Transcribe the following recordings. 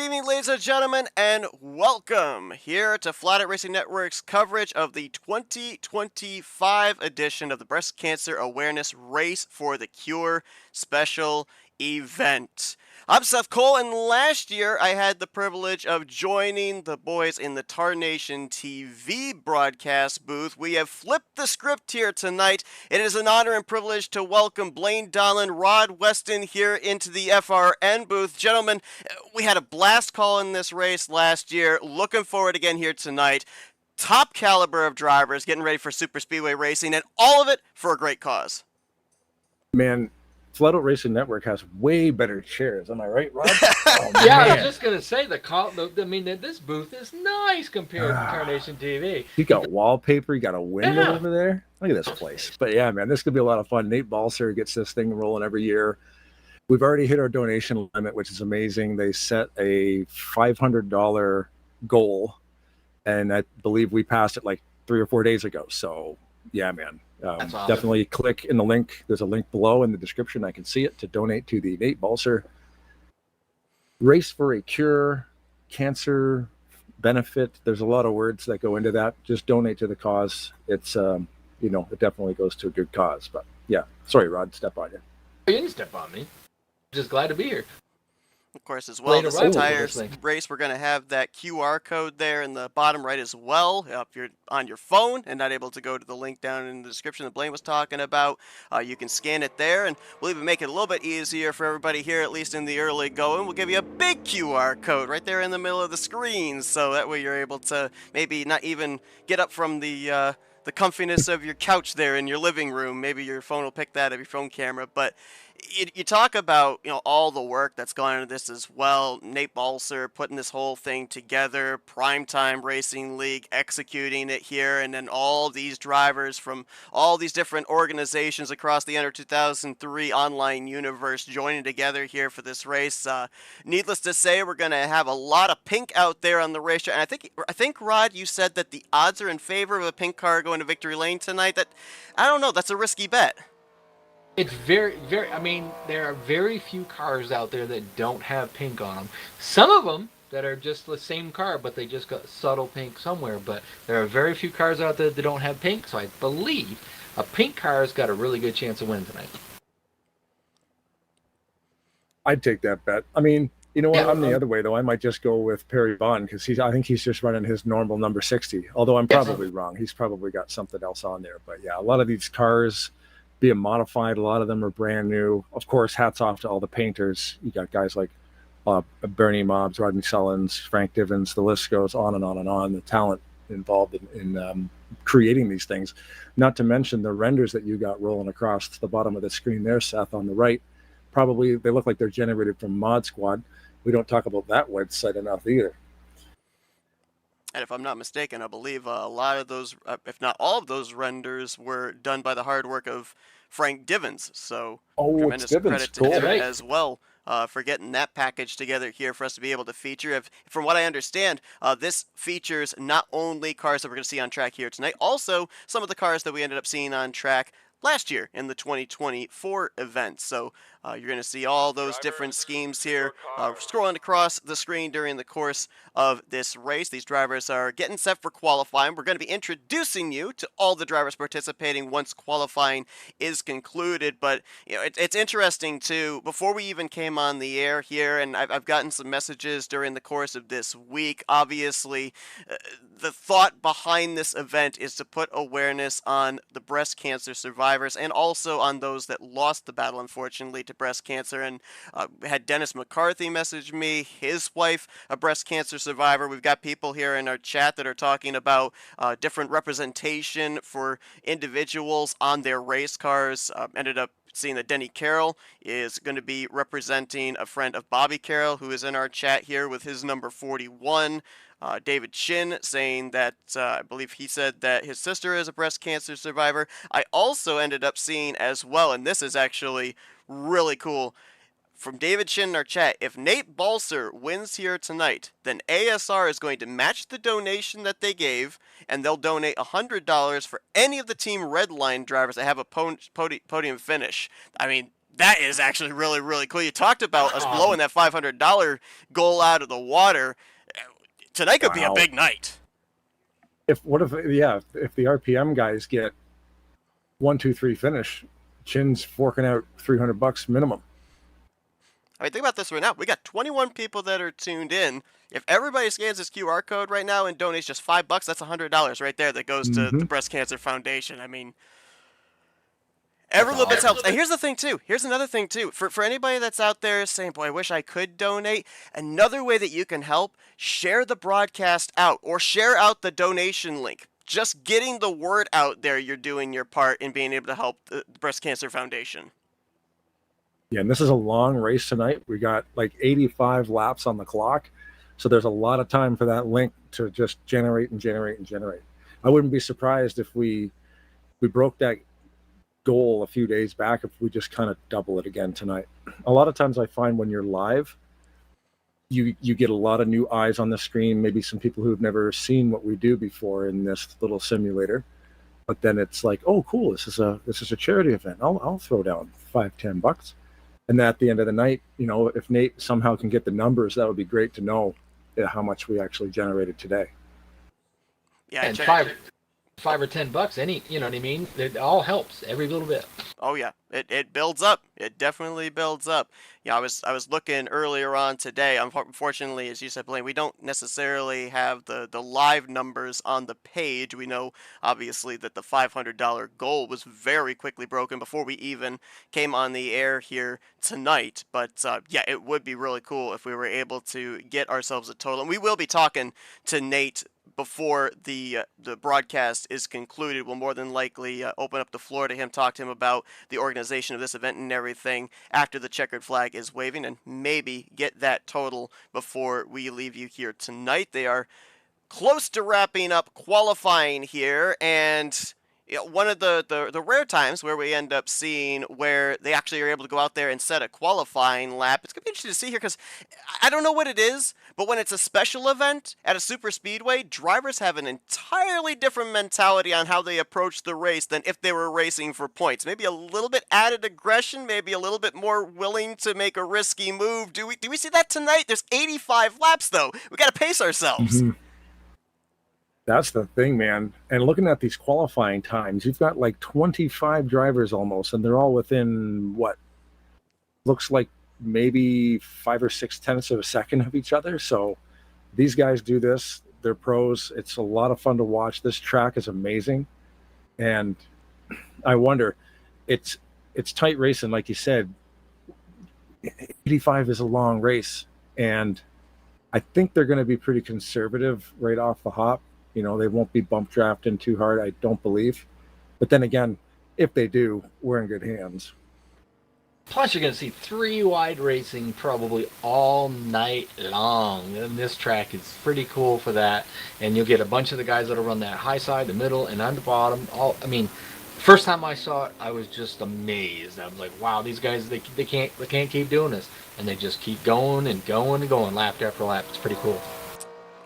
evening, ladies and gentlemen, and welcome here to Flatout Racing Network's coverage of the 2025 edition of the Breast Cancer Awareness Race for the Cure special event. I'm Seth Cole, and last year I had the privilege of joining the boys in the Tarnation TV broadcast booth. We have flipped the script here tonight. It is an honor and privilege to welcome Blaine Donlin, Rod Weston here into the FRN booth. Gentlemen, we had a blast calling this race last year. Looking forward again here tonight. Top caliber of drivers getting ready for Superspeedway racing, and all of it for a great cause. Man, Flatout Racing Network has way better chairs. Am I right, Rod? Oh, yeah, I was just gonna say this booth is nice compared to Tarnation TV. You got wallpaper. You got a window over there. Look at this place. But yeah, man, this could be a lot of fun. Nate Balser gets this thing rolling every year. We've already hit our donation limit, which is amazing. They set a $500 goal, and I believe we passed it like 3 or 4 days ago. So yeah, man. Awesome. Definitely click in the link. There's a link below in the description. I can see it to donate to the Nate Balser Race for a Cure cancer benefit. There's a lot of words that go into that. Just donate to the cause. It's it definitely goes to a good cause. But yeah, sorry, Rod, step on you. You didn't step on me. Just glad to be here. Of course, as well, this entire race, we're going to have that QR code there in the bottom right as well. If you're on your phone and not able to go to the link down in the description that Blaine was talking about, you can scan it there, and we'll even make it a little bit easier for everybody here, at least in the early going. We'll give you a big QR code right there in the middle of the screen, so that way you're able to maybe not even get up from the comfiness of your couch there in your living room. Maybe your phone will pick that up, your phone camera, but you talk about, all the work that's gone into this as well. Nate Balser putting this whole thing together, Primetime Racing League executing it here, and then all these drivers from all these different organizations across the Under 2003 online universe joining together here for this race. Needless to say, we're going to have a lot of pink out there on the racetrack, and I think Rod, you said that the odds are in favor of a pink car going to victory lane tonight. That, I don't know, that's a risky bet. It's very, there are very few cars out there that don't have pink on them. Some of them that are just the same car, but they just got subtle pink somewhere. But there are very few cars out there that don't have pink, so I believe a pink car has got a really good chance of winning tonight. I'd take that bet. I mean, you know what? I'm the other way, though. I might just go with Perry Bond because I think he's just running his normal number 60, although I'm probably wrong. He's probably got something else on there. But yeah, a lot of these cars being modified, a lot of them are brand new. Of course, hats off to all the painters. You got guys like Bernie Mobbs, Rodney Sullins, Frank Divins, the list goes on and on and on. The talent involved in creating these things. Not to mention the renders that you got rolling across the bottom of the screen there, Seth, on the right. Probably they look like they're generated from Mod Squad. We don't talk about that website enough either. And if I'm not mistaken, I believe a lot of those, if not all of those renders, were done by the hard work of Frank Divins. So tremendous credit to him as well for getting that package together here for us to be able to feature. From what I understand, this features not only cars that we're going to see on track here tonight, also some of the cars that we ended up seeing on track last year in the 2024 event. So you're going to see all those different schemes here scrolling across the screen during the course of this race. These drivers are getting set for qualifying. We're going to be introducing you to all the drivers participating once qualifying is concluded. But it's interesting too. Before we even came on the air here, and I've gotten some messages during the course of this week. Obviously, the thought behind this event is to put awareness on the breast cancer survivors and also on those that lost the battle, unfortunately, to breast cancer. And had Dennis McCarthy message me, his wife, a breast cancer survivor. We've got people here in our chat that are talking about different representation for individuals on their race cars. Ended up seeing that Denny Carroll is going to be representing a friend of Bobby Carroll, who is in our chat here with his number 41. David Chin saying that I believe he said that his sister is a breast cancer survivor. I also ended up seeing as well, and this is actually really cool, from David Chin in our chat, if Nate Balser wins here tonight, then ASR is going to match the donation that they gave, and they'll donate $100 for any of the Team Redline drivers that have a podium finish. I mean, That is actually really, really cool. You talked about us blowing that $500 goal out of the water. Tonight could be a big night. If the RPM guys get 1, 2, 3 finish, Chin's forking out $300 minimum. I mean, think about this right now. We got 21 people that are tuned in. If everybody scans this QR code right now and donates just $5, that's $100 right there that goes to the Breast Cancer Foundation. I mean, every little bit helps. And here's the thing, too. Here's another thing, too. For anybody that's out there saying, boy, I wish I could donate, another way that you can help, share the broadcast out or share out the donation link. Just getting the word out there, you're doing your part in being able to help the Breast Cancer Foundation. Yeah, and this is a long race tonight. We got like 85 laps on the clock. So there's a lot of time for that link to just generate and generate and generate. I wouldn't be surprised if we broke that goal a few days back, if we just kind of double it again tonight. A lot of times I find when you're live, you get a lot of new eyes on the screen, maybe some people who've never seen what we do before in this little simulator. But then it's like, oh, cool, this is a charity event. I'll throw down $5-10. And at the end of the night, if Nate somehow can get the numbers, that would be great to know how much we actually generated today. Yeah, and $5 or $10, any, you know what I mean? It all helps every little bit. Oh yeah, it builds up. It definitely builds up. Yeah, I was looking earlier on today. Unfortunately, as you said, Blaine, we don't necessarily have the live numbers on the page. We know obviously that the $500 goal was very quickly broken before we even came on the air here tonight. But yeah, it would be really cool if we were able to get ourselves a total. And we will be talking to Nate before the broadcast is concluded. We'll more than likely open up the floor to him, talk to him about the organization of this event and everything after the checkered flag is waving, and maybe get that total before we leave you here tonight. They are close to wrapping up qualifying here, and one of the rare times where we end up seeing where they actually are able to go out there and set a qualifying lap. It's going to be interesting to see here because I don't know what it is, but when it's a special event at a Superspeedway, drivers have an entirely different mentality on how they approach the race than if they were racing for points. Maybe a little bit added aggression, maybe a little bit more willing to make a risky move. Do we see that tonight? There's 85 laps, though. We got to pace ourselves. Mm-hmm. That's the thing, man. And looking at these qualifying times, you've got like 25 drivers almost, and they're all within what looks like maybe 5 or 6 tenths of a second of each other. So these guys do this. They're pros. It's a lot of fun to watch. This track is amazing. And I wonder, it's tight racing, like you said. 85 is a long race. And I think they're going to be pretty conservative right off the hop. They won't be bump drafting too hard, I don't believe. But then again, if they do, we're in good hands. Plus, you're going to see 3 wide racing probably all night long. And this track is pretty cool for that. And you'll get a bunch of the guys that'll run that high side, the middle, and on the bottom. First time I saw it, I was just amazed. I was like, wow, these guys, they can't keep doing this. And they just keep going and going and going, lap after lap. It's pretty cool.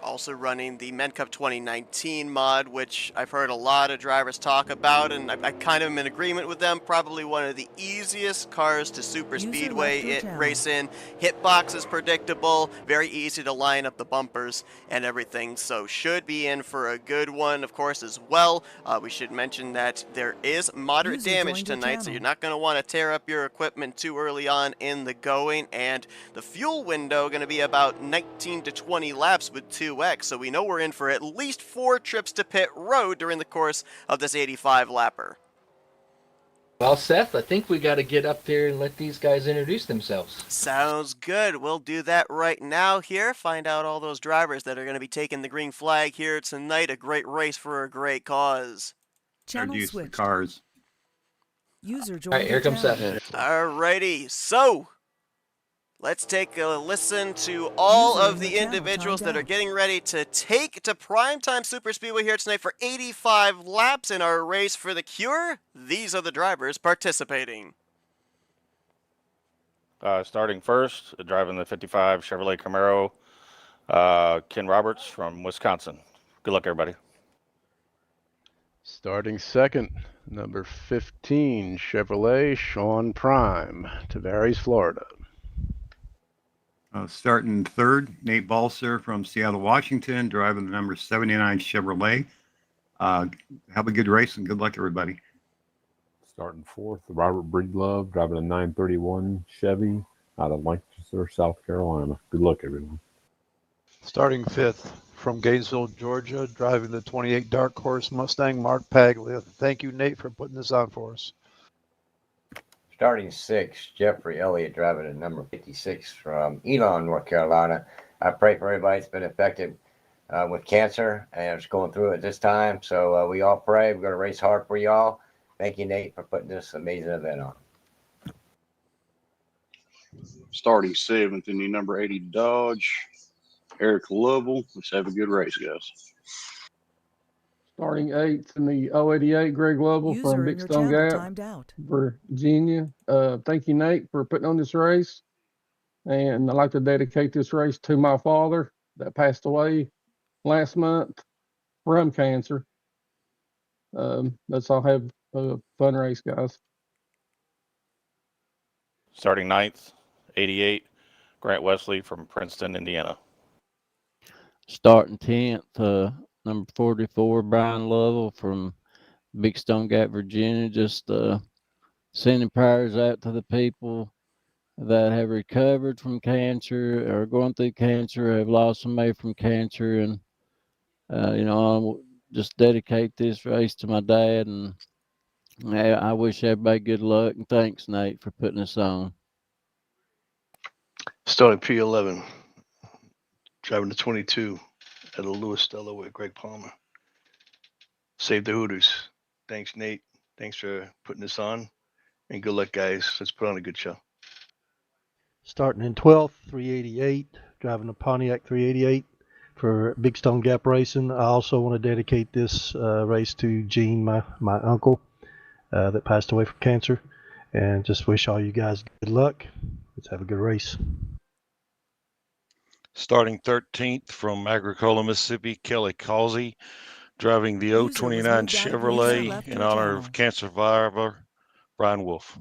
Also running the Men Cup 2019 mod, which I've heard a lot of drivers talk about, and I kind of am in agreement with them. Probably one of the easiest cars to Superspeedway race in. Hitbox is predictable, very easy to line up the bumpers and everything, so should be in for a good one, of course, as well. We should mention that there is moderate damage tonight, so you're not going to want to tear up your equipment too early on in the going, and the fuel window going to be about 19 to 20 laps with 2X, so we know we're in for at least 4 trips to pit road during the course of this 85 lapper. Well, Seth, I think we got to get up there and let these guys introduce themselves. Sounds good. We'll do that right now here. Find out all those drivers that are going to be taking the green flag here tonight. A great race for a great cause. Introduce the cars. User joined. All right, here comes Seth. Alrighty, so let's take a listen to all of the individuals that are getting ready to take to Primetime Superspeedway here tonight for 85 laps in our race for the cure. These are the drivers participating. Starting first, driving the 55 Chevrolet Camaro, Ken Roberts from Wisconsin. Good luck, everybody. Starting second, number 15 Chevrolet Sean Prime, Tavares, Florida. Starting third, Nate Balser from Seattle, Washington, driving the number 79 Chevrolet. Have a good race and good luck, everybody. Starting fourth, Robert Breedlove, driving a 931 Chevy out of Lancaster, South Carolina. Good luck, everyone. Starting fifth, from Gainesville, Georgia, driving the 28 Dark Horse Mustang, Mark Paglia. Thank you, Nate, for putting this on for us. Starting sixth, Jeffrey Elliott, driving at number 56 from Elon, North Carolina. I pray for everybody that's been affected with cancer and is going through it this time. So we all pray. We're going to race hard for y'all. Thank you, Nate, for putting this amazing event on. Starting seventh in the number 80 Dodge, Eric Lovell. Let's have a good race, guys. Starting eighth in the 088, Greg Lovell from Big Stone Gap, Virginia. Thank you, Nate, for putting on this race. And I'd like to dedicate this race to my father that passed away last month from cancer. That's all. Have a fun race, guys. Starting ninth, 88, Grant Wesley from Princeton, Indiana. Starting 10th, number 44, Brian Lovell from Big Stone Gap, Virginia. Just sending prayers out to the people that have recovered from cancer or going through cancer, have lost somebody from cancer. And, I'll just dedicate this race to my dad. And I wish everybody good luck. And thanks, Nate, for putting this on. Starting P11, driving the 22 out of Lewis, Delaware, Greg Palmer. Save the Hooters. Thanks, Nate. Thanks for putting this on. And good luck, guys. Let's put on a good show. Starting in 12th, 388, driving a Pontiac 388 for Big Stone Gap Racing. I also want to dedicate this race to Gene, my uncle that passed away from cancer. And just wish all you guys good luck. Let's have a good race. Starting 13th from Agricola, Mississippi, Kelly Causey, driving the 029 Chevrolet in honor of cancer survivor Brian Wolf.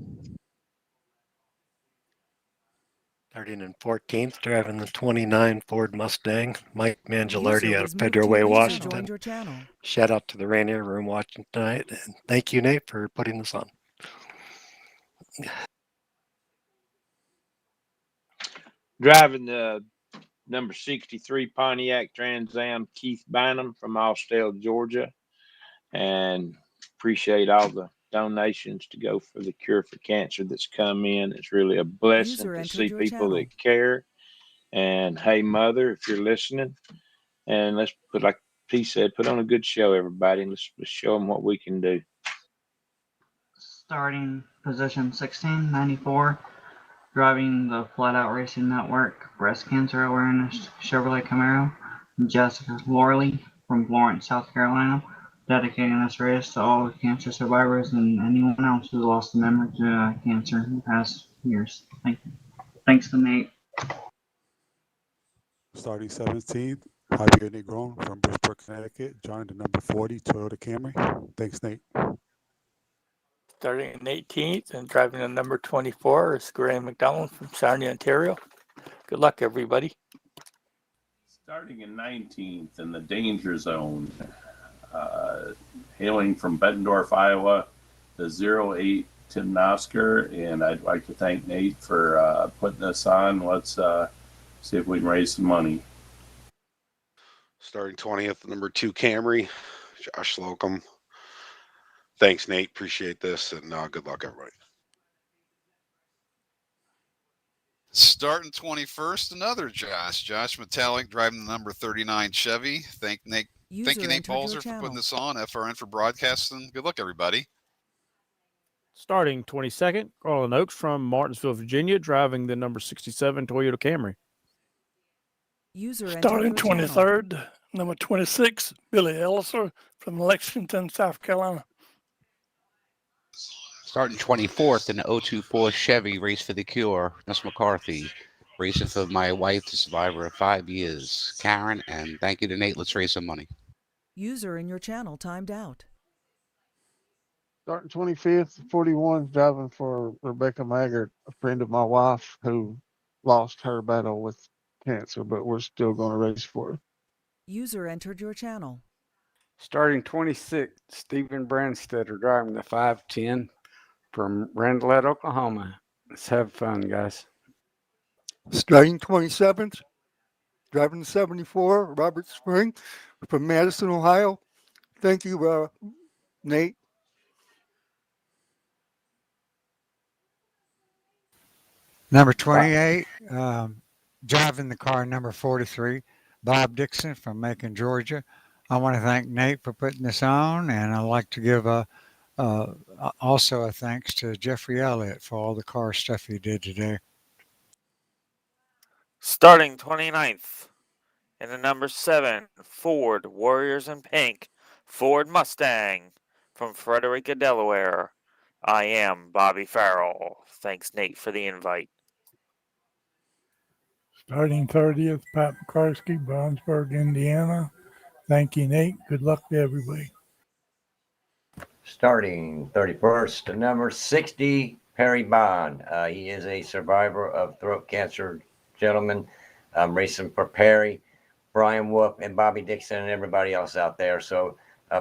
Starting in 14th, driving the 29 Ford Mustang, Mike Mangialardi out of Pedro Way, Washington. Shout out to the Rainier Room watching tonight, and thank you, Nate, for putting this on. Driving the number 63 Pontiac Trans Am, Keith Bynum from Austell, Georgia, and appreciate all the donations to go for the cure for cancer that's come in. It's really a blessing to see people that care. And hey, Mother, if you're listening, and let's put, like P said, put on a good show, everybody, and let's show them what we can do. Starting position 1694, driving the Flatout Racing Network Breast Cancer Awareness Chevrolet Camaro, Jessica Lorley from Florence, South Carolina. Dedicating this race to all the cancer survivors and anyone else who lost a member to cancer in the past years. Thank you. Thanks to Nate. Starting 17th, Javier Negron from Bridgeport, Connecticut, joining the number 40 Toyota Camry. Thanks, Nate. Starting in 18th and driving the number 24 is Graham McDonald from Sarnia, Ontario. Good luck, everybody. Starting in 19th in the danger zone. Hailing from Bettendorf, Iowa, the 08 Tim Nosker, and I'd like to thank Nate for putting this on. Let's see if we can raise some money. Starting 20th, number 2 Camry, Josh Slocum. Thanks, Nate. Appreciate this, and good luck, everybody. Starting 21st, another Josh Metallic, driving the number 39 Chevy. Thank you, Nate Balzer, for putting this on. FRN for broadcasting. Good luck, everybody. Starting 22nd, Garland Oaks from Martinsville, Virginia, driving the number 67 Toyota Camry. Starting 23rd, number 26, Billy Elliser from Lexington, South Carolina. Starting 24th in the 024 Chevy, Race for the Cure, Miss McCarthy. Racing for my wife, the survivor of 5 years, Karen, and thank you to Nate. Let's raise some money. User in your channel timed out. Starting 25th, 41, driving for Rebecca Maggart, a friend of my wife who lost her battle with cancer, but we're still going to race for her. User entered your channel. Starting 26th, Stephen Brandstetter driving the 510 from Randolph, Oklahoma. Let's have fun, guys. Starting 27th, driving the 74, Robert Spring from Madison, Ohio. Thank you, Nate. Number 28, driving the car number 43, Bob Dixon from Macon, Georgia. I want to thank Nate for putting this on, and I'd like to give also a thanks to Jeffrey Elliott for all the car stuff he did today. Starting 29th in the number 7 Ford Warriors in Pink Ford Mustang from Frederica, Delaware. I am Bobby Farrell. Thanks, Nate, for the invite. Starting 30th, Pat McCarskey, Brownsburg, Indiana. Thank you, Nate. Good luck to everybody. Starting 31st, number 60, Perry Bond. He is a survivor of throat cancer, gentlemen. I'm racing for Perry, Brian Wolf, and Bobby Dixon, and everybody else out there. So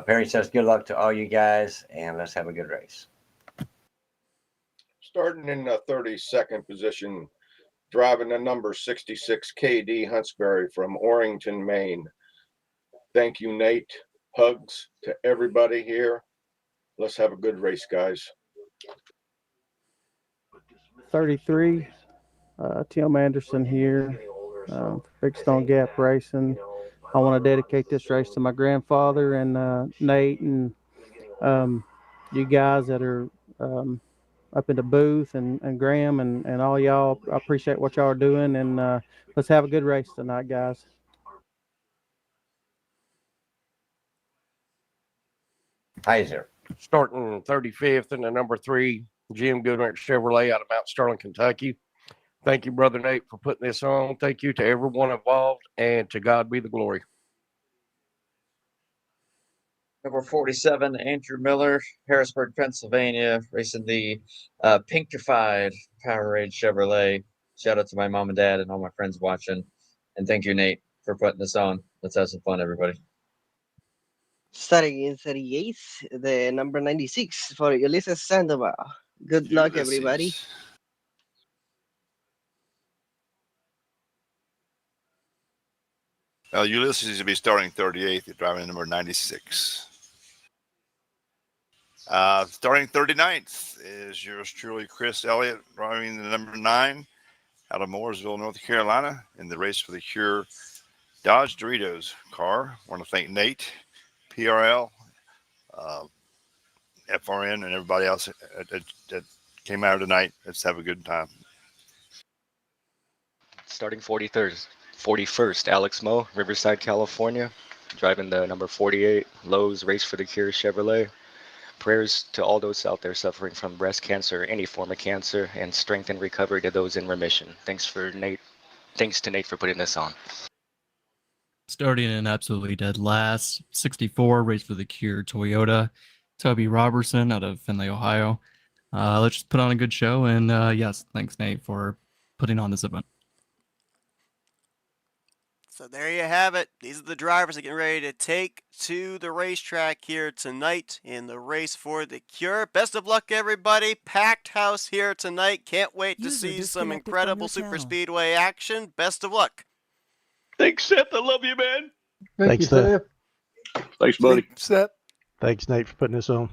Perry says good luck to all you guys, and let's have a good race. Starting in the 32nd position, driving the number 66 KD Huntsberry from Orrington, Maine. Thank you, Nate. Hugs to everybody here. Let's have a good race, guys. 33, Tim Anderson here, Big Stone Gap Racing. I want to dedicate this race to my grandfather and Nate and you guys that are up in the booth and Graham and all y'all. I appreciate what y'all are doing, and let's have a good race tonight, guys. Heiser. Starting 35th in the number 3 Jim Goodrich Chevrolet out of Mount Sterling, Kentucky. Thank you, Brother Nate, for putting this on. Thank you to everyone involved, and to God be the glory. Number 47, Andrew Miller, Harrisburg, Pennsylvania, racing the Pinktrified Power Rage Chevrolet. Shout out to my mom and dad and all my friends watching. And thank you, Nate, for putting this on. Let's have some fun, everybody. Starting in 38th, the number 96 for Ulysses Sandoval. Good luck, everybody. Ulysses will be starting 38th, driving number 96. Starting 39th is yours truly, Chris Elliott, driving the number 9 out of Mooresville, North Carolina, in the race for the Cure Dodge Doritos car. I want to thank Nate, PRL, FRN, and everybody else that came out tonight. Let's have a good time. Starting 41st, Alex Moe, Riverside, California, driving the number 48 Lowe's Race for the Cure Chevrolet. Prayers to all those out there suffering from breast cancer, any form of cancer, and strength and recovery to those in remission. Thanks to Nate for putting this on. Starting in absolutely dead last, 64, Race for the Cure Toyota, Toby Robertson out of Findlay, Ohio. Let's just put on a good show, and yes, thanks, Nate, for putting on this event. So there you have it. These are the drivers that are getting ready to take to the racetrack here tonight in the race for the Cure. Best of luck, everybody. Packed house here tonight. Can't wait to see some incredible Superspeedway action. Best of luck. Thanks, Seth. I love you, man. Thanks, Seth. Thanks, buddy. Seth. Thanks, Nate, for putting this on.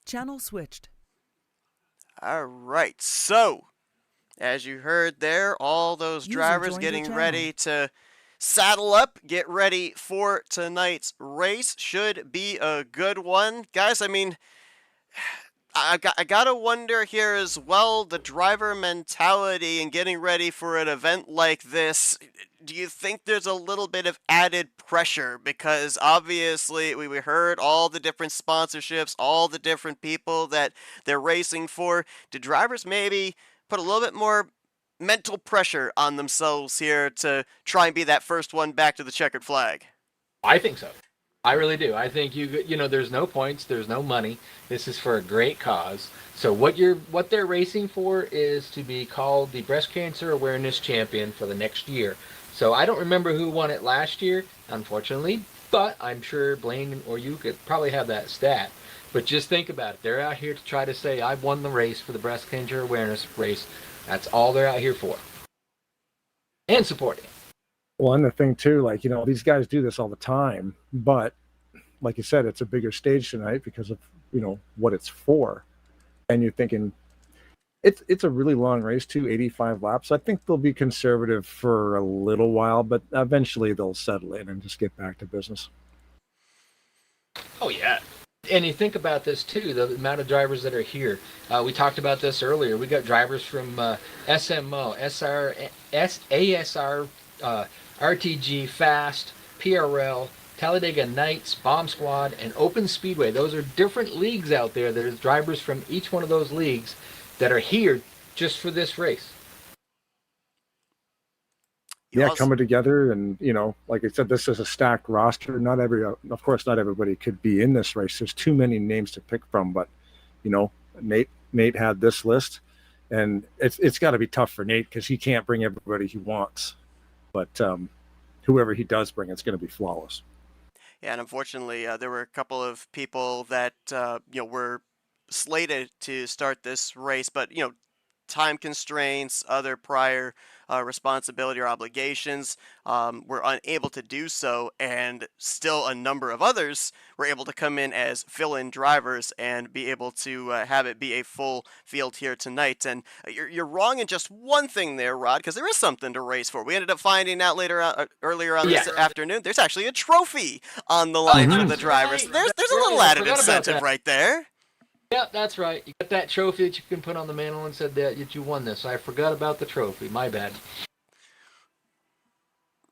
Channel switched. All right. So, as you heard there, all those drivers getting ready to saddle up, get ready for tonight's race. Should be a good one. Guys, I mean, I gotta wonder here as well, the driver mentality and getting ready for an event like this. Do you think there's a little bit of added pressure? Because obviously we heard all the different sponsorships, all the different people that they're racing for. Do drivers maybe put a little bit more mental pressure on themselves here to try and be that first one back to the checkered flag? I think so. I really do. I think there's no points, there's no money. This is for a great cause. So what they're racing for is to be called the Breast Cancer Awareness Champion for the next year. So I don't remember who won it last year, unfortunately, but I'm sure Blaine or you could probably have that stat. But just think about it. They're out here to try to say, I won the race for the Breast Cancer Awareness race. That's all they're out here for. And supporting. Well, and the thing too, like, these guys do this all the time, but like you said, it's a bigger stage tonight because of, what it's for. And you're thinking it's a really long race too, 85 laps. I think they'll be conservative for a little while, but eventually they'll settle in and just get back to business. Oh, yeah. And you think about this too, the amount of drivers that are here. We talked about this earlier. We got drivers from SMO, ASR, RTG, Fast, PRL, Talladega Nights, Bomb Squad, and Open Speedway. Those are different leagues out there. There's drivers from each one of those leagues that are here just for this race. Yeah, coming together, and like I said, this is a stacked roster. Of course, not everybody could be in this race. There's too many names to pick from, but Nate had this list, and it's got to be tough for Nate because he can't bring everybody he wants. But whoever he does bring, it's going to be flawless. Yeah, and unfortunately, there were a couple of people that were slated to start this race, but time constraints, other prior responsibility or obligations, were unable to do so, and still a number of others were able to come in as fill-in drivers and be able to have it be a full field here tonight. And you're wrong in just one thing there, Rod, because there is something to race for. We ended up finding out earlier on this afternoon, there's actually a trophy on the line for the drivers. So there's a little added incentive right there. Yeah, that's right. You got that trophy that you can put on the mantle and said that you won this. I forgot about the trophy. My bad. It's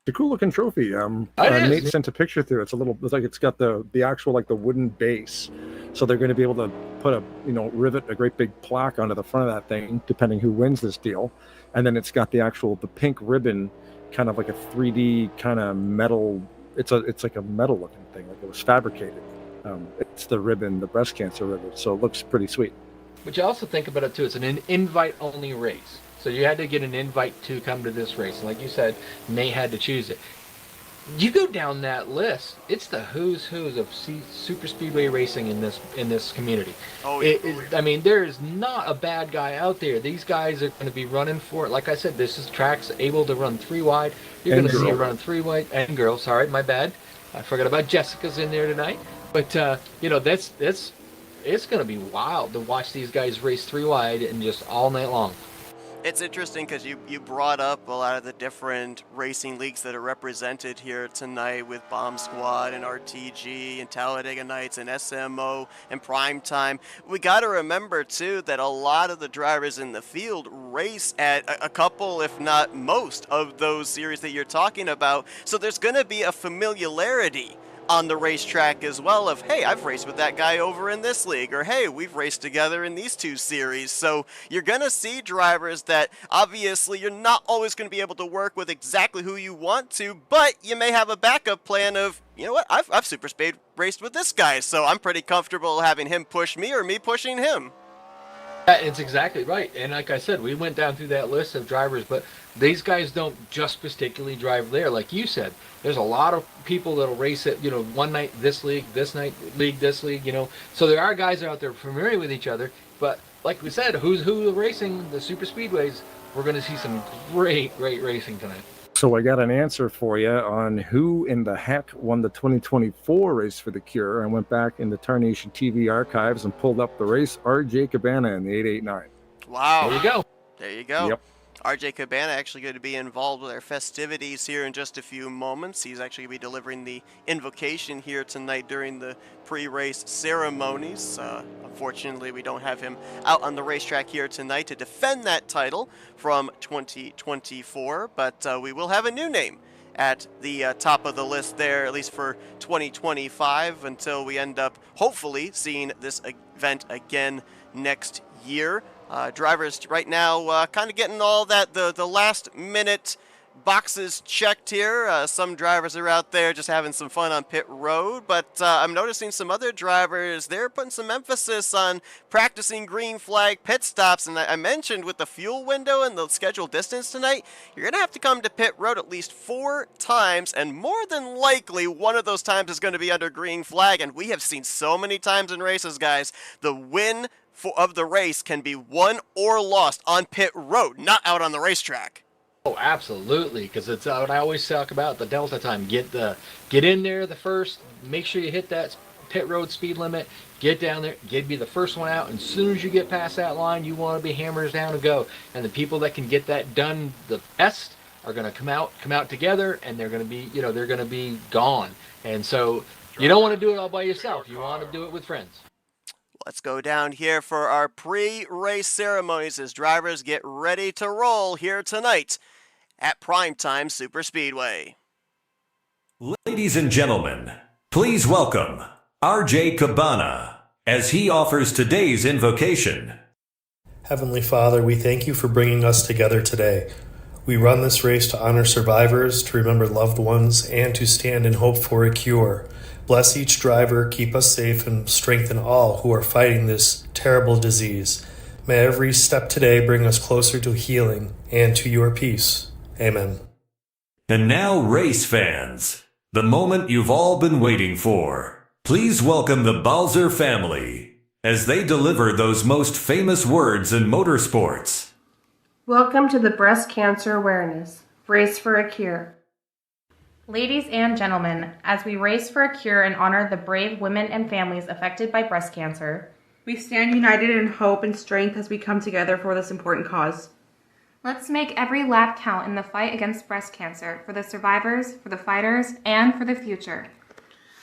a cool looking trophy. Nate sent a picture through. It's like it's got the actual like the wooden base. So they're going to be able to put rivet a great big plaque onto the front of that thing, depending who wins this deal. And then it's got the pink ribbon, kind of like a 3D kind of metal. It's like a metal looking thing, like it was fabricated. It's the ribbon, the breast cancer ribbon, so it looks pretty sweet. But you also think about it too, it's an invite-only race. So you had to get an invite to come to this race. And like you said, Nate had to choose it. You go down that list, it's the who's of super speedway racing in this community. I mean, there is not a bad guy out there. These guys are going to be running for it. Like I said, this is tracks able to run 3 wide. You're going to see it run 3 wide. And girl, sorry, my bad. I forgot about Jessica's in there tonight. But it's going to be wild to watch these guys race 3 wide and just all night long. It's interesting because you brought up a lot of the different racing leagues that are represented here tonight with Bomb Squad and RTG and Talladega Nights and SMO and Primetime. We got to remember too that a lot of the drivers in the field race at a couple, if not most, of those series that you're talking about. So there's going to be a familiarity on the racetrack as well of, hey, I've raced with that guy over in this league, or hey, we've raced together in these 2 series. So you're going to see drivers that obviously you're not always going to be able to work with exactly who you want to, but you may have a backup plan of, you know what, I've super speed raced with this guy, so I'm pretty comfortable having him push me or me pushing him. It's exactly right. And like I said, we went down through that list of drivers, but these guys don't just particularly drive there. Like you said, there's a lot of people that'll race it, one night this league, this night league, this league, So there are guys out there familiar with each other. But like we said, who's who racing the super speedways, we're going to see some great racing tonight. So I got an answer for you on who in the heck won the 2024 race for the Cure. I went back in the Tarnation TV archives and pulled up the race. RJ Cabana in the 889. Wow. There you go. There you go. Yep. RJ Cabana actually going to be involved with our festivities here in just a few moments. He's actually going to be delivering the invocation here tonight during the pre-race ceremonies. Unfortunately, we don't have him out on the racetrack here tonight to defend that title from 2024, but we will have a new name at the top of the list there, at least for 2025, until we end up hopefully seeing this event again next year. Drivers right now kind of getting all that the last minute boxes checked here. Some drivers are out there just having some fun on pit road, but I'm noticing some other drivers, they're putting some emphasis on practicing green flag pit stops. And I mentioned with the fuel window and the scheduled distance tonight, you're going to have to come to pit road at least 4 times, and more than likely one of those times is going to be under green flag. And we have seen so many times in races, guys, the win of the race can be won or lost on pit road, not out on the racetrack. Oh, absolutely, because it's what I always talk about, the delta time. Get in there the first, make sure you hit that pit road speed limit, get down there, be the first one out, and as soon as you get past that line, you want to be hammers down and go. And the people that can get that done the best are going to come out together, and they're going to be, they're going to be gone. And so you don't want to do it all by yourself. You want to do it with friends. Let's go down here for our pre-race ceremonies as drivers get ready to roll here tonight at Primetime Superspeedway. Ladies and gentlemen, please welcome RJ Cabana as he offers today's invocation. Heavenly Father, we thank you for bringing us together today. We run this race to honor survivors, to remember loved ones, and to stand in hope for a cure. Bless each driver, keep us safe, and strengthen all who are fighting this terrible disease. May every step today bring us closer to healing and to your peace. Amen. And now, race fans, the moment you've all been waiting for. Please welcome the Balzer family as they deliver those most famous words in motorsports. Welcome to the Breast Cancer Awareness Race for a Cure. Ladies and gentlemen, as we race for a cure and honor the brave women and families affected by breast cancer, we stand united in hope and strength as we come together for this important cause. Let's make every lap count in the fight against breast cancer for the survivors, for the fighters, and for the future.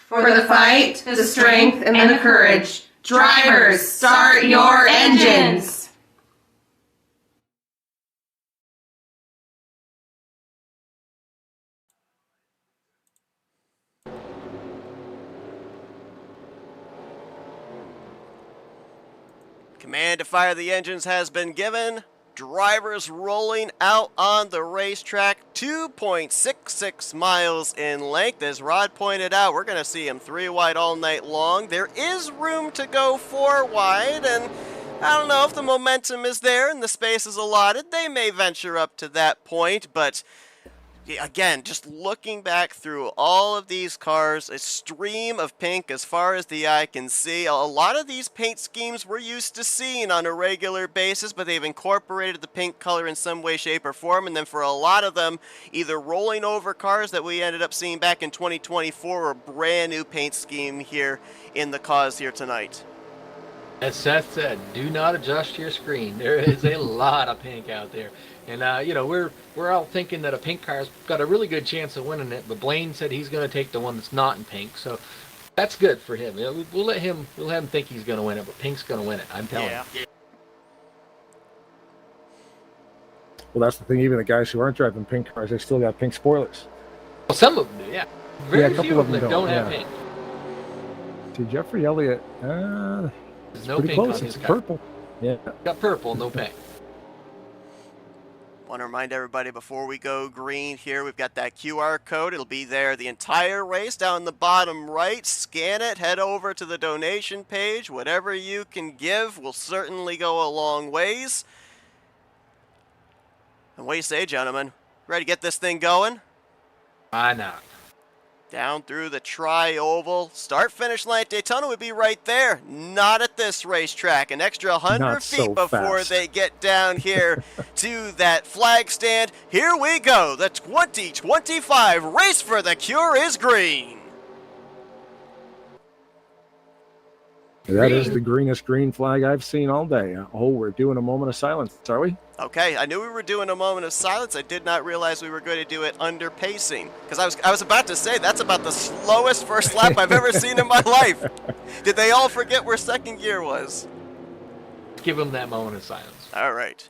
For the fight, the strength, and the courage, drivers, start your engines! Command to fire the engines has been given. Drivers rolling out on the racetrack, 2.66 miles in length. As Rod pointed out, we're going to see them 3 wide all night long. There is room to go 4 wide, and I don't know if the momentum is there and the space is allotted. They may venture up to that point, but again, just looking back through all of these cars, a stream of pink as far as the eye can see. A lot of these paint schemes we're used to seeing on a regular basis, but they've incorporated the pink color in some way, shape, or form. And then for a lot of them, either rolling over cars that we ended up seeing back in 2024 or a brand new paint scheme here in the cause here tonight. As Seth said, do not adjust your screen. There is a lot of pink out there. And, we're all thinking that a pink car's got a really good chance of winning it, but Blaine said he's going to take the one that's not in pink. So that's good for him. We'll let him think he's going to win it, but pink's going to win it. I'm telling you. Well, that's the thing. Even the guys who aren't driving pink cars, they still got pink spoilers. Well, some of them do, yeah. Very a couple few of them that don't yeah. have pink. See, Jeffrey Elliott, There's no pretty pink close. on It's his car. purple. Yeah. Got purple, no pink. Want to remind everybody before we go green here, we've got that QR code. It'll be there the entire race down in the bottom right. Scan it, head over to the donation page. Whatever you can give will certainly go a long ways. And what do you say, gentlemen? Ready to get this thing going? Why not? Down through the tri-oval. Start-finish line at Daytona would be right there. Not at this racetrack. An extra 100 Not feet so before fast. they get down here to that flag stand. Here we go. The 2025 Race for the Cure is green. That is the greenest green flag I've seen all day. Oh, we're doing a moment of silence, are we? Okay, I knew we were doing a moment of silence. I did not realize we were going to do it under pacing. Because I was about to say, that's about the slowest first lap I've ever seen in my life. Did they all forget where second gear was? Give them that moment of silence. All right.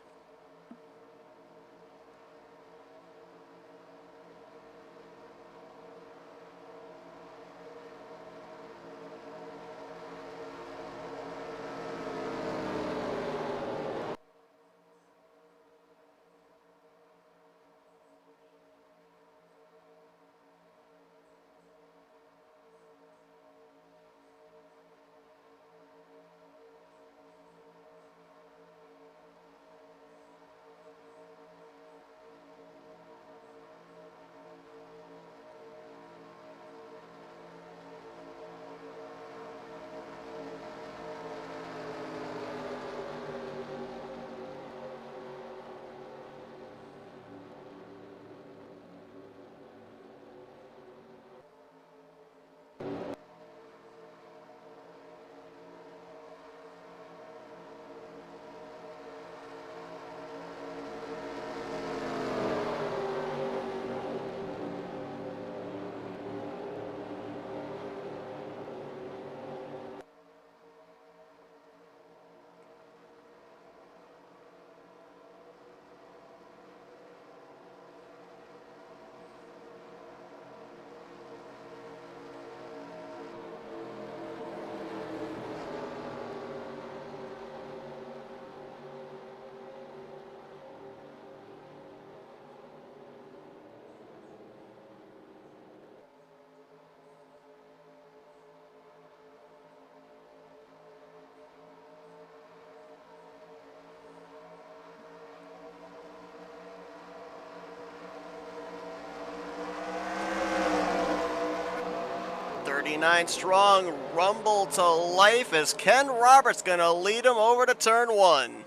39 strong rumble to life as Ken Roberts going to lead him over to turn 1.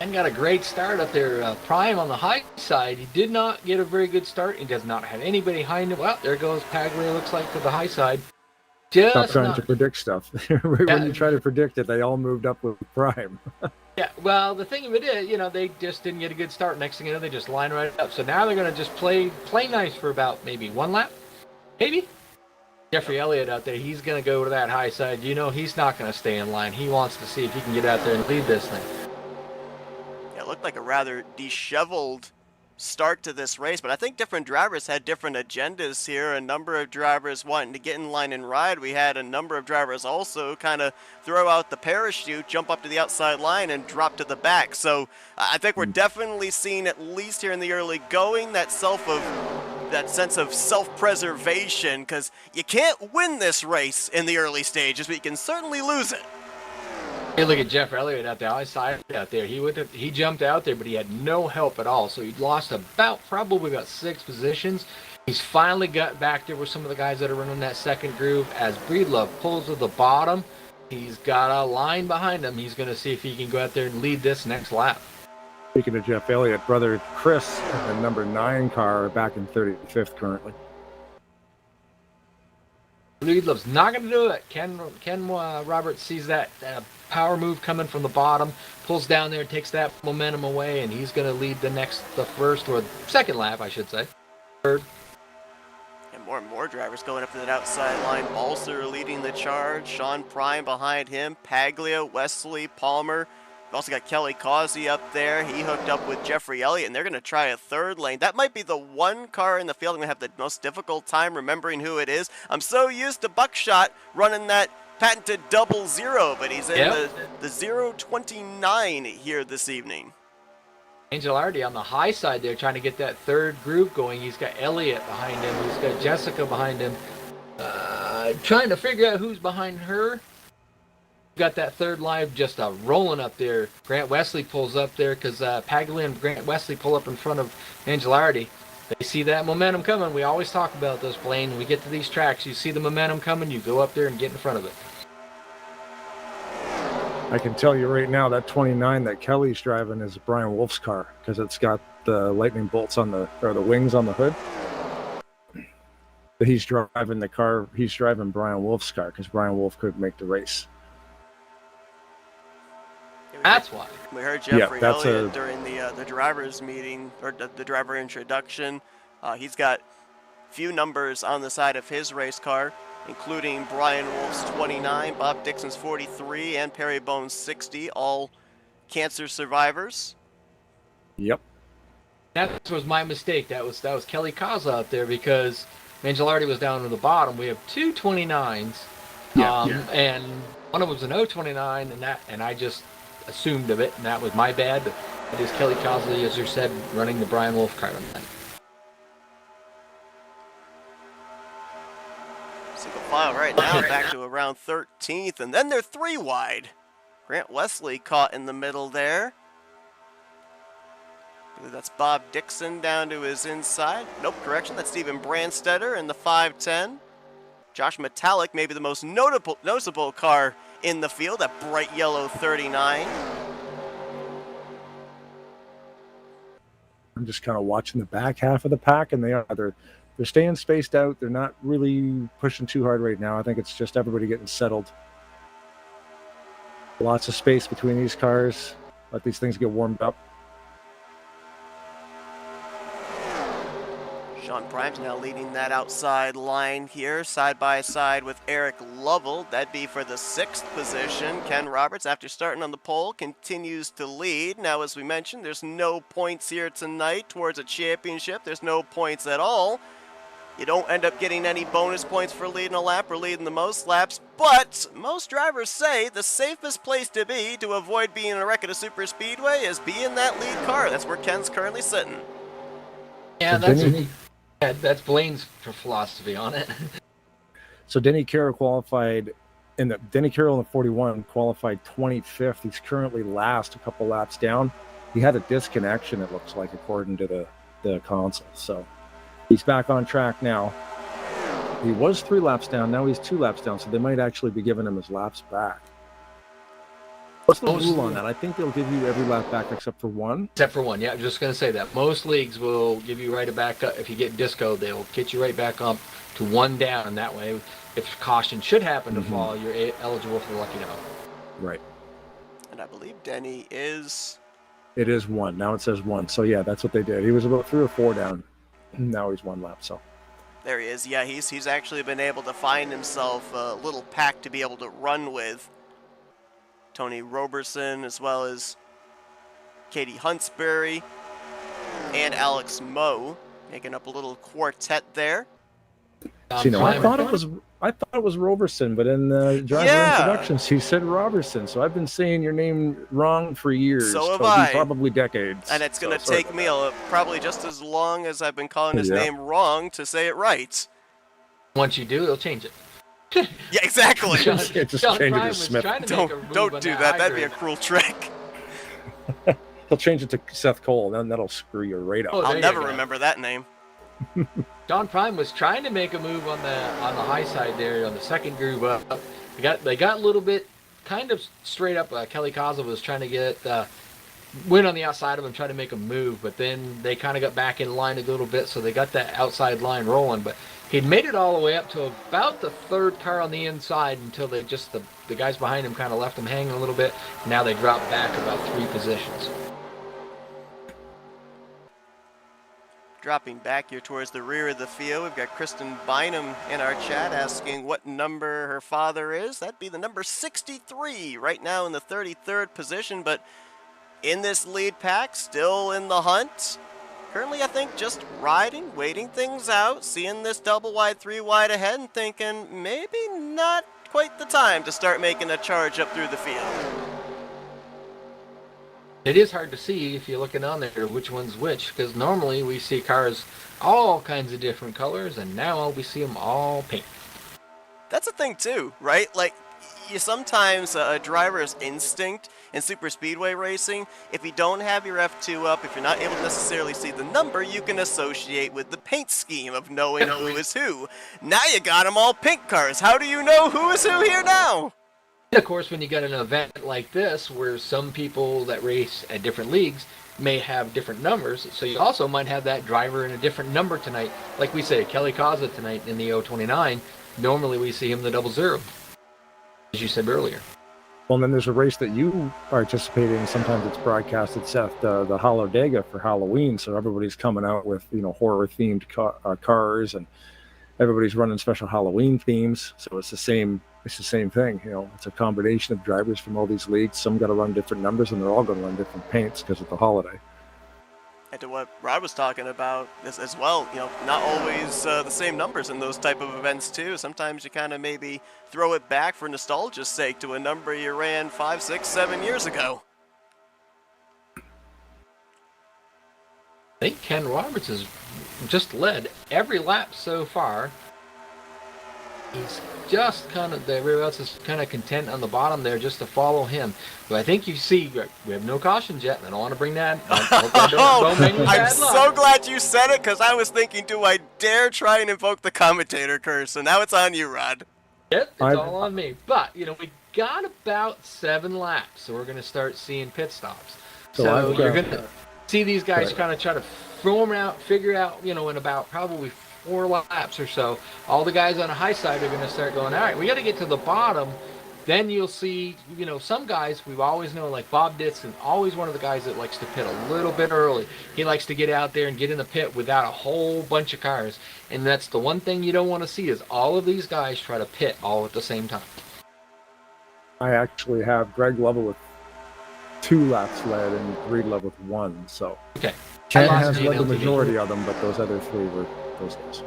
And got a great start up there. Prime on the high side. He did not get a very good start. He does not have anybody behind him. Well, there goes Paglia, looks like, to the high side. Stop trying to predict stuff. When you try to predict it, they all moved up with Prime. Yeah, well, the thing of it is, they just didn't get a good start. Next thing you know, they just line right up. So now they're going to just play nice for about maybe one lap, maybe. Jeffrey Elliott out there, he's going to go to that high side. He's not going to stay in line. He wants to see if he can get out there and lead this thing. Yeah, it looked like a rather disheveled start to this race, but I think different drivers had different agendas here. A number of drivers wanting to get in line and ride. We had a number of drivers also kind of throw out the parachute, jump up to the outside line, and drop to the back. So I think we're definitely seeing, at least here in the early going, that sense of self-preservation, because you can't win this race in the early stages, but you can certainly lose it. Hey, look at Jeff Elliott out there. I saw it out there. He jumped out there, but he had no help at all. So he lost probably about 6 positions. He's finally got back there with some of the guys that are running that second groove. As Breedlove pulls to the bottom, he's got a line behind him. He's going to see if he can go out there and lead this next lap. Speaking of Jeff Elliott, brother Chris, the number 9 car, back in 35th currently. Breedlove's not going to do it. Ken Roberts sees that power move coming from the bottom, pulls down there, takes that momentum away, and he's going to lead the first or second lap, I should say. Third. And more drivers going up to that outside line. Balser leading the charge. Sean Prime behind him. Paglia, Wesley, Palmer. We've also got Kelly Causey up there. He hooked up with Jeffrey Elliott, and they're going to try a third lane. That might be the one car in the field I'm going to have the most difficult time remembering who it is. I'm so used to Buckshot running that patented 00, but he's in the 029 here this evening. Angelardi on the high side there trying to get that third group going. He's got Elliott behind him. He's got Jessica behind him. Trying to figure out who's behind her. Got that third line just rolling up there. Grant Wesley pulls up there because Paglia and Grant Wesley pull up in front of Angelardi. They see that momentum coming. We always talk about this, Blaine. When we get to these tracks, you see the momentum coming, you go up there and get in front of it. I can tell you right now that 29 that Kelly's driving is Brian Wolf's car because it's got the lightning bolts the wings on the hood. But he's driving the car. He's driving Brian Wolf's car because Brian Wolf couldn't make the race. That's why. We heard Jeffrey Elliott during the drivers meeting, or the driver introduction. He's got few numbers on the side of his race car, including Brian Wolf's 29, Bob Dixon's 43, and Perry Bone's 60, all cancer survivors. Yep. That was my mistake. That was Kelly Kaza out there because Angelardi was down to the bottom. We have 2 29s, and one of them was an 029, and I just assumed of it, and that was my bad. But it is Kelly Cosley, as you said, running the Brian Wolf car on that. Single file right now, back to around 13th, and then they're 3 wide. Grant Wesley caught in the middle there. I believe that's Bob Dixon down to his inside. Nope, correction, that's Stephen Brandstetter in the 510. Josh Metallic, maybe the most noticeable car in the field, that bright yellow 39. I'm just kind of watching the back half of the pack, and they're staying spaced out. They're not really pushing too hard right now. I think it's just everybody getting settled. Lots of space between these cars. Let these things get warmed up. Sean Prime's now leading that outside line here, side by side with Eric Lovell. That'd be for the 6th position. Ken Roberts, after starting on the pole, continues to lead. Now, as we mentioned, there's no points here tonight towards a championship. There's no points at all. You don't end up getting any bonus points for leading a lap or leading the most laps, but most drivers say the safest place to be to avoid being in a wreck at a super speedway is be in that lead car. That's where Ken's currently sitting. Yeah, that's Blaine's philosophy on it. So Denny Carroll qualified Denny Carroll in the 41 qualified 25th. He's currently last, a couple laps down. He had a disconnection, it looks like, according to the console. So he's back on track now. He was 3 laps down. Now he's 2 laps down. So they might actually be giving him his laps back. What's the rule on that? I think they'll give you every lap back except for one. Except for one, yeah. I'm just going to say that. Most leagues will give you right back up. If you get disco, they'll get you right back up to 1 down. And that way, if caution should happen to fall, you're eligible for the lucky dog. Right. And I believe Denny is... It is 1. Now it says 1. So, yeah, that's what they did. He was about 3 or 4 down. Now he's 1 lap, so... There he is. Yeah, he's actually been able to find himself a little pack to be able to run with. Tony Roberson, as well as Katie Huntsberry and Alex Moe, making up a little quartet there. See, no, I thought it was Roberson, but in the driver introductions he said Robertson. So I've been saying your name wrong for years. So have I. Probably decades. And it's going to take me probably just as long as I've been calling his name wrong to say it right. Once you do, they'll change it. Yeah, exactly. Just change it to Smith. Don't do that. That'd be a cruel trick. He'll change it to Seth Cole, and then that'll screw you right up. I'll never remember that name. John Prime was trying to make a move on the high side there on the second groove up. They got a little bit kind of straight up. Kelly Kaza was trying to get win on the outside of him, trying to make a move, but then they kind of got back in line a little bit, so they got that outside line rolling. But he'd made it all the way up to about the 3rd car on the inside until they just the guys behind him kind of left him hanging a little bit. Now they dropped back about 3 positions. Dropping back here towards the rear of the field, we've got Kristen Bynum in our chat asking what number her father is. That'd be the number 63, right now in the 33rd position, but in this lead pack, still in the hunt. Currently, I think, just riding, waiting things out, seeing this double wide, 3 wide ahead, and thinking maybe not quite the time to start making a charge up through the field. It is hard to see if you're looking on there which one's which, because normally we see cars all kinds of different colors, and now we see them all pink. That's a thing too, right? Like, you sometimes a driver's instinct in super speedway racing, if you don't have your F2 up, if you're not able to necessarily see the number, you can associate with the paint scheme of knowing who is who. Now you got them all pink cars. How do you know who is who here now? Of course, when you got an event like this, where some people that race at different leagues may have different numbers, so you also might have that driver in a different number tonight. Like we say, Kelly Kaza tonight in the 029, normally we see him the 00, as you said earlier. Well, and then there's a race that you participate in. Sometimes it's broadcasted, Seth, the Holodega for Halloween. So everybody's coming out with, horror-themed cars, and everybody's running special Halloween themes. So it's the same thing. It's a combination of drivers from all these leagues. Some got to run different numbers, and they're all going to run different paints because of the holiday. And to what Rod was talking about this as well, not always the same numbers in those type of events too. Sometimes you kind of maybe throw it back for nostalgia's sake to a number you ran 5, 6, 7 years ago. I think Ken Roberts has just led every lap so far. He's just everybody else is kind of content on the bottom there just to follow him. But I think you see, we have no cautions yet, and I don't want to bring that. I'm so glad you said it, because I was thinking, do I dare try and invoke the commentator curse? So now it's on you, Rod. Yep, it's all on me. But, we got about 7 laps, so we're going to start seeing pit stops. So you're going to see these guys kind of try to figure out, in about probably 4 laps or so, all the guys on the high side are going to start going, all right, we got to get to the bottom. Then you'll see, some guys we've always known, like Bob Ditson, always one of the guys that likes to pit a little bit early. He likes to get out there and get in the pit without a whole bunch of cars. And that's the one thing you don't want to see, is all of these guys try to pit all at the same time. I actually have Greg Lovell with 2 laps led and Reed Love with 1. So okay. Ken has led the majority of them, but those other 3 were those guys.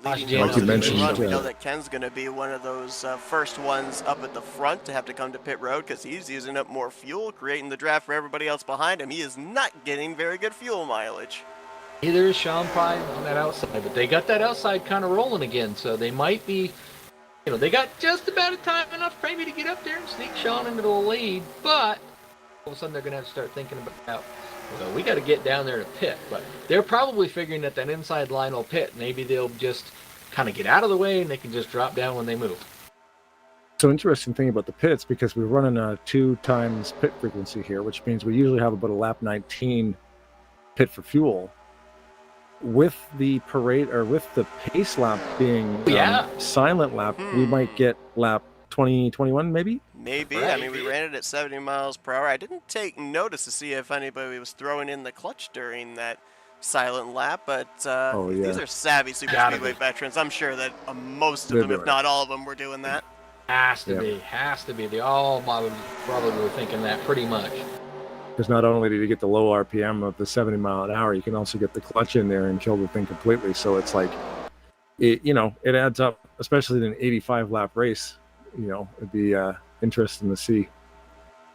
Like you mentioned, we know that Ken's going to be one of those first ones up at the front to have to come to pit road, because he's using up more fuel, creating the draft for everybody else behind him. He is not getting very good fuel mileage. Neither is Sean Prime on that outside, but they got that outside kind of rolling again, so they might be, they got just about a time enough maybe to get up there and sneak Sean into the lead, but all of a sudden they're going to have to start thinking about Well, we got to get down there to pit. But they're probably figuring that inside line will pit. Maybe they'll just kind of get out of the way and they can just drop down when they move. So interesting thing about the pits, because we're running a 2 times pit frequency here, which means we usually have about a lap 19 pit for fuel. With the parade or with the pace lap being silent lap, we might get lap 20, 21 maybe? Maybe. I mean, we ran it at 70 miles per hour. I didn't take notice to see if anybody was throwing in the clutch during that silent lap, but these are savvy Superspeedway veterans. I'm sure that most of them, if not all of them, were doing that. Has to be. They all probably were thinking that pretty much. Because not only do you get the low RPM of the 70 mile an hour, you can also get the clutch in there and kill the thing completely. So it's like, it adds up, especially in an 85 lap race. It'd be interesting to see.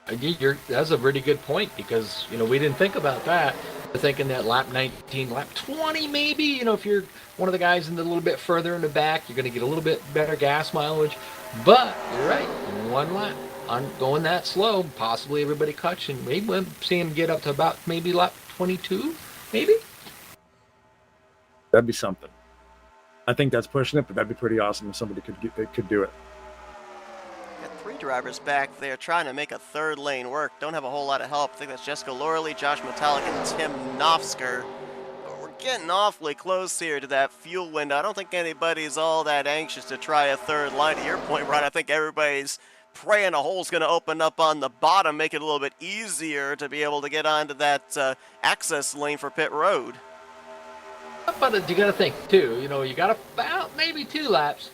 That's a really good point, because we didn't think about that. We're thinking that lap 19, lap 20 maybe. If you're one of the guys in the little bit further in the back, you're going to get a little bit better gas mileage. But you're right, one lap on going that slow, possibly everybody clutching. Maybe we'll see him get up to about maybe lap 22, maybe. That'd be something. I think that's pushing it, but that'd be pretty awesome if somebody could do it. Got 3 drivers back there trying to make a third lane work. Don't have a whole lot of help. I think that's Jessica Lorley, Josh Metallic, and Tim Nofsker. But we're getting awfully close here to that fuel window. I don't think anybody's all that anxious to try a third line. To your point, Ron, I think everybody's praying a hole's going to open up on the bottom, make it a little bit easier to be able to get onto that access lane for pit road. But you got to think too. You got about maybe 2 laps.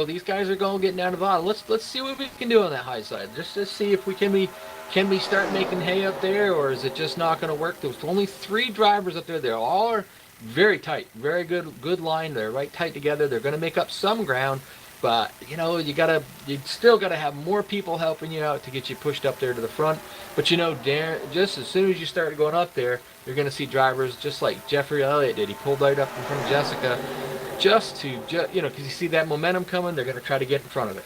These guys are going getting down to the bottom. Let's see what we can do on that high side. Just to see if we can we start making hay up there, or is it just not going to work? There's only 3 drivers up there. They all are very tight, very good line. They're right tight together. They're going to make up some ground. But you still gotta have more people helping you out to get you pushed up there to the front. But just as soon as you start going up there, you're gonna see drivers just like Jeffrey Elliott did. He pulled right up in front of Jessica, because you see that momentum coming. They're gonna try to get in front of it.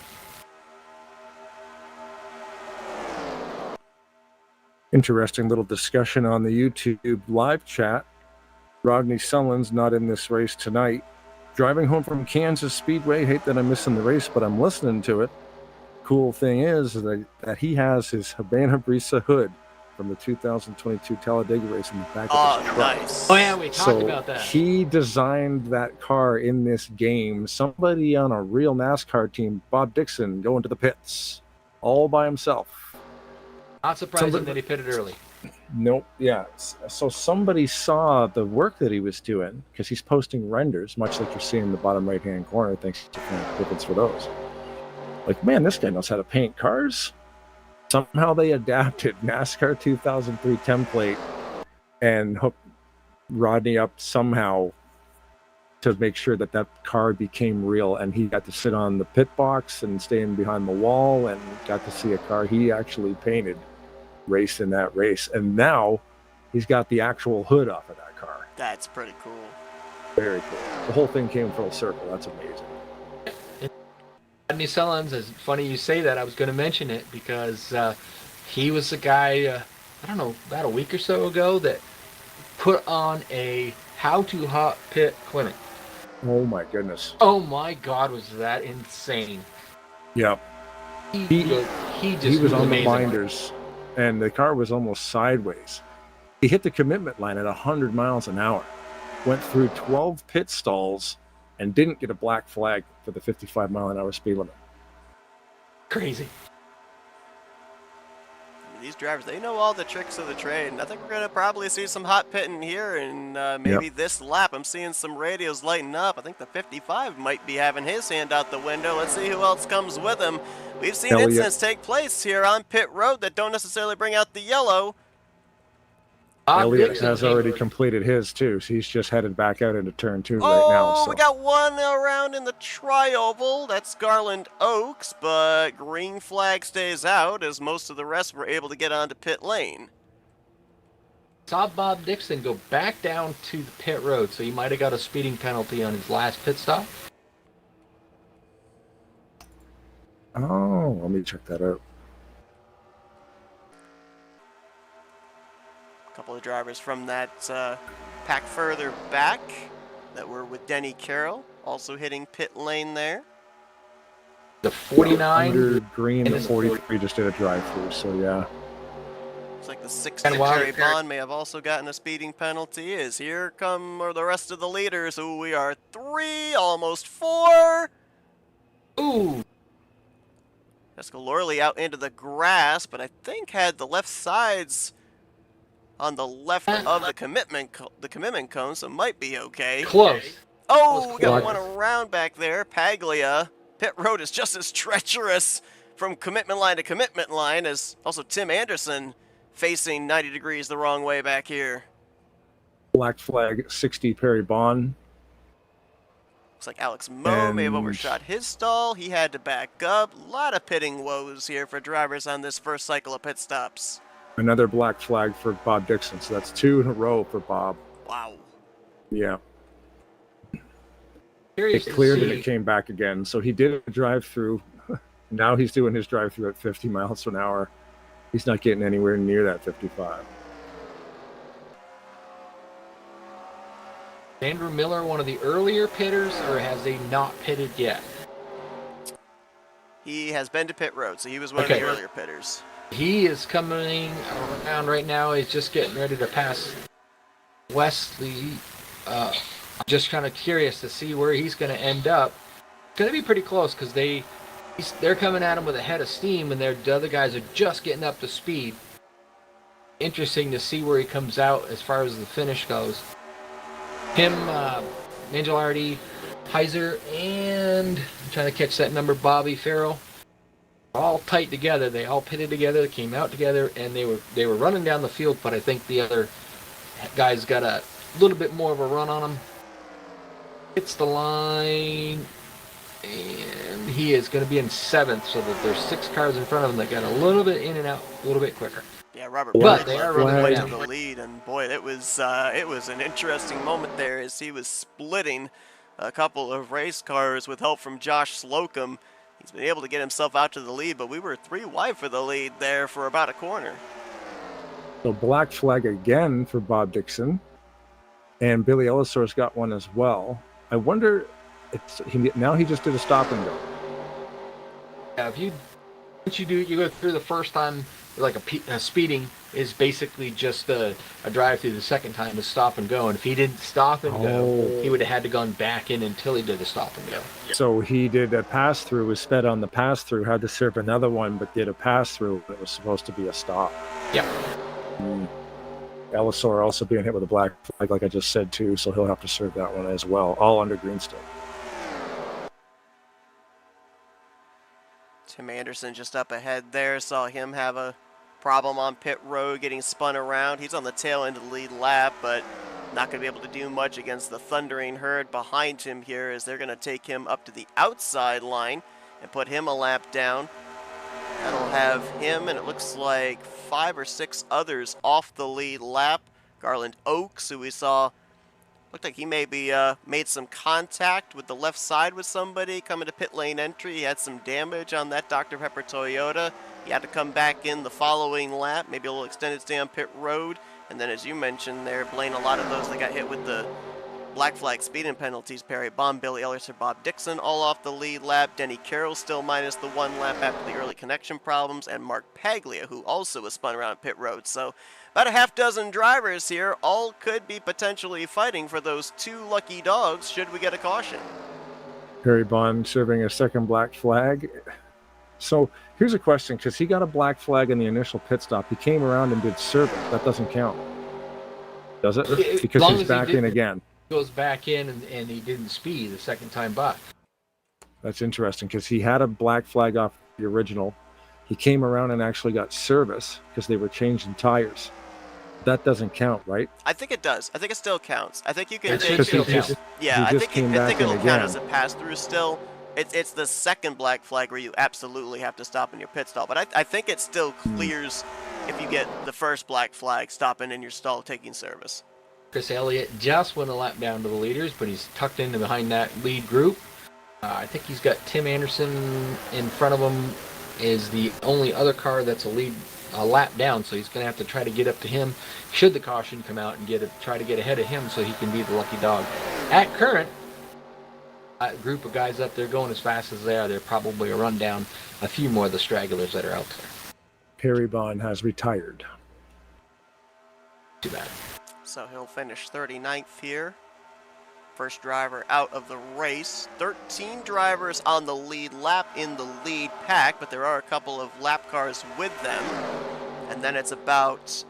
Interesting little discussion on the YouTube live chat. Rodney Sullivan's not in this race tonight. Driving home from Kansas Speedway. Hate that I'm missing the race, but I'm listening to it. Cool thing is that he has his Habana Brisa hood from the 2022 Talladega race in the back of his truck. Nice. Oh yeah, we talked about that. He designed that car in this game. Somebody on a real NASCAR team, Bob Dixon, going to the pits all by himself. Not surprising that he pitted early. Nope. Yeah. So somebody saw the work that he was doing, because he's posting renders, much like you're seeing in the bottom right-hand corner. Thanks to Pippins for those. Like, man, this guy knows how to paint cars. Somehow they adapted NASCAR 2003 template and hooked Rodney up somehow to make sure that car became real, and he got to sit on the pit box and stand behind the wall and got to see a car he actually painted race in that race. And now he's got the actual hood off of that car. That's pretty cool. Very cool. The whole thing came full circle. That's amazing. Rodney Sullins, it's funny you say that. I was going to mention it because he was the guy, I don't know, about a week or so ago that put on a how to hot pit clinic. Oh my goodness. Oh my God, was that insane. Yeah. He was on the binders, and the car was almost sideways. He hit the commitment line at 100 miles an hour, went through 12 pit stalls, and didn't get a black flag for the 55 mile an hour speed limit. Crazy. These drivers, they know all the tricks of the trade, and I think we're going to probably see some hot pitting here, and maybe this lap. I'm seeing some radios lighting up. I think the 55 might be having his hand out the window. Let's see who else comes with him. We've seen incidents take place here on pit road that don't necessarily bring out the yellow. Elliott has already completed his too, so he's just headed back out into turn 2 right now. So We got one around in the tri-oval. That's Garland Oaks, but green flag stays out as most of the rest were able to get onto pit lane. Saw Bob Dixon go back down to the pit road, so he might have got a speeding penalty on his last pit stop. Oh, let me check that out. A couple of drivers from that pack further back that were with Denny Carroll, also hitting pit lane there. The 49 under green, the 43 just did a drive-through. So yeah. Looks like the 60 Perry Bond may have also gotten a speeding penalty. As here come the rest of the leaders. Ooh, we are 3, almost 4. Ooh. Escalorly out into the grass, but I think had the left sides on the left of the commitment cone, so might be okay. Close. Oh, we got one around back there. Paglia. Pit road is just as treacherous from commitment line to commitment line as also Tim Anderson facing 90 degrees the wrong way back here. Black flag, 60 Perry Bond. Looks like Alex Moe may have overshot his stall. He had to back up. A lot of pitting woes here for drivers on this first cycle of pit stops. Another black flag for Bob Dixon. So that's 2 in a row for Bob. Wow. Yeah. It cleared and it came back again. So he did a drive-through. Now he's doing his drive-through at 50 miles an hour. He's not getting anywhere near that 55. Andrew Miller, one of the earlier pitters, or has he not pitted yet? He has been to pit road, so he was one of the earlier pitters. He is coming around right now. He's just getting ready to pass Wesley. I'm just kind of curious to see where he's going to end up. It's going to be pretty close because they're coming at him with a head of steam, and the other guys are just getting up to speed. Interesting to see where he comes out as far as the finish goes. Him, Mangialardi, Heiser, and I'm trying to catch that number, Bobby Farrell, all tight together. They all pitted together, came out together, and they were running down the field, but I think the other guys got a little bit more of a run on him. Hits the line, and he is going to be in 7th, so that there's 6 cars in front of him that got a little bit in and out a little bit quicker. Yeah, Robert but they are running way down to the lead, and boy, it was an interesting moment there as he was splitting a couple of race cars with help from Josh Slocum. He's been able to get himself out to the lead, but we were 3 wide for the lead there for about a corner. So black flag again for Bob Dixon, and Billy Ellisor's got one as well. I wonder, now he just did a stop and go. Yeah, once you go through the first time, like a speeding is basically just a drive through. The second time is stop and go, and if he didn't stop and go, he would have had to gone back in until he did the stop and go. So he did a pass through, was sped on the pass through, had to serve another one, but did a pass through that was supposed to be a stop. Yep. Ellisor also being hit with a black flag, like I just said too, so he'll have to serve that one as well, all under green still. Tim Anderson just up ahead there, saw him have a problem on pit road, getting spun around. He's on the tail end of the lead lap, but not going to be able to do much against the thundering herd behind him here, as they're going to take him up to the outside line and put him a lap down. That'll have him, and it looks like 5 or 6 others off the lead lap. Garland Oaks, who we saw, looked like he maybe made some contact with the left side with somebody coming to pit lane entry. He had some damage on that Dr. Pepper Toyota. He had to come back in the following lap, maybe a little extended stay on pit road. And then, as you mentioned there, Blaine, a lot of those that got hit with the black flag speeding penalties. Perry Baum, Billy Elliott, Bob Dixon, all off the lead lap. Denny Carroll still minus the 1 lap after the early connection problems. And Mark Paglia, who also was spun around pit road. So about a half dozen drivers here, all could be potentially fighting for those 2 lucky dogs should we get a caution. Perry Bond serving a second black flag. So here's a question, because he got a black flag in the initial pit stop. He came around and did service. That doesn't count, does it? Because he's back in again. He goes back in and he didn't speed the second time back. That's interesting, because he had a black flag off the original. He came around and actually got service because they were changing tires. That doesn't count, right? I think it does. I think it still counts. I think you can. I think it'll count as a pass through still. It's the second black flag where you absolutely have to stop in your pit stall. But I think it still clears if you get the first black flag stopping in your stall taking service. Chris Elliott just went a lap down to the leaders, but he's tucked into behind that lead group. I think he's got Tim Anderson in front of him, is the only other car that's a lead a lap down, so he's going to have to try to get up to him should the caution come out and try to get ahead of him so he can be the lucky dog. At current, a group of guys up there going as fast as they are, they're probably a run down a few more of the stragglers that are out there. Perry Bond has retired. Too bad. So he'll finish 39th here. First driver out of the race. 13 drivers on the lead lap in the lead pack, but there are a couple of lap cars with them. And then it's about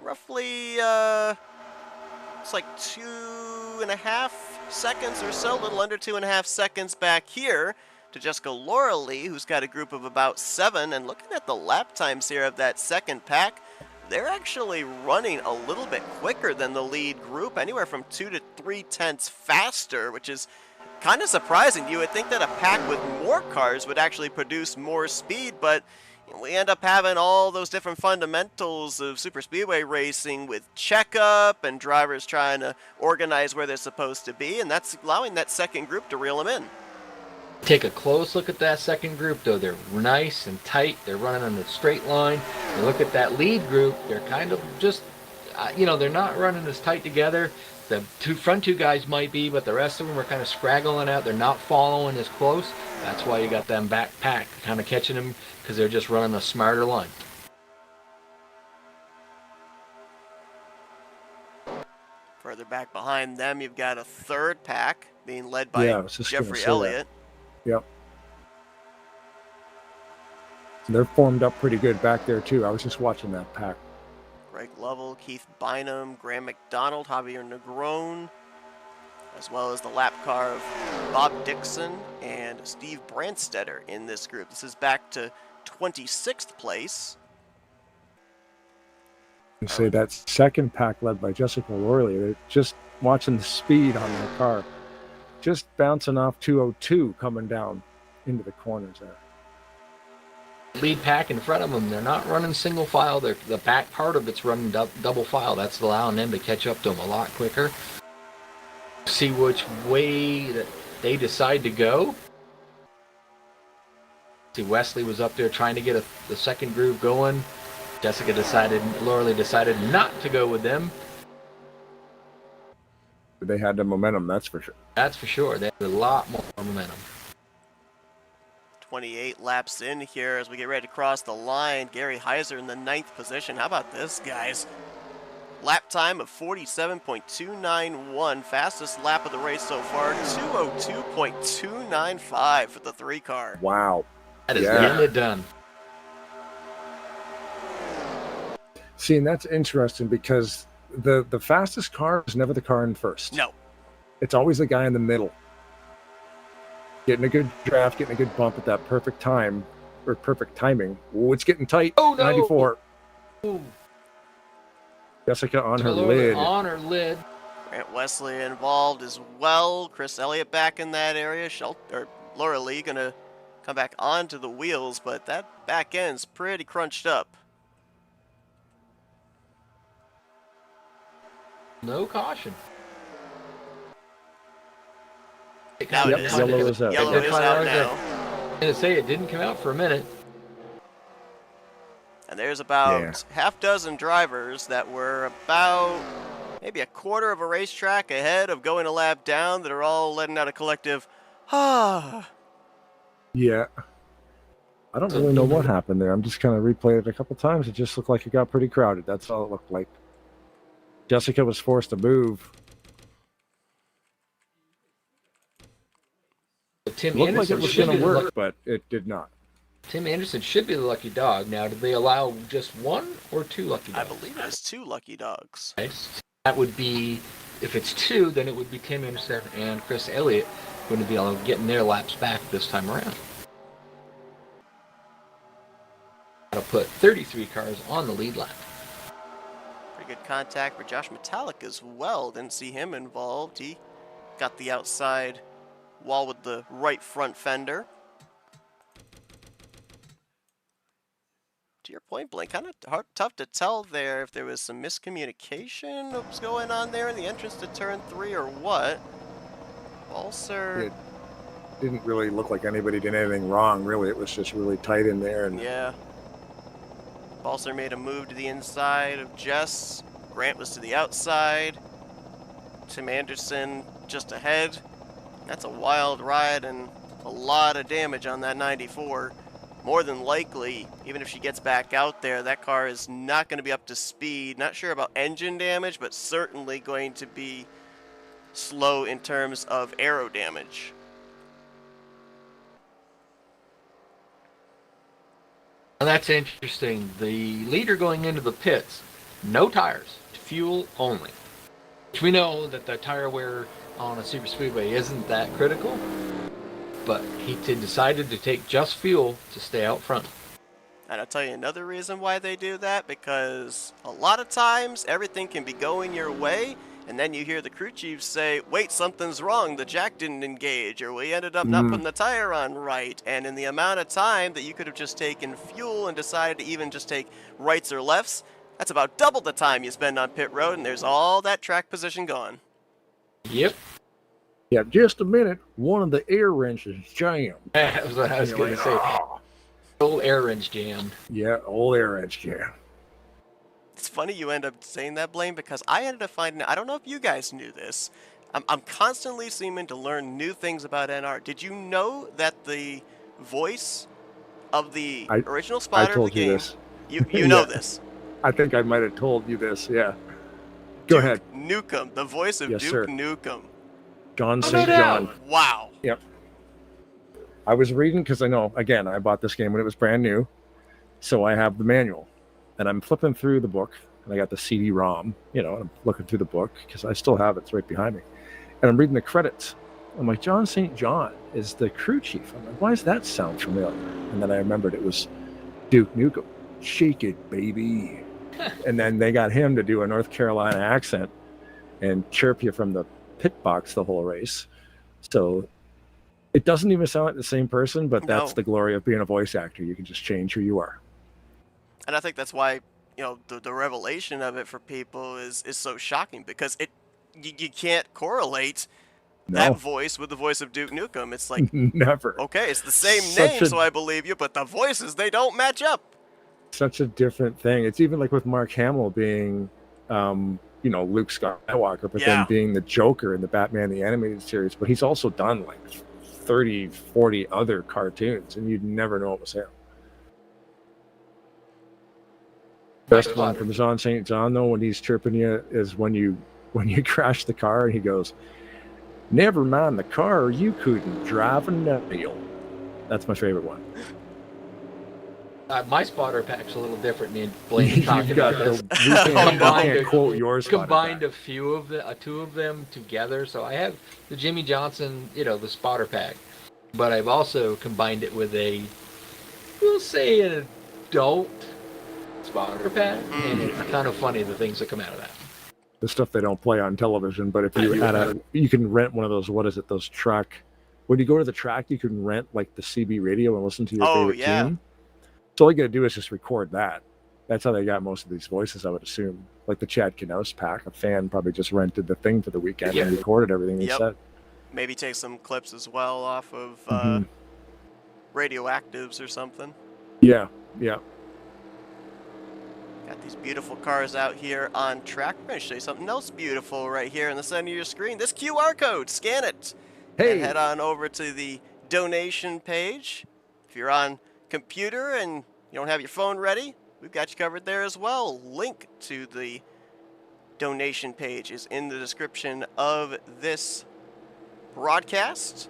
roughly, it's like 2.5 seconds or so, a little under 2.5 seconds back here to Jessica Laura Lee, who's got a group of about 7. And looking at the lap times here of that second pack, they're actually running a little bit quicker than the lead group, anywhere from 2 to 3 tenths faster, which is kind of surprising. You would think that a pack with more cars would actually produce more speed, but we end up having all those different fundamentals of superspeedway racing with checkup and drivers trying to organize where they're supposed to be, and that's allowing that second group to reel them in. Take a close look at that second group, though. They're nice and tight. They're running on a straight line. You look at that lead group, they're kind of just, they're not running as tight together. The front two guys might be, but the rest of them are kind of scraggling out. They're not following as close. That's why you got them back pack kind of catching them, because they're just running a smarter line. Further back behind them, you've got a third pack being led by Jeffrey Elliott. Yep. They're formed up pretty good back there, too. I was just watching that pack. Greg Lovell, Keith Bynum, Graham McDonald, Javier Negron, as well as the lap car of Bob Dixon and Steve Brandstetter in this group. This is back to 26th place. You say that second pack led by Jessica Lorley, they're just watching the speed on their car. Just bouncing off 202 coming down into the corners there. Lead pack in front of them, they're not running single file. The back part of it's running double file. That's allowing them to catch up to them a lot quicker. See which way that they decide to go. See, Wesley was up there trying to get the second group going. Lorelei decided not to go with them. They had the momentum, that's for sure. That's for sure. They had a lot more momentum. 28 laps in here as we get ready to cross the line. Gary Heiser in the 9th position. How about this, guys? Lap time of 47.291. Fastest lap of the race so far, 202.295 for the 3 car. Wow. That is getting it done. See, and that's interesting because the fastest car is never the car in first. No. It's always the guy in the middle. Getting a good draft, getting a good bump at that perfect time, or perfect timing. Oh, it's getting tight. Oh, no. 94. Ooh. Jessica on her lid. On her lid. Grant Wesley involved as well. Chris Elliott back in that area. Laura Lee going to come back onto the wheels, but that back end's pretty crunched up. No caution. Now it is. Yellow is out. Yellow is out now. I'm going to say it didn't come out for a minute. And there's about half dozen drivers that were about maybe a quarter of a racetrack ahead of going a lap down that are all letting out a collective, ah. Yeah. I don't really know what happened there. I'm just kind of replayed it a couple times. It just looked like it got pretty crowded. That's all it looked like. Jessica was forced to move. Tim It looked like Anderson it was should going be to the work, but it did not. Tim Anderson should be the lucky dog. Now, did they allow just 1 or 2 lucky dogs? I believe it is 2 lucky dogs. That would be, if it's 2, then it would be Tim Anderson and Chris Elliott going to be able to get their laps back this time around. That'll put 33 cars on the lead lap. Pretty good contact for Josh Metallic as well. Didn't see him involved. He got the outside wall with the right front fender. To your point, Blake, kind of tough to tell there if there was some miscommunication of what's going on there in the entrance to turn 3 or what. Balser. It didn't really look like anybody did anything wrong, really. It was just really tight in there. And yeah. Balser made a move to the inside of Jess. Grant was to the outside. Tim Anderson just ahead. That's a wild ride and a lot of damage on that 94. More than likely, even if she gets back out there, that car is not going to be up to speed. Not sure about engine damage, but certainly going to be slow in terms of aero damage. And that's interesting. The leader going into the pits, no tires, fuel only. Which we know that the tire wear on a Superspeedway isn't that critical, but he decided to take just fuel to stay out front. And I'll tell you another reason why they do that, because a lot of times everything can be going your way, and then you hear the crew chief say, wait, something's wrong, the jack didn't engage, or we ended up not putting the tire on right. And in the amount of time that you could have just taken fuel and decided to even just take rights or lefts, that's about double the time you spend on pit road, and there's all that track position gone. Yep. Yeah, just a minute. One of the air wrenches jammed. That was what I was going to say. Old air wrench jammed. Yeah, old air wrench jam. It's funny you end up saying that, Blaine, because I ended up finding, I don't know if you guys knew this, I'm constantly seeming to learn new things about NR. Did you know that the voice of the original spotter of the game, you know this? I think I might have told you this, yeah. Go ahead. Newcomb, the voice of Duke Nukem. John St. John. Wow. Yep. I was reading, because I know, again, I bought this game when it was brand new, so I have the manual. And I'm flipping through the book, and I got the CD-ROM, and I'm looking through the book, because I still have it. It's right behind me. And I'm reading the credits. I'm like, John St. John is the crew chief. I'm like, why does that sound familiar? And then I remembered it was Duke Nukem. Shake it, baby. And then they got him to do a North Carolina accent and chirp you from the pit box the whole race. So it doesn't even sound like the same person, but that's the glory of being a voice actor. You can just change who you are. And I think that's why, the revelation of it for people is so shocking, because you can't correlate that voice with the voice of Duke Nukem. It's like, never. Okay, it's the same name, so I believe you, but the voices, they don't match up. Such a different thing. It's even like with Mark Hamill being, Luke Skywalker, but then being the Joker in the Batman the Animated Series. But he's also done like 30, 40 other cartoons, and you'd never know it was him. Best one from John St. John, though, when he's chirping you, is when you crash the car, and he goes, "Never mind the car, you couldn't drive a nail." That's my favorite one. My spotter pack's a little different. Me and Blaine talking about this. We can't quote yours. Combined a few of the two of them together. So I have the Jimmy Johnson, the spotter pack, but I've also combined it with we'll say an adult spotter pack, and it's kind of funny the things that come out of that. The stuff they don't play on television, but if you you can rent one of those. What is it? Those track. When you go to the track, you can rent like the CB radio and listen to your favorite team. So all you got to do is just record that. That's how they got most of these voices, I would assume. Like the Chad Knaus pack, a fan probably just rented the thing for the weekend and recorded everything he said. Maybe take some clips as well off of Radioactives or something. Yeah. Got these beautiful cars out here on track. I'm going to show you something else beautiful right here in the center of your screen. This QR code, scan it. Hey. And head on over to the donation page. If you're on computer and you don't have your phone ready, we've got you covered there as well. Link to the donation page is in the description of this broadcast.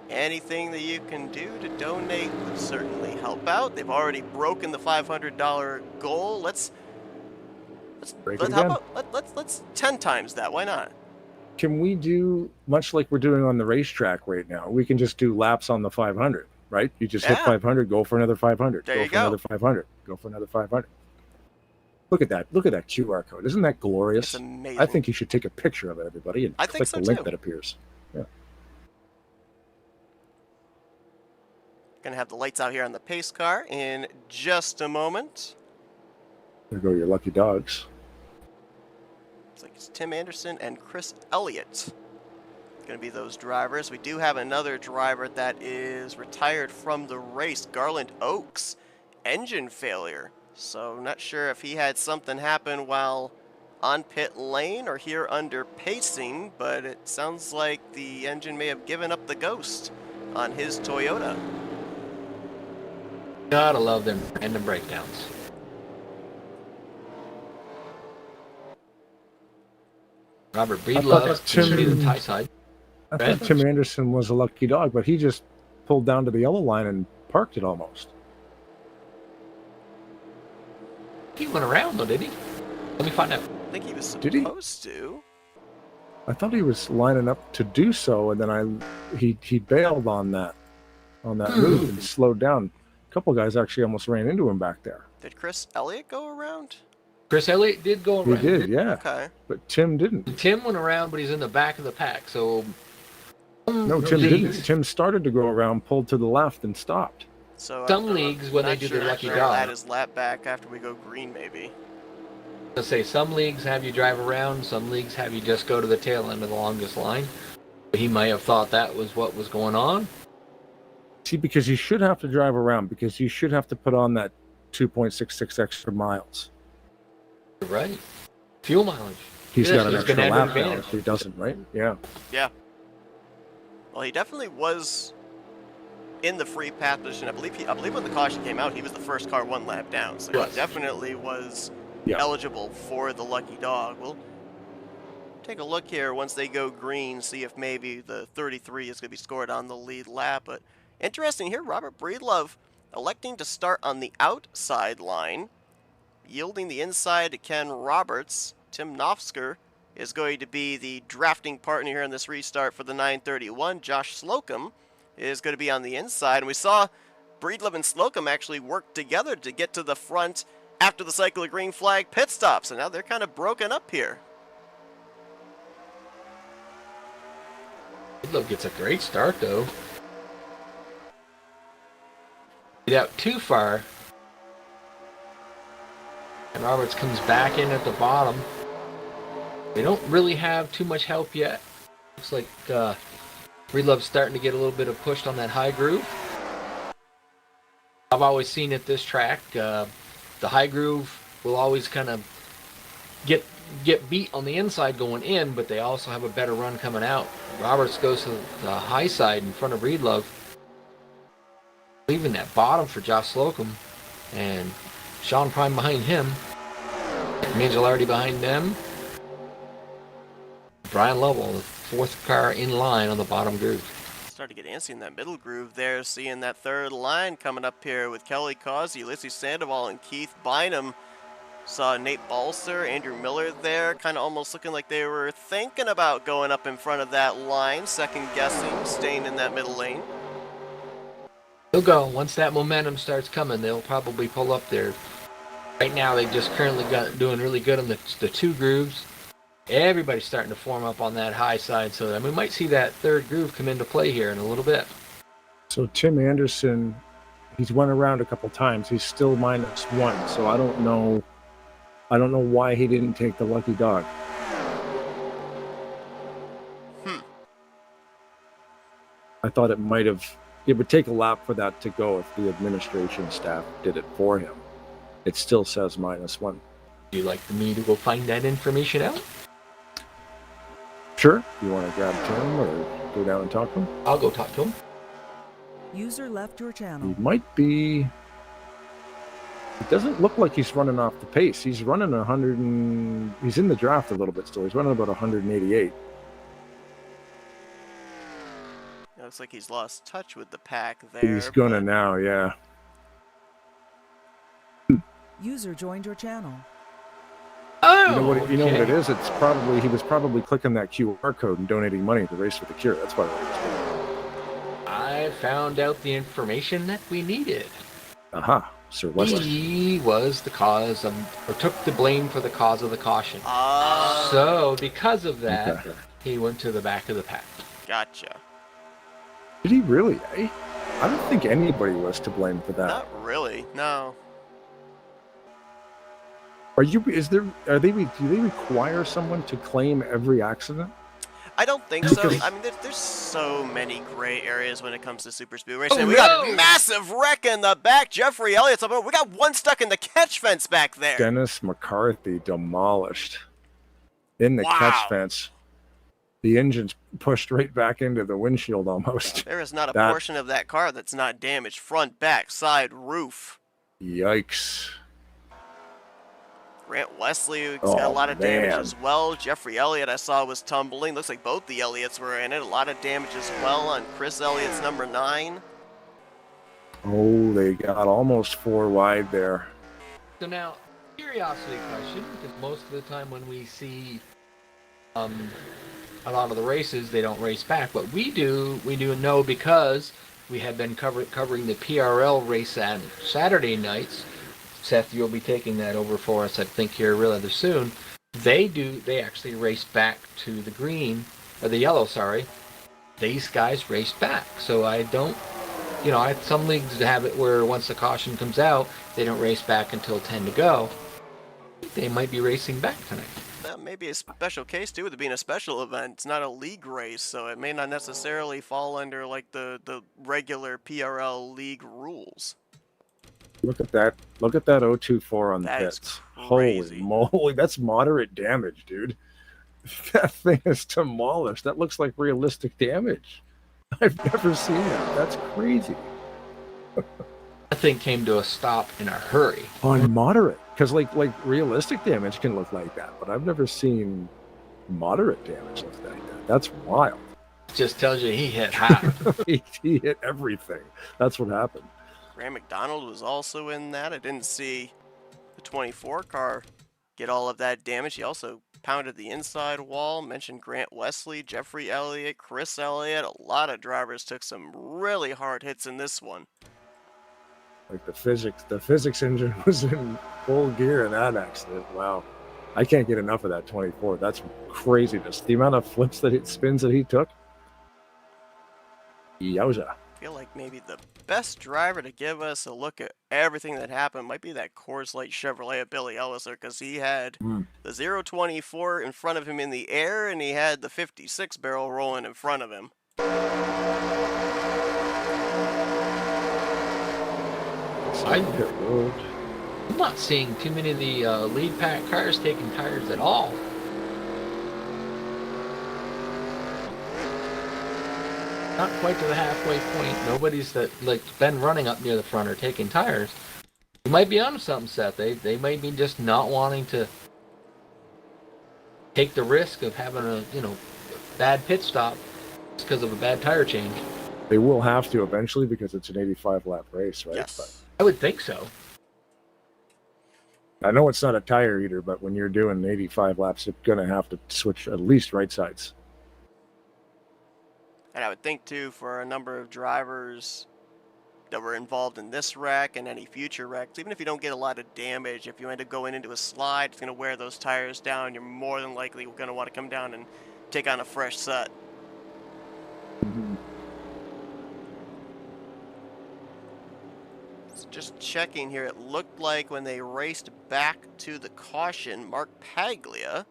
Anything that you can do to donate would certainly help out. They've already broken the $500 goal. Let's 10 times that. Why not? Can we do much like we're doing on the racetrack right now? We can just do laps on the 500. Right? You just hit 500, go for another 500. There you go. Another 500. Go for another 500. Look at that. Look at that QR code. Isn't that glorious? It's amazing. I think you should take a picture of it, everybody, and click the link that appears. Yeah. Gonna have the lights out here on the pace car in just a moment. There go your lucky dogs. Looks like it's Tim Anderson and Chris Elliott. Going to be those drivers. We do have another driver that is retired from the race, Garland Oaks. Engine failure So not sure if he had something happen while on pit lane or here under pacing, but it sounds like the engine may have given up the ghost on his Toyota. Gotta love them random breakdowns. Robert Breedlove to the tie side. I thought Tim Anderson was a lucky dog, but he just pulled down to the yellow line and parked it almost. He went around though, did he? Let me find out. I think he was Did he? supposed to. I thought he was lining up to do so, and then he bailed on that move and slowed down. A couple guys actually almost ran into him back there. Did Chris Elliott go around? Chris Elliott did go around. He did, yeah. Okay. But Tim didn't. Tim went around, but he's in the back of the pack, so... No, Tim didn't. Tim started to go around, pulled to the left, and stopped. So some leagues, when they do their lucky dog, add his lap back after we go green, maybe. Let's say some leagues have you drive around, some leagues have you just go to the tail end of the longest line. He might have thought that was what was going on. See, because you should have to drive around, because you should have to put on that 2.66 extra miles. You're right. Fuel mileage. He's got an extra lap now if he doesn't, right? Yeah. Yeah. Well, he definitely was in the free path position. I believe when the caution came out, he was the first car one lap down. So he definitely was eligible for the lucky dog. We'll take a look here once they go green, see if maybe the 33 is going to be scored on the lead lap. But interesting here, Robert Breedlove electing to start on the outside line, yielding the inside to Ken Roberts. Tim Nofsker is going to be the drafting partner here in this restart for the 931. Josh Slocum is going to be on the inside. And we saw Breedlove and Slocum actually work together to get to the front after the cycle of green flag pit stop. So now they're kind of broken up here. Breedlove gets a great start, though. Get out too far. And Roberts comes back in at the bottom. They don't really have too much help yet. Looks like Breedlove's starting to get a little bit of pushed on that high groove. I've always seen at this track, the high groove will always kind of get beat on the inside going in, but they also have a better run coming out. Roberts goes to the high side in front of Breedlove, leaving that bottom for Josh Slocum, and Sean Prime behind him. Mangialardi behind them. Brian Lovell, the fourth car in line on the bottom groove. Starting to get antsy in that middle groove there, seeing that third line coming up here with Kelly Causey, Ulysses Sandoval, and Keith Bynum. Saw Nate Balser, Andrew Miller there, kind of almost looking like they were thinking about going up in front of that line, second guessing, staying in that middle lane. They'll go. Once that momentum starts coming, they'll probably pull up there. Right now, they just currently doing really good on the two grooves. Everybody's starting to form up on that high side, so we might see that third groove come into play here in a little bit. So Tim Anderson, he's went around a couple times. He's still -1, so I don't know why he didn't take the lucky dog. I thought it would take a lap for that to go if the administration staff did it for him. It still says -1. Would you like me to go find that information out? Sure. You want to grab Tim or go down and talk to him? I'll go talk to him. User left your channel. He might be... It doesn't look like he's running off the pace. He's running 100 and... He's in the draft a little bit still. He's running about 188. It looks like he's lost touch with the pack there. He's gonna now, yeah. User joined your channel. Oh, you know what it is? It's probably he was probably clicking that QR code and donating money to Race for the Cure. That's why it was doing. I found out the information that we needed. Aha, Sir Wesley. He was the cause of, or took the blame for the cause of the caution. So because of that, he went to the back of the pack. Gotcha. Did he really? Eh? I don't think anybody was to blame for that. Not really, no. Do they require someone to claim every accident? I don't think so. I mean, there's so many gray areas when it comes to super speed racing. Oh, We got a massive wreck in the back. Jeffrey Elliott's up. We got one stuck in the catch fence back there. Dennis McCarthy demolished in the catch fence. The engine's pushed right back into the windshield almost. There is not a portion of that car that's not damaged. Front, back, side, roof. Yikes. Grant Wesley got a lot of damage as well. Jeffrey Elliott I saw was tumbling. Looks like both the Elliots were in it. A lot of damage as well on Chris Elliott's number 9. Oh, they got almost 4 wide there. So now, curiosity question, because most of the time when we see a lot of the races, they don't race back. But we do know, because we have been covering the PRL race on Saturday nights. Seth, you'll be taking that over for us, I think, here rather soon. They actually race back to the green, or the yellow, sorry. These guys race back. So I don't, some leagues have it where once the caution comes out, they don't race back until 10 to go. They might be racing back tonight. That may be a special case, too, with it being a special event. It's not a league race, so it may not necessarily fall under, like, the regular PRL league rules. Look at that. Look at that 024 on the pits. Holy moly, that's moderate damage, dude. That thing is demolished. That looks like realistic damage. I've never seen that. That's crazy. That thing came to a stop in a hurry. On moderate. Because like realistic damage can look like that, but I've never seen moderate damage look like that. That's wild. Just tells you he hit hard. he hit everything. That's what happened. Graham McDonald was also in that. I didn't see the 24 car get all of that damage. He also pounded the inside wall. Mentioned Grant Wesley, Jeffrey Elliott, Chris Elliott. A lot of drivers took some really hard hits in this one. Like the physics engine was in full gear in that accident. Wow. I can't get enough of that 24. That's craziness. The amount of flips spins that he took. Yowza. I feel like maybe the best driver to give us a look at everything that happened might be that Coors Light Chevrolet of Billy Elliser, because he had the 024 in front of him in the air, and he had the 56 barrel rolling in front of him. I'm not seeing too many of the lead pack cars taking tires at all. Not quite to the halfway point. Nobody's been running up near the front or taking tires. You might be onto something, Seth. They might be just not wanting to take the risk of having a bad pit stop just because of a bad tire change. They will have to eventually because it's an 85 lap race, right? Yes. But I would think so. I know it's not a tire eater, but when you're doing 85 laps, you're going to have to switch at least right sides. And I would think, too, for a number of drivers that were involved in this wreck and any future wrecks, even if you don't get a lot of damage, if you end up going into a slide, it's going to wear those tires down. You're more than likely going to want to come down and take on a fresh set. Mm-hmm. Just checking here, it looked like when they raced back to the caution, Mark Paglia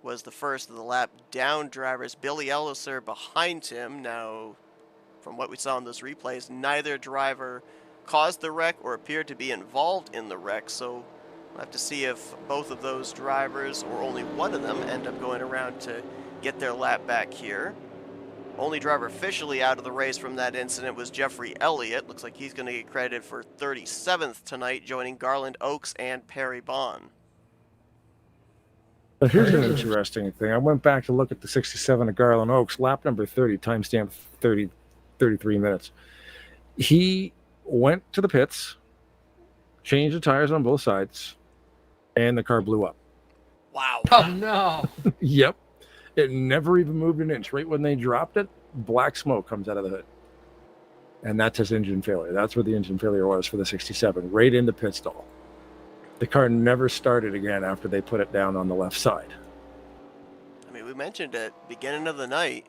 was the first of the lap down drivers. Billy Elliser behind him. Now, from what we saw in those replays, neither driver caused the wreck or appeared to be involved in the wreck, so we'll have to see if both of those drivers, or only one of them, end up going around to get their lap back here. Only driver officially out of the race from that incident was Jeffrey Elliott. Looks like he's going to get credited for 37th tonight, joining Garland Oaks and Perry Bond. But here's an interesting thing. I went back to look at the 67 of Garland Oaks, lap number 30, timestamp 33 minutes. He went to the pits, changed the tires on both sides, and the car blew up. Wow. Oh, no. Yep. It never even moved an inch. Right when they dropped it, black smoke comes out of the hood. And that's his engine failure. That's where the engine failure was for the 67, right into pit stall. The car never started again after they put it down on the left side. I mean, we mentioned at the beginning of the night,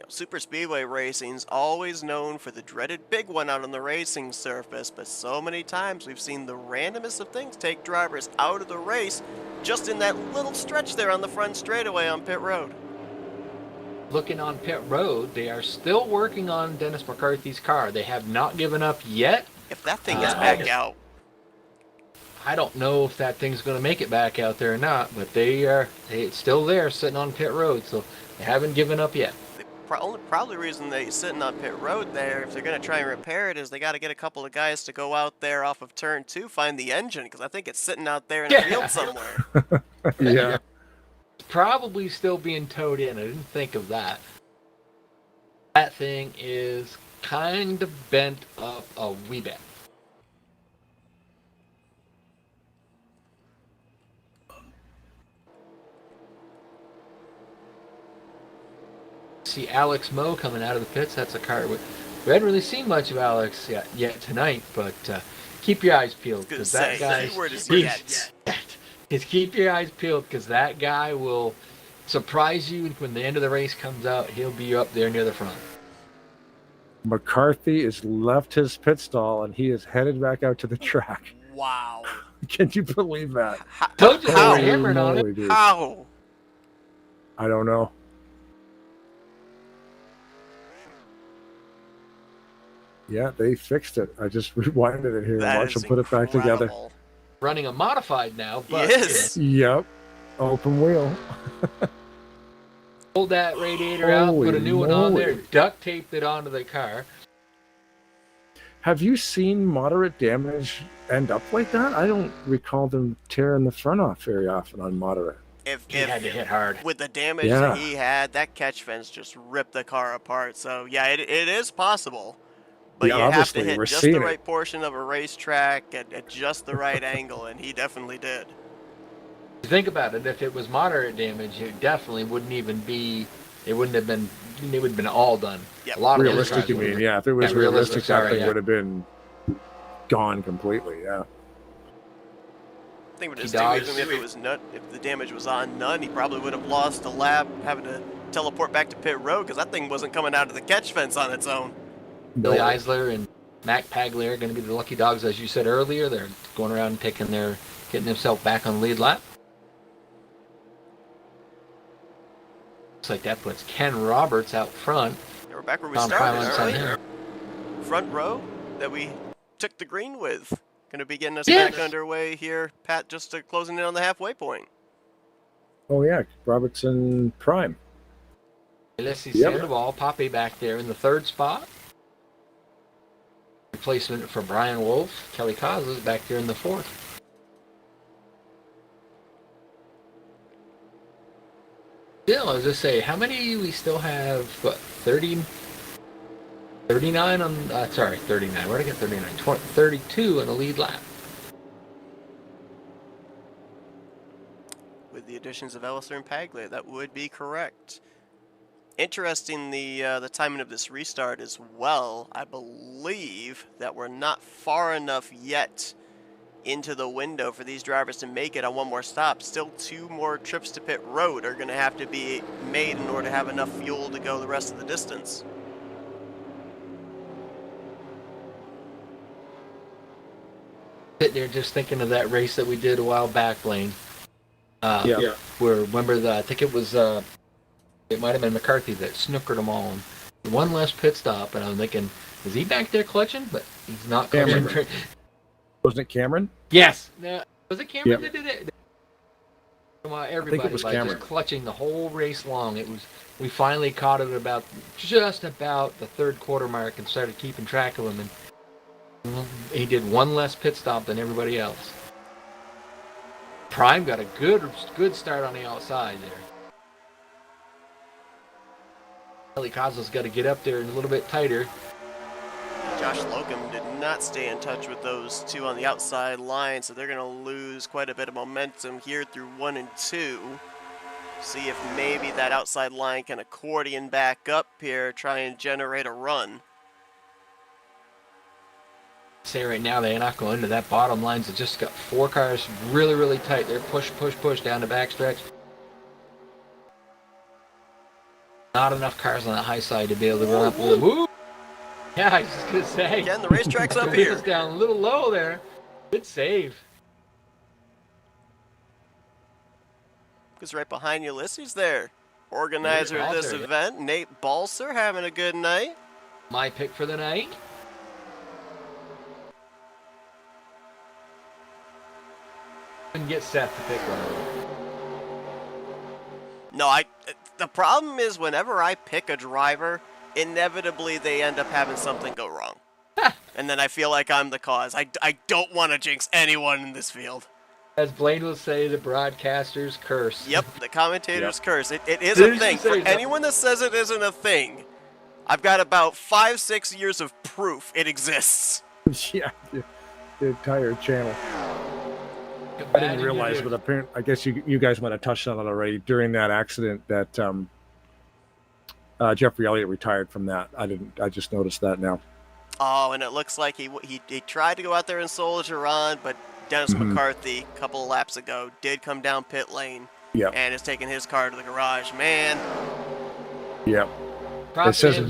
super speedway racing's always known for the dreaded big one out on the racing surface, but so many times we've seen the randomest of things take drivers out of the race just in that little stretch there on the front straightaway on pit road. Looking on pit road, they are still working on Dennis McCarthy's car. They have not given up yet. If that thing gets back out. I don't know if that thing's going to make it back out there or not, but it's still there sitting on pit road, so they haven't given up yet. Probably reason they're sitting on pit road there, if they're going to try and repair it, is they got to get a couple of guys to go out there off of turn 2, find the engine, because I think it's sitting out there in a field somewhere. Yeah. It's probably still being towed in. I didn't think of that. That thing is kind of bent up a wee bit. See Alex Moe coming out of the pits. That's a car. We haven't really seen much of Alex yet tonight, but keep your eyes peeled because that guy. Just keep your eyes peeled because that guy will surprise you when the end of the race comes out. He'll be up there near the front. McCarthy has left his pit stall and he is headed back out to the track. Wow. Can you believe that? Told you they were hammering on it. Dude. How? I don't know. Yeah, they fixed it. I just rewinded it here and watched them put it back together. Running a modified now, but yes. Yep. Open wheel. Pulled that radiator out, put a new one on there, duct taped it onto the car. Have you seen moderate damage end up like that? I don't recall them tearing the front off very often on moderate. If had to hit hard. With the damage that he had, that catch fence just ripped the car apart. So yeah, it is possible. But you have to hit just the right portion of a racetrack at just the right angle, and he definitely did. Think about it. If it was moderate damage, it definitely wouldn't even be. It wouldn't have been. It would have been all done. Yep. A lot of realistic, you mean? Yeah, if it was realistic, that thing would have been gone completely. Yeah. I think if it was if the damage was on none, he probably would have lost a lap, having to teleport back to pit road because that thing wasn't coming out of the catch fence on its own. Billy Eisler and Mac Paglia are going to be the lucky dogs, as you said earlier. They're going around and getting themselves back on the lead lap. Looks like that puts Ken Roberts out front. Yeah, we're back where we started, aren't we? Front row that we took the green with. Going to be getting us back underway here. Pat just closing in on the halfway point. Oh, yeah. Robertson Prime. Let's see Sandoval, Poppy back there in the third spot. Replacement for Brian Wolf. Kelly Cosles back there in the fourth. Still, as I say, how many we still have? What, 30? 39 on, sorry, 39. Where'd I get 39? 32 in the lead lap. With the additions of Elliser and Paglia, that would be correct. Interesting, the timing of this restart as well. I believe that we're not far enough yet into the window for these drivers to make it on one more stop. Still 2 more trips to pit road are going to have to be made in order to have enough fuel to go the rest of the distance. Sitting there just thinking of that race that we did a while back, Blaine. Where, remember, I think it was... it might have been McCarthy that snookered them all. One less pit stop, and I'm thinking, is he back there clutching? But he's not clutching. Wasn't it Cameron? Yes. Was it Cameron that did it? Everybody, I think it was Cameron. just clutching the whole race long. We finally caught it just about the third quarter mark and started keeping track of him. And he did one less pit stop than everybody else. Prime got a good start on the outside there. Kelly Cosles got to get up there and a little bit tighter. Josh Slocum did not stay in touch with those two on the outside line, so they're going to lose quite a bit of momentum here through 1 and 2. See if maybe that outside line can accordion back up here, try and generate a run. Say right now they're not going into that bottom line. They just got 4 cars really, really tight. They're push down the backstretch. Not enough cars on the high side to be able to run up with them. Ooh! Yeah, I was just going to say. Again, the racetrack's up here. Down a little low there. Good save. Who's right behind Ulysses there? organizer of this Balser. event, Nate Balser, having a good night. My pick for the night. And get Seth to pick one. No, the problem is whenever I pick a driver, inevitably they end up having something go wrong. And then I feel like I'm the cause. I don't want to jinx anyone in this field. As Blaine will say, the broadcaster's curse. Yep, the commentator's curse. It is Did a you thing. say For that? anyone that says it isn't a thing, I've got about 5-6 years of proof it exists. Yeah, the entire channel. I didn't realize, but apparently, I guess you guys might have touched on it already. During that accident, that Jeffrey Elliott retired from that. I didn't. I just noticed that now. Oh, and it looks like he tried to go out there and soldier on, but Dennis McCarthy, a couple of laps ago, did come down pit lane. Yep. And is taking his car to the garage. Man. Yep. It says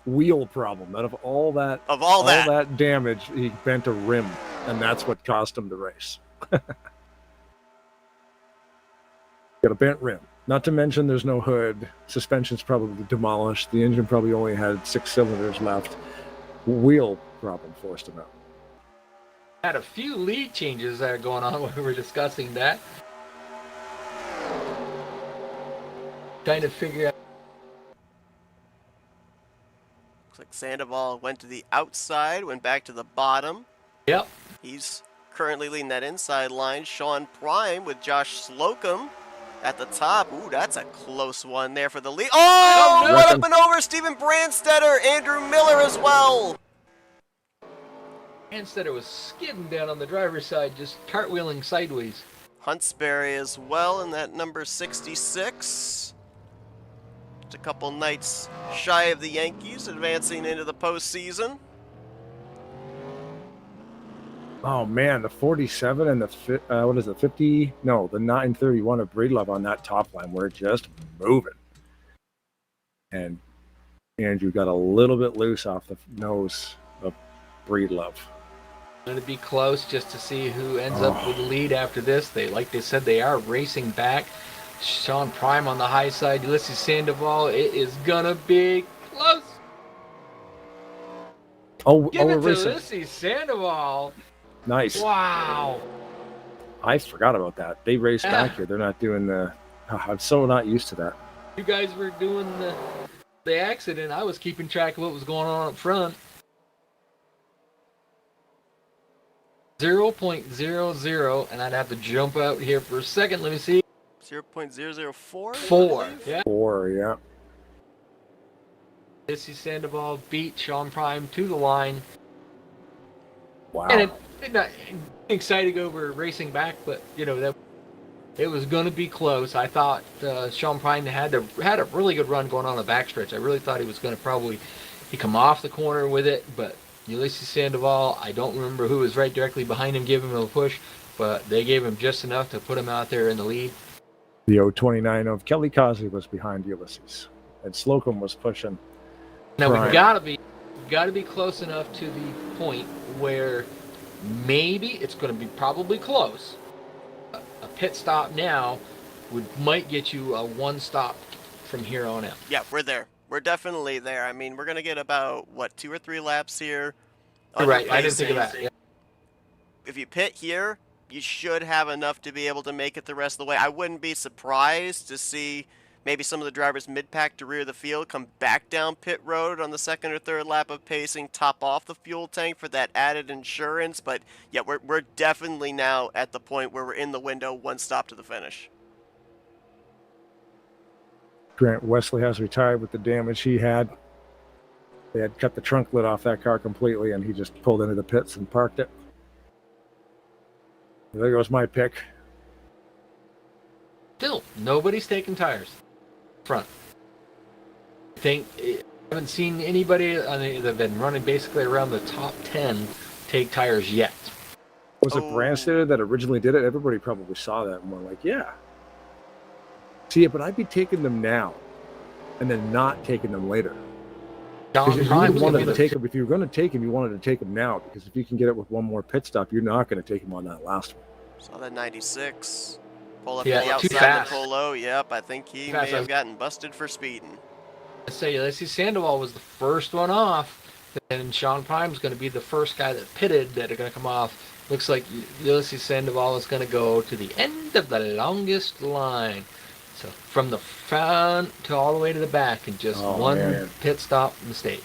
wheel problem. Out of all that damage, he bent a rim, and that's what cost him the race. Got a bent rim. Not to mention there's no hood. Suspension's probably demolished. The engine probably only had 6 cylinders left. Wheel problem forced him out. Had a few lead changes that are going on when we were discussing that. Trying to figure out. Looks like Sandoval went to the outside, went back to the bottom. Yep. He's currently leading that inside line. Sean Prime with Josh Slocum at the top. Ooh, that's a close one there for the lead. Oh, no. What up and over? Steven Brandstetter, Andrew Miller as well. Brandstetter was skidding down on the driver's side, just cartwheeling sideways. Huntsberry as well in that number 66. Just a couple nights shy of the Yankees, advancing into the postseason. Oh man, the 47 and the 50? No, the 931 of Breedlove on that top line were just moving. And Andrew got a little bit loose off the nose of Breedlove. Going to be close just to see who ends up with the lead after this. Like they said, they are racing back. Sean Prime on the high side, Ulysses Sandoval. It is gonna be close. Give it to Ulysses Sandoval. Nice. Wow. I forgot about that. They raced back here. They're not doing the. I'm so not used to that. You guys were doing the accident. I was keeping track of what was going on up front. 0.00, and I'd have to jump out here for a second. Let me see. 0.004? 4. Yeah. 4, yeah. Ulysses Sandoval beat Sean Prime to the line. Wow. And not exciting over racing back, but that it was going to be close. I thought Sean Prime had a really good run going on the backstretch. I really thought he was going to probably come off the corner with it, but Ulysses Sandoval, I don't remember who was right directly behind him giving him a push, but they gave him just enough to put him out there in the lead. The 029 of Kelly Causey was behind Ulysses, and Slocum was pushing. Now we've got to be close enough to the point where maybe it's going to be probably close. A pit stop now might get you a one stop from here on out. Yeah, we're there. We're definitely there. I mean, we're going to get about, 2 or 3 laps here. Right, I didn't think of that. Yeah. If you pit here, you should have enough to be able to make it the rest of the way. I wouldn't be surprised to see maybe some of the drivers mid-pack to rear the field come back down pit road on the 2nd or 3rd lap of pacing, top off the fuel tank for that added insurance. But, yeah, we're definitely now at the point where we're in the window, one stop to the finish. Grant Wesley has retired with the damage he had. They had cut the trunk lid off that car completely, and he just pulled into the pits and parked it. There goes my pick. Still, nobody's taking tires. Front. I haven't seen anybody that have been running basically around the top 10 take tires yet. Was it Brandstetter that originally did it? Everybody probably saw that and were like, yeah. See, but I'd be taking them now and then not taking them later. If you wanted to take them, if you were going to take them, you wanted to take them now, because if you can get it with one more pit stop, you're not going to take them on that last one. Saw that 96. Pull up to Yeah, the too outside fast. and pull low. Yep, I think he may have gotten busted for speeding. I say Ulysses Sandoval was the first one off, and Sean Prime's going to be the first guy that pitted that are going to come off. Looks like Ulysses Sandoval is going to go to the end of the longest line. So from the front to all the way to the back in just one pit stop mistake.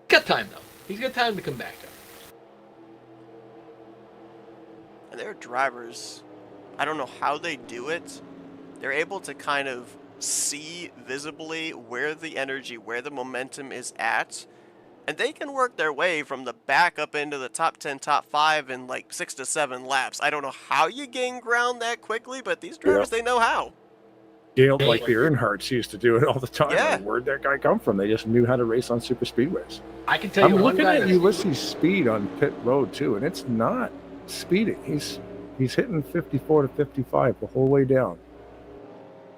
Got time, though. He's got time to come back up. And their drivers, I don't know how they do it. They're able to kind of see visibly where the energy, where the momentum is at, and they can work their way from the back up into the top 10, top 5 in like 6 to 7 laps. I don't know how you gain ground that quickly, but these drivers, they know how. Gail, like the Earnhardts used to do it all the time. Yeah. Like, where'd that guy come from? They just knew how to race on super speedways. I can tell you I'm one looking guy at Ulysses' speed on pit road too, and it's not speeding. He's hitting 54 to 55 the whole way down.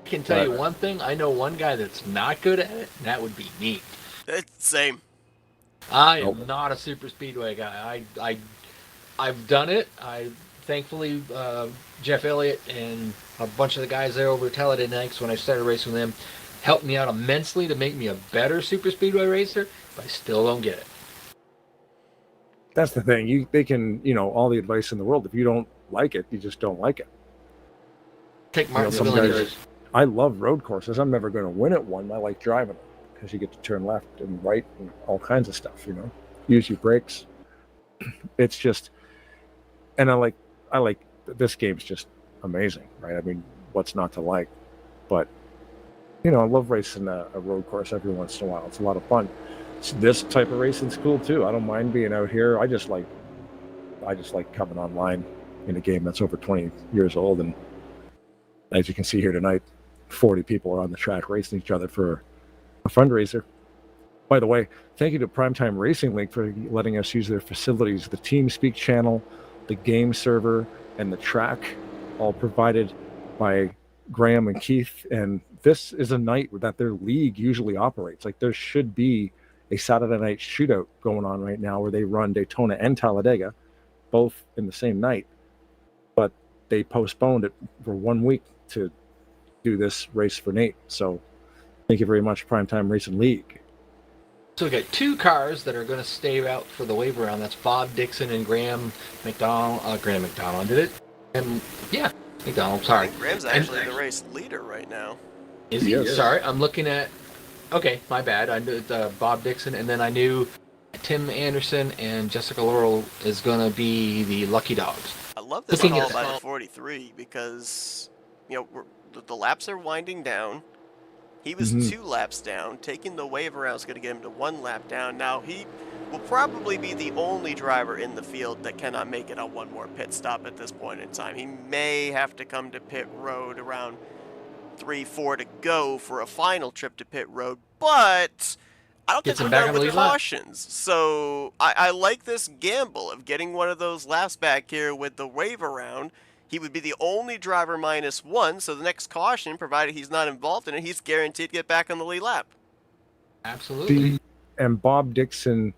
I can tell you one thing. I know one guy that's not good at it, and that would be me. Same. I am not a super speedway guy. I've done it. Thankfully, Jeff Elliott and a bunch of the guys there over at Talladega Nights, when I started racing with them, helped me out immensely to make me a better super speedway racer, but I still don't get it. That's the thing. They can, all the advice in the world. If you don't like it, you just don't like it. Take Martinsville. I love road courses. I'm never going to win at one. I like driving them because you get to turn left and right and all kinds of stuff. Use your brakes. It's just, and I like this game's just amazing, right? I mean, what's not to like? But I love racing a road course every once in a while. It's a lot of fun. This type of racing's cool too. I don't mind being out here. I just like coming online in a game that's over 20 years old, and as you can see here tonight, 40 people are on the track racing each other for a fundraiser. By the way, thank you to Primetime Racing League for letting us use their facilities. The TeamSpeak channel, the game server, and the track, all provided by Graham and Keith. And this is a night that their league usually operates. Like, there should be a Saturday night shootout going on right now where they run Daytona and Talladega, both in the same night. But they postponed it for 1 week to do this race for Nate. So thank you very much, Primetime Racing League. So we got two cars that are going to stay out for the wave round. That's Bob Dixon and Graham McDonald. Graham McDonald did it. And McDonald, sorry. Graham's actually the race leader right now. Is he? Yes. Sorry, I'm looking at... Okay, my bad. I knew Bob Dixon, and then I knew Tim Anderson and Jessica Laurel is going to be the lucky dogs. I love this call by the 43 because, the laps are winding down. He was 2 laps down. Taking the wave around is going to get him to 1 lap down. Now, he will probably be the only driver in the field that cannot make it on one more pit stop at this point in time. He may have to come to pit road around 3-4 to go for a final trip to pit road, but I don't think we're done with cautions. So I like this gamble of getting one of those laps back here with the wave around. He would be the only driver -1, so the next caution, provided he's not involved in it, he's guaranteed to get back on the lead lap. Absolutely. And Bob Dixon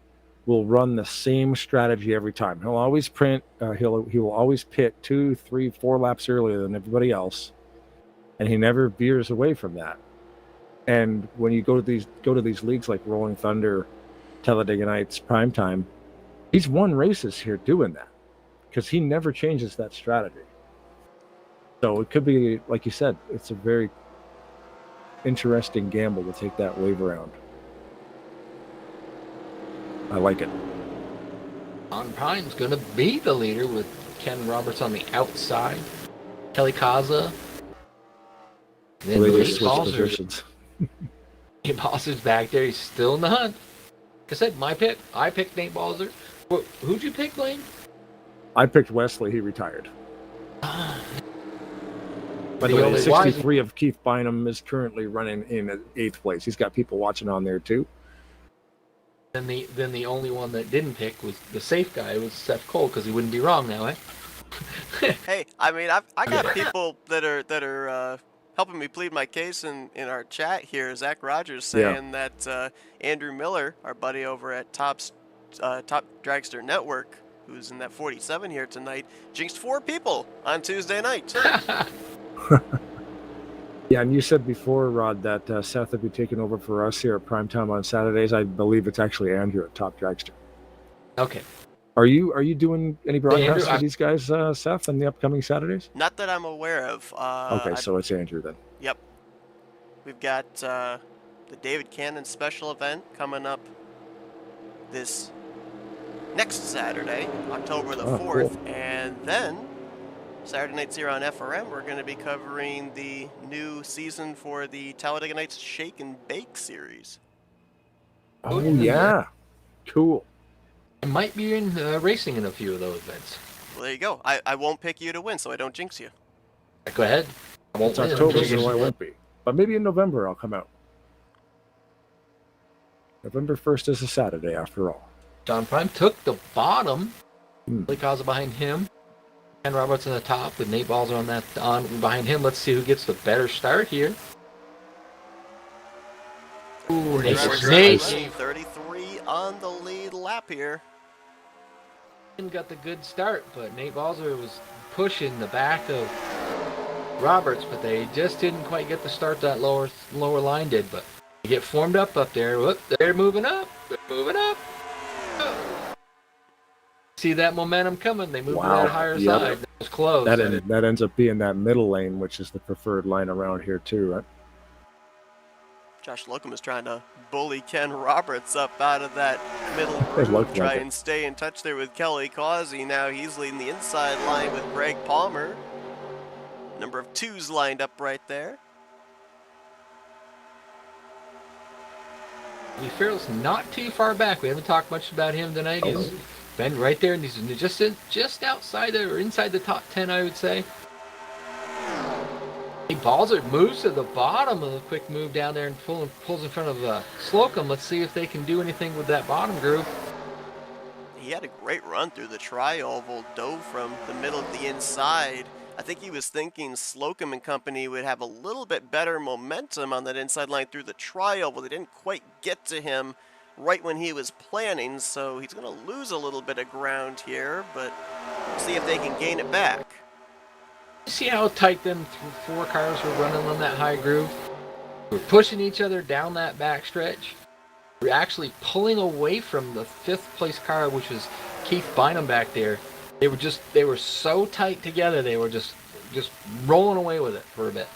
will run the same strategy every time. He'll always he will always pit 2, 3, 4 laps earlier than everybody else, and he never veers away from that. And when you go to these leagues like Rolling Thunder, Talladega Nights, Primetime, he's won races here doing that because he never changes that strategy. So it could be, like you said, it's a very interesting gamble to take that wave around. I like it. On Prime's going to be the leader with Ken Roberts on the outside, Kelly Kaza. Then Nate Balzer's back there. He's still in the hunt. Like I said, my pick. I picked Nate Balzer. Who'd you pick, Blaine? I picked Wesley. He retired. By the way, 63 of Keith Bynum is currently running in 8th place. He's got people watching on there too. Then the only one that didn't pick was the safe guy. Was Seth Cole, because he wouldn't be wrong now, eh? Hey, I mean, I got people that are helping me plead my case in our chat here. Zach Rogers saying that Andrew Miller, our buddy over at Top Dragster Network, who's in that 47 here tonight, jinxed 4 people on Tuesday night. Yeah, and you said before, Rod, that Seth would be taking over for us here at Primetime on Saturdays. I believe it's actually Andrew at Top Dragster. Okay. Are you doing any broadcasts Andrew, for these guys, Seth, on the upcoming Saturdays? Not that I'm aware of. Okay, so it's Andrew then. Yep. We've got the David Cannon special event coming up this next Saturday, October the 4th. Cool. And then Saturday nights here on FRM, we're going to be covering the new season for the Talladega Nights Shake and Bake series. Oh, yeah. Cool. I might be in racing in a few of those events. Well, there you go. I won't pick you to win, so I don't jinx you. Go ahead. I won't It's October, so I won't be. But maybe in November I'll come out. November 1st is a Saturday, after all. John Prime took the bottom. Billy Causa behind him. Ken Roberts on the top with Nate Balzer on behind him. Let's see who gets the better start here. Ooh, Nate. 33 on the lead lap here. Got the good start, but Nate Balzer was pushing the back of Roberts, but they just didn't quite get the start that lower line did. But they get formed up there. Whoop, they're moving up. They're moving up. See that momentum coming. They move to that higher side. That was close. That ends up being that middle lane, which is the preferred line around here too, right? Josh Slocum is trying to bully Ken Roberts up out of that middle groove, try and stay in touch there with Kelly Causey. Now he's leading the inside line with Greg Palmer. Number of 2s lined up right there. Lee Farrell's not too far back. We haven't talked much about him tonight. He's been right there, and he's just outside or inside the top 10, I would say. Balzer moves to the bottom of the quick move down there and pulls in front of Slocum. Let's see if they can do anything with that bottom groove. He had a great run through the tri-oval, dove from the middle to the inside. I think he was thinking Slocum and company would have a little bit better momentum on that inside line through the tri-oval. They didn't quite get to him right when he was planning, so he's going to lose a little bit of ground here, but we'll see if they can gain it back. See how tight them 4 cars were running on that high groove? We're pushing each other down that back stretch. We're actually pulling away from the 5th place car, which was Keith Bynum back there. They were so tight together, they were just rolling away with it for a bit.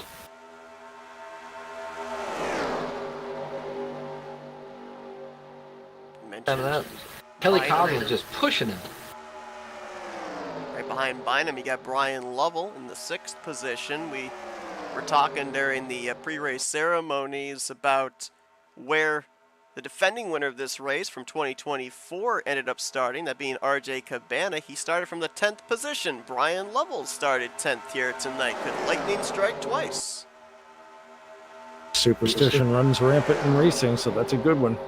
Kelly Causey was just pushing him. Right behind Bynum, you got Brian Lovell in the 6th position. We were talking during the pre-race ceremonies about where the defending winner of this race from 2024 ended up starting, that being RJ Cabana. He started from the 10th position. Brian Lovell started 10th here tonight. Could lightning strike twice? Superstition runs rampant in racing, so that's a good one.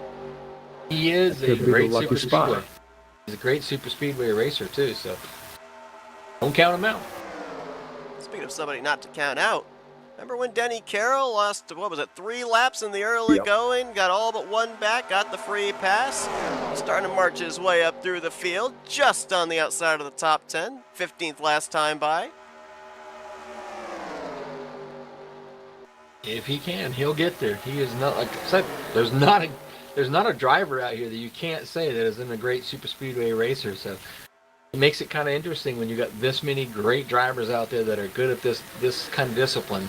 He is a great super speedway. He's a great super speedway racer too, so don't count him out. Speaking of somebody not to count out, remember when Denny Carroll lost, 3 laps in the early going, got all but 1 back, got the free pass, starting to march his way up through the field, just on the outside of the top 10, 15th last time by. If he can, he'll get there. He is not, like I said, there's not a driver out here that you can't say that isn't a great super speedway racer. So it makes it kind of interesting when you got this many great drivers out there that are good at this kind of discipline.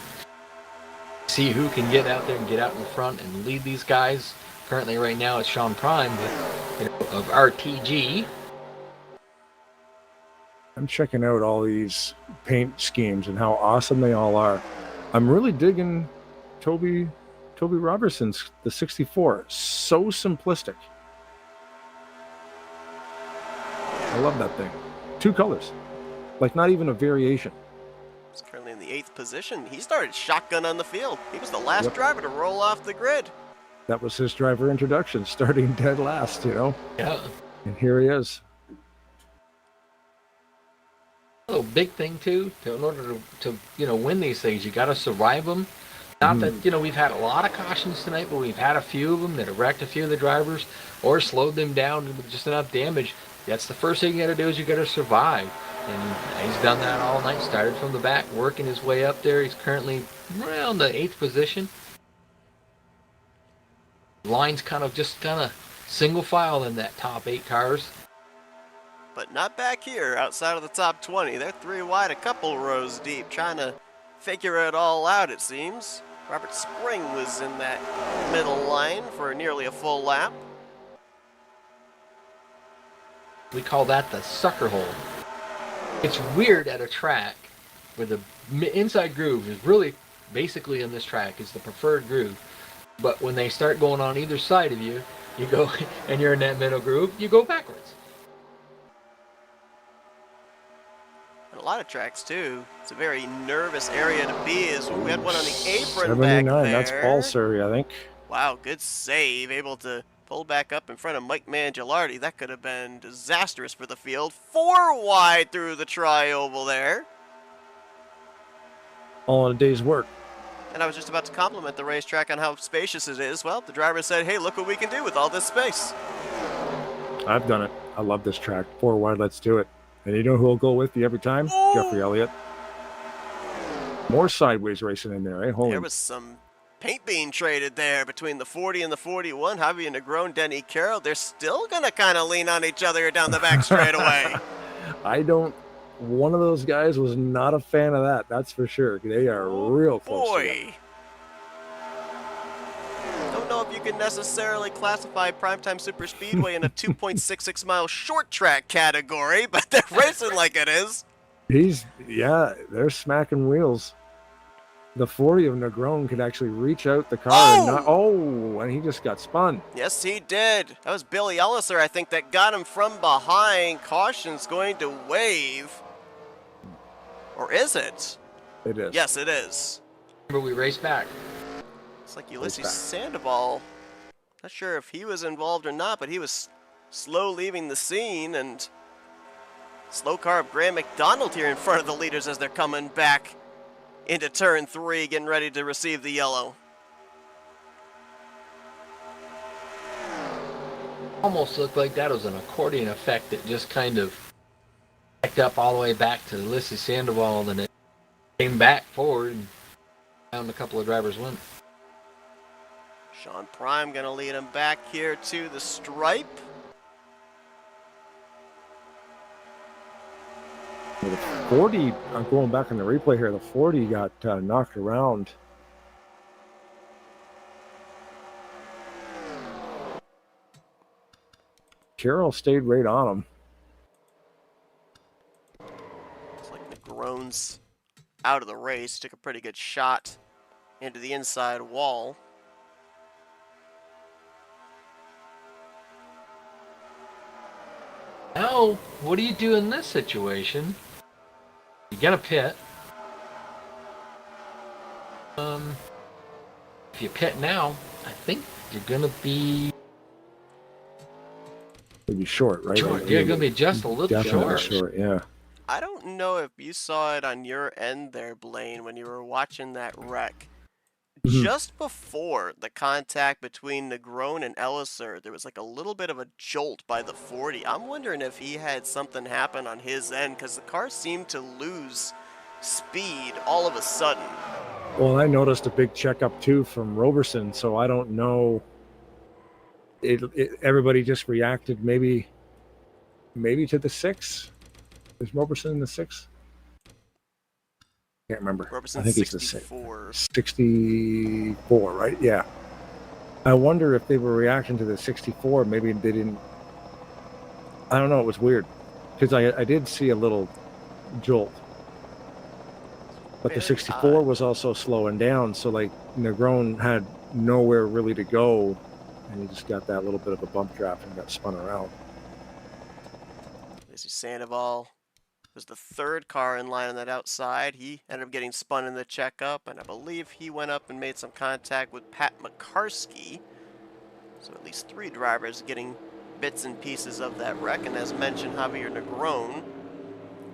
See who can get out there and get out in front and lead these guys. Currently, right now, it's Sean Prime, but of RTG. I'm checking out all these paint schemes and how awesome they all are. I'm really digging Toby Robertson's, the 64. So simplistic. I love that thing. 2 colors. Like not even a variation. He's currently in the 8th position. He started shotgun on the field. He was the last driver to roll off the grid. That was his driver introduction, starting dead last, Yeah. And here he is. A big thing too, in order to win these things, you got to survive them. Not that, we've had a lot of cautions tonight, but we've had a few of them that have wrecked a few of the drivers or slowed them down with just enough damage. That's the first thing you got to do is you got to survive. And he's done that all night. Started from the back, working his way up there. He's currently around the 8th position. Line's kind of single file in that top 8 cars. But not back here, outside of the top 20. They're 3 wide, a couple rows deep, trying to figure it all out, it seems. Robert Spring was in that middle line for nearly a full lap. We call that the sucker hole. It's weird at a track where the inside groove is really basically in this track is the preferred groove. But when they start going on either side of you, you go, and you're in that middle groove, you go backwards. And a lot of tracks too. It's a very nervous area to be. As we had one on the apron 79, back there. that's Paul Surrey, I think. Wow, good save. Able to pull back up in front of Mike Mangialardi. That could have been disastrous for the field. 4 wide through the tri-oval there. All in a day's work. And I was just about to compliment the racetrack on how spacious it is. Well, the driver said, hey, look what we can do with all this space. I've done it. I love this track. 4 wide, let's do it. And you know who will go with you every time? Ooh. Jeffrey Elliott. More sideways racing in there, eh? Holy. There was some paint being traded there between the 40 and the 41. Javier Negron, Denny Carroll. They're still going to kind of lean on each other down the back straightaway. One of those guys was not a fan of that. That's for sure. They are real close. Boy. Don't know if you can necessarily classify Primetime Superspeedway in a 2.66 mile short track category, but they're racing like it is. They're smacking wheels. The 40 of Negron could actually reach out the car and he just got spun. Yes, he did. That was Billy Elliser, I think, that got him from behind. Caution's going to wave. Or is it? It is. Yes, it is. Remember, we raced back. It's like Ulysses Sandoval. Not sure if he was involved or not, but he was slow leaving the scene, and slow car of Graham McDonald here in front of the leaders as they're coming back into turn 3, getting ready to receive the yellow. Almost looked like that was an accordion effect that just kind of backed up all the way back to Ulysses Sandoval, and then it came back forward and found a couple of drivers went. Sean Prime going to lead him back here to the stripe. The 40, I'm going back in the replay here, the 40 got knocked around. Carroll stayed right on him. Looks like Negron's out of the race. Took a pretty good shot into the inside wall. Now, what do you do in this situation? You get a pit. If you pit now, I think you're gonna be Maybe short, right? short. You're gonna be just a little Definitely short. short, yeah. I don't know if you saw it on your end there, Blaine, when you were watching that wreck. Just before the contact between Negron and Elliser, there was like a little bit of a jolt by the 40. I'm wondering if he had something happen on his end, because the car seemed to lose speed all of a sudden. Well, I noticed a big checkup too from Roberson, so I don't know. Everybody just reacted maybe to the 6. Is Roberson in the 6? Can't remember. Roberson's I think he's 64. the 64, right? Yeah. I wonder if they were reacting to the 64. Maybe they didn't. I don't know. It was weird because I did see a little jolt, but the 64 was also slowing down. So like Negron had nowhere really to go, and he just got that little bit of a bump draft and got spun around. This is Sandoval. Was the 3rd car in line on that outside. He ended up getting spun in the checkup, and I believe he went up and made some contact with Pat McCarskey. So at least 3 drivers getting bits and pieces of that wreck. And as mentioned, Javier Negron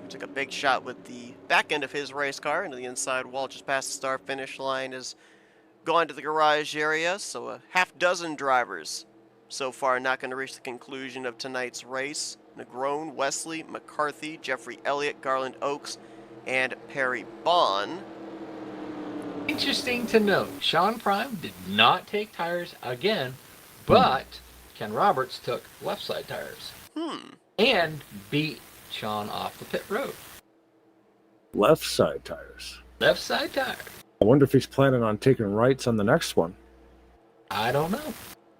took a big shot with the back end of his race car into the inside wall just past the start finish line as gone to the garage area, so a half dozen drivers so far not going to reach the conclusion of tonight's race. Negrone, Wesley, McCarthy, Jeffrey Elliott, Garland Oaks, and Perry Bond. Interesting to note, Sean Prime did not take tires again, but Ken Roberts took left side tires. And beat Sean off the pit road. Left side tires. Left side tires. I wonder if he's planning on taking rights on the next one. I don't know.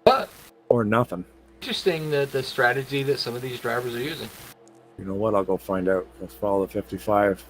But or nothing. Interesting that the strategy that some of these drivers are using. You know what? I'll go find out. Let's follow the 55.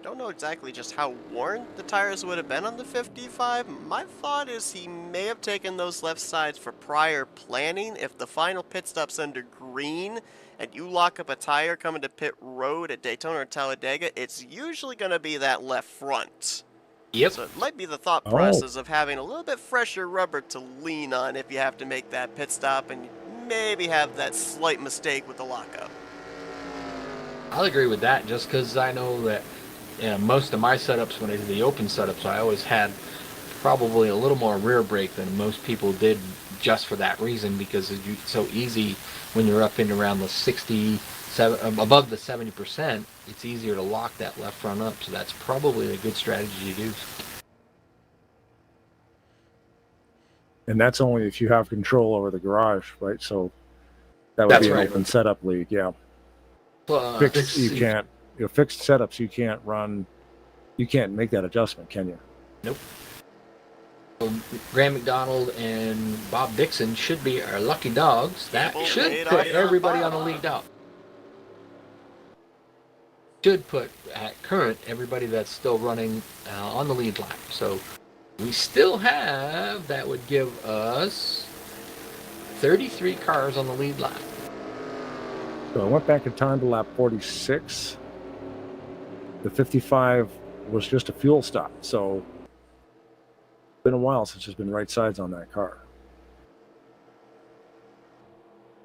Don't know exactly just how worn the tires would have been on the 55. My thought is he may have taken those left sides for prior planning. If the final pit stop's under green and you lock up a tire coming to pit road at Daytona or Talladega, it's usually going to be that left front. Yep. So it might be the thought process of having a little bit fresher rubber to lean on if you have to make that pit stop and maybe have that slight mistake with the lockup. I'll agree with that just because I know that most of my setups, when I did the open setups, I always had probably a little more rear brake than most people did just for that reason, because it's so easy when you're up in around the 67, above the 70%, it's easier to lock that left front up, so that's probably a good strategy to use. And that's only if you have control over the garage, right? So that would be an open setup lead, yeah. Fixed, you can't. Fixed setups, you can't run. You can't make that adjustment, can you? Nope. So Graham McDonald and Bob Dixon should be our lucky dogs. That should put everybody on the lead dog. Should put at current everybody that's still running on the lead lap. So we still have, that would give us 33 cars on the lead lap. So I went back in time to lap 46. The 55 was just a fuel stop, so it's been a while since there's been right sides on that car.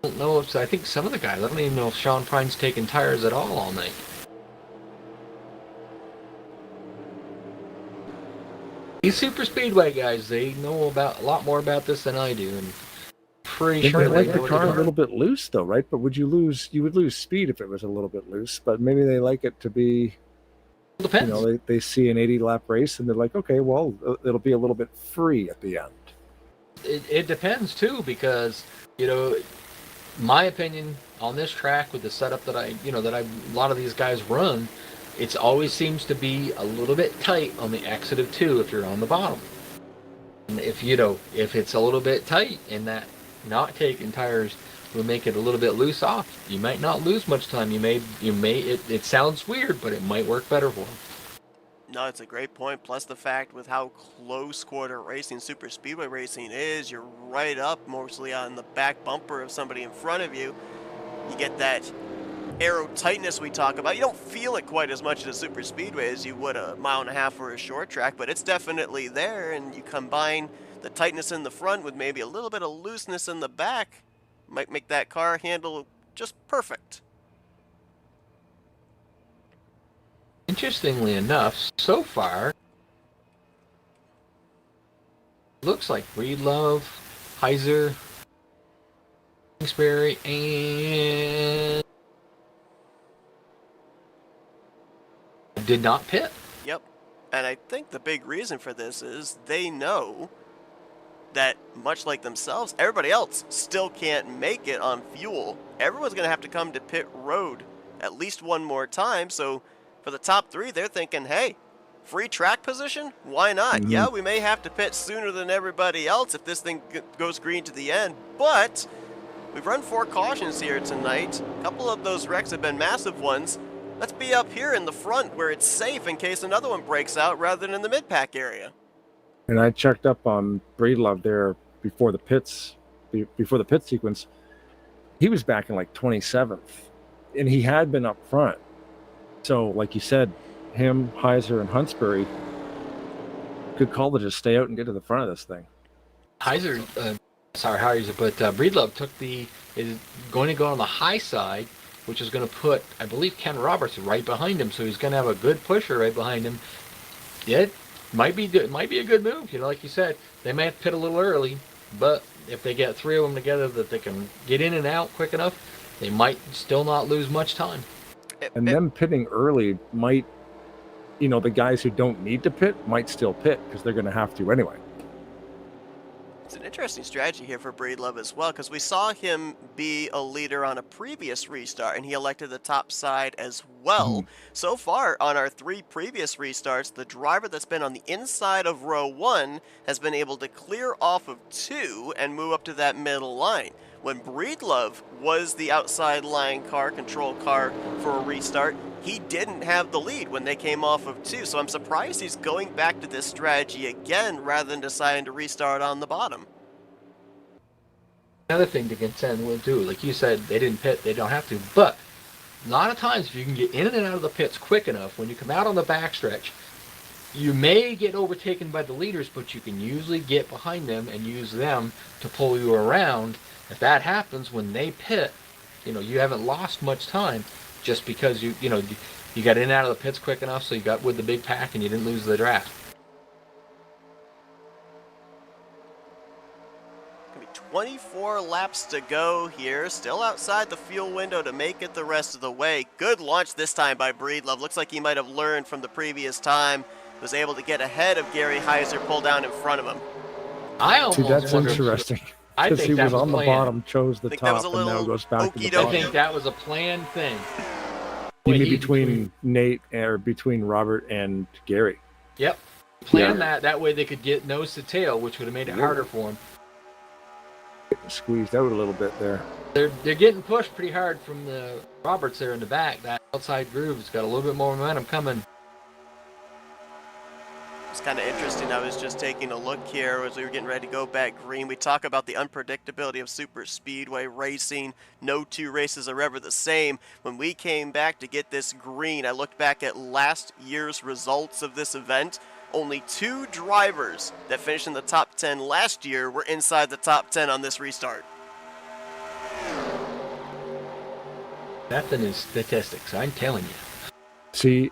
I don't know if, I think some of the guys, I don't even know if Sean Prine's taking tires at all night. These Superspeedway guys, they know about a lot more about this than I do, and pretty sure they like know the what car they're a doing. little bit loose, though, right? But you would lose speed if it was a little bit loose. But maybe they like it to be. Depends. You know, they see an 80-lap race and they're like, okay, well, it'll be a little bit free at the end. It depends too, because my opinion on this track with the setup that a lot of these guys run, it always seems to be a little bit tight on the exit of 2 if you're on the bottom. And if it's a little bit tight and that not taking tires will make it a little bit loose off, you might not lose much time. It sounds weird, but it might work better for them. No, it's a great point. Plus the fact with how close quarter racing, super speedway racing is, you're right up mostly on the back bumper of somebody in front of you. You get that aero tightness we talk about. You don't feel it quite as much at a super speedway as you would a mile and a half or a short track, but it's definitely there, and you combine the tightness in the front with maybe a little bit of looseness in the back, might make that car handle just perfect. Interestingly enough, so far, looks like Breedlove, Heiser, Kingsbury, and did not pit. Yep. And I think the big reason for this is they know that, much like themselves, everybody else still can't make it on fuel. Everyone's going to have to come to pit road at least one more time. So for the top 3, they're thinking, hey, free track position? Why not? Mm-hmm. Yeah, we may have to pit sooner than everybody else if this thing goes green to the end, but we've run 4 cautions here tonight. A couple of those wrecks have been massive ones. Let's be up here in the front where it's safe in case another one breaks out rather than in the mid-pack area. And I checked up on Breedlove there before the pit sequence. He was back in like 27th, and he had been up front. So, like you said, him, Heiser, and Huntsbury, good call to just stay out and get to the front of this thing. Heiser, but Breedlove is going to go on the high side, which is going to put, I believe, Ken Roberts right behind him. So he's going to have a good pusher right behind him. yeah, it might be good. Might be a good move. Like you said, they may have to pit a little early, but if they get 3 of them together that they can get in and out quick enough, they might still not lose much time. And them pitting early might, the guys who don't need to pit might still pit because they're going to have to anyway. It's an interesting strategy here for Breedlove as well, because we saw him be a leader on a previous restart, and he elected the top side as well. So far, on our 3 previous restarts, the driver that's been on the inside of row 1 has been able to clear off of 2 and move up to that middle line. When Breedlove was the outside line car, control car for a restart, he didn't have the lead when they came off of 2, so I'm surprised he's going back to this strategy again rather than deciding to restart on the bottom. Another thing to contend with too, like you said, they didn't pit, they don't have to, but a lot of times if you can get in and out of the pits quick enough, when you come out on the backstretch, you may get overtaken by the leaders, but you can usually get behind them and use them to pull you around. If that happens when they pit, you haven't lost much time just because you got in and out of the pits quick enough, so you got with the big pack and you didn't lose the draft. 24 laps to go here, still outside the fuel window to make it the rest of the way. Good launch this time by Breedlove. Looks like he might have learned from the previous time. Was able to get ahead of Gary Heiser, pull down in front of him. See, that's interesting. Because he was on the bottom, chose the top, and now goes back to the bottom. I think that was a planned thing. You mean between Nate or between Robert and Gary? Yep. Plan that way they could get nose to tail, which would have made it harder for him. Getting squeezed out a little bit there. They're getting pushed pretty hard from the Roberts there in the back. That outside groove's got a little bit more momentum coming. It's kind of interesting. I was just taking a look here as we were getting ready to go back green. We talk about the unpredictability of Superspeedway racing. No 2 races are ever the same. When we came back to get this green, I looked back at last year's results of this event. Only 2 drivers that finished in the top 10 last year were inside the top 10 on this restart. Nothing is statistics, I'm telling you. See,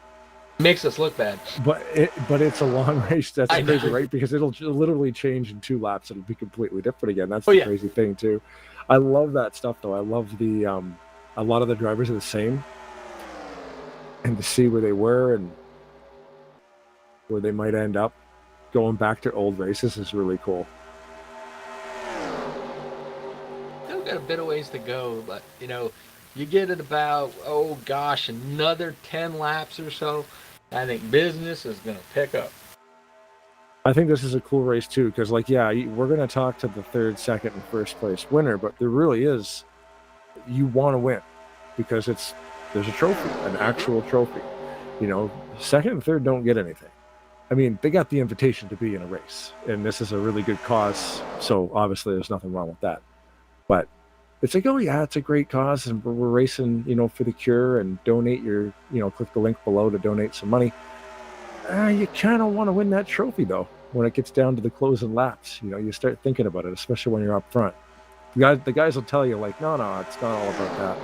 makes us look bad. But it's a long race. That's crazy, right? Because it'll literally change in 2 laps. It'll be completely different again. That's the crazy thing too. I love that stuff though. I love the a lot of the drivers are the same, and to see where they were and where they might end up going back to old races is really cool. Still got a bit of ways to go, but you get it about another 10 laps or so. I think business is going to pick up. I think this is a cool race too, because we're going to talk to the 3rd, 2nd, and 1st place winner, but there really is, you want to win because there's a trophy, an actual trophy. 2nd and 3rd don't get anything. I mean, they got the invitation to be in a race, and this is a really good cause, so obviously there's nothing wrong with that. But it's like, it's a great cause, and we're racing, for the cure, and donate your, click the link below to donate some money. You kind of want to win that trophy, though, when it gets down to the closing laps. You start thinking about it, especially when you're up front. The guys will tell you, like, no, it's not all about that.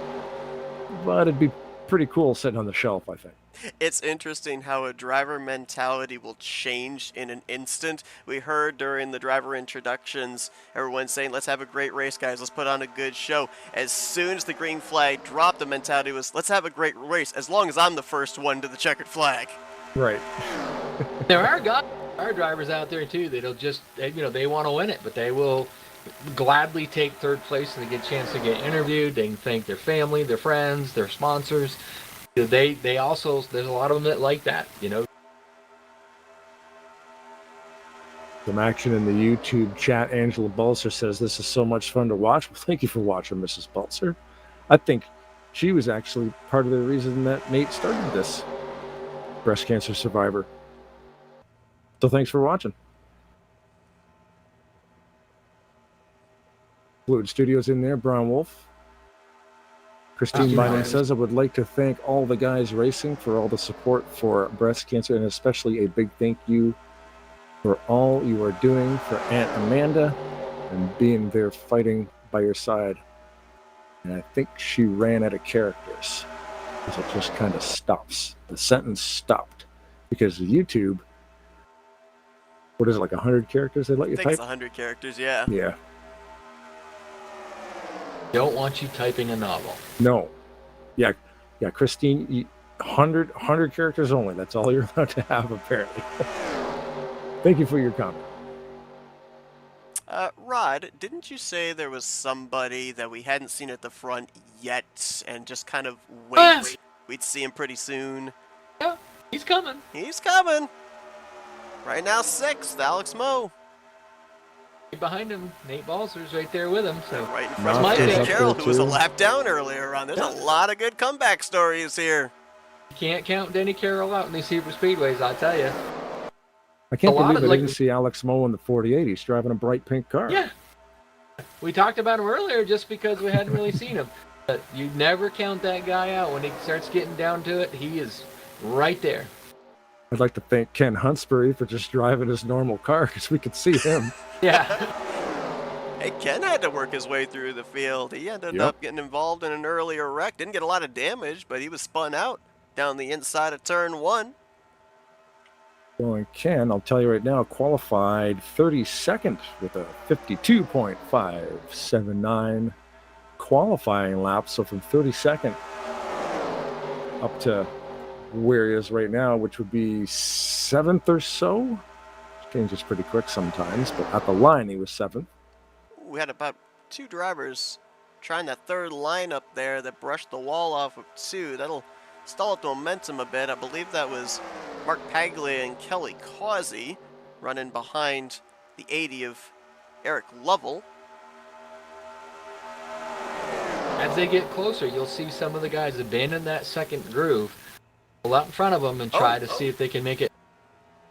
But it'd be pretty cool sitting on the shelf, I think. It's interesting how a driver mentality will change in an instant. We heard during the driver introductions, everyone saying, let's have a great race, guys. Let's put on a good show. As soon as the green flag dropped, the mentality was, let's have a great race, as long as I'm the first one to the checkered flag. Right. There are drivers out there, too, that'll just, they want to win it, but they will gladly take 3rd place and they get a chance to get interviewed. They can thank their family, their friends, their sponsors. They also, there's a lot of them that like that, Some action in the YouTube chat. Angela Balser says, this is so much fun to watch. Well, thank you for watching, Mrs. Balser. I think she was actually part of the reason that Nate started this breast cancer survivor. So thanks for watching. Fluid Studios in there, Brown Wolf. Christine Bynum says, I would like to thank all the guys racing for all the support for breast cancer, and especially a big thank you for all you are doing for Aunt Amanda and being there fighting by your side. And I think she ran out of characters because it just kind of stops. The sentence stopped because YouTube what is it, like 100 characters they let I you think type? it's 100 characters, yeah. Yeah. Don't want you typing a novel. No. Yeah. Yeah, Christine, 100 characters only. That's all you're allowed to have, apparently. Thank you for your comment. Rod, didn't you say there was somebody that we hadn't seen at the front yet and just kind of we'd see him pretty soon? Yeah, he's coming. He's coming. Right now, 6th, Alex Moe. Behind him, Nate Balzer's right there with him. So right in front of Nate Carroll, who was a lap down earlier on. There's a lot of good comeback stories here. You can't count Denny Carroll out in these Superspeedways, I'll tell you. I can't believe I didn't see Alex Moe in the 48. He's driving a bright pink car. Yeah. We talked about him earlier just because we hadn't really seen him. But you never count that guy out. When he starts getting down to it, he is right there. I'd like to thank Ken Huntsbury for just driving his normal car because we could see him. Yeah. Hey, Ken had to work his way through the field. He ended up getting involved in an earlier wreck. Didn't get a lot of damage, but he was spun out down the inside of turn 1. Well, and Ken, I'll tell you right now, qualified 32nd with a 52.579 qualifying lap. So from 32nd up to where he is right now, which would be 7th or so. Changes pretty quick sometimes, but at the line he was 7th. We had about 2 drivers trying that third line up there that brushed the wall off of 2. That'll stall up the momentum a bit. I believe that was Mark Paglia and Kelly Causey running behind the 80 of Eric Lovell. As they get closer, you'll see some of the guys abandon that second groove, pull out in front of them, and try to see if they can make it,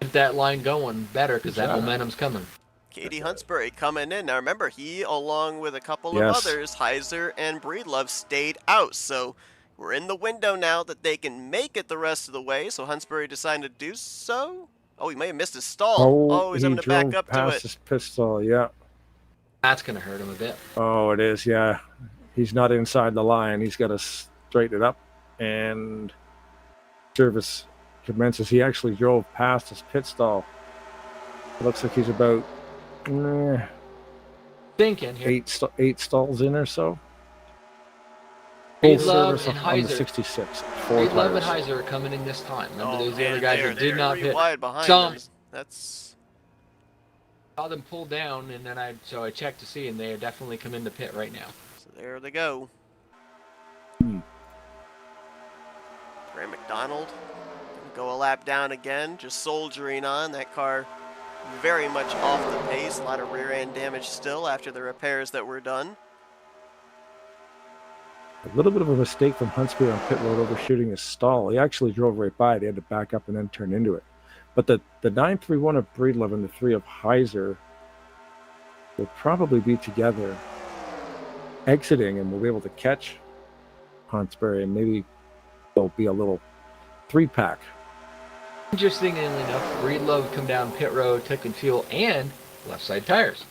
get that line going better because that momentum's coming. Katie Huntsbury coming in. Now remember, he, along with a couple of others, Heiser and Breedlove, stayed out. So we're in the window now that they can make it the rest of the way. So Huntsbury decided to do so. Oh, he may have missed his stall. Oh, he's having to back up to it. His pit stall, yeah. That's going to hurt him a bit. Oh, it is, yeah. He's not inside the line. He's got to straighten it up, and service commences. He actually drove past his pit stall. It looks like he's about thinking here. 8 stalls in or so. Breedlove and on the Heiser. 66. Breedlove and Heiser are coming in this time. Remember those other guys that did not hit. Wide behind Some them. That's saw them pull down, and then I checked to see, and they are definitely come in the pit right now. So there they go. Ray McDonald go a lap down again, just soldiering on. That car very much off the pace. A lot of rear end damage still after the repairs that were done. A little bit of a mistake from Huntsbury on pit road, overshooting his stall. He actually drove right by it. He had to back up and then turn into it. But the 931 of Breedlove and the 3 of Heiser will probably be together exiting, and we'll be able to catch Huntsbury, and maybe there'll be a little 3-pack. Interestingly enough, Breedlove come down pit road, taking fuel and left side tires.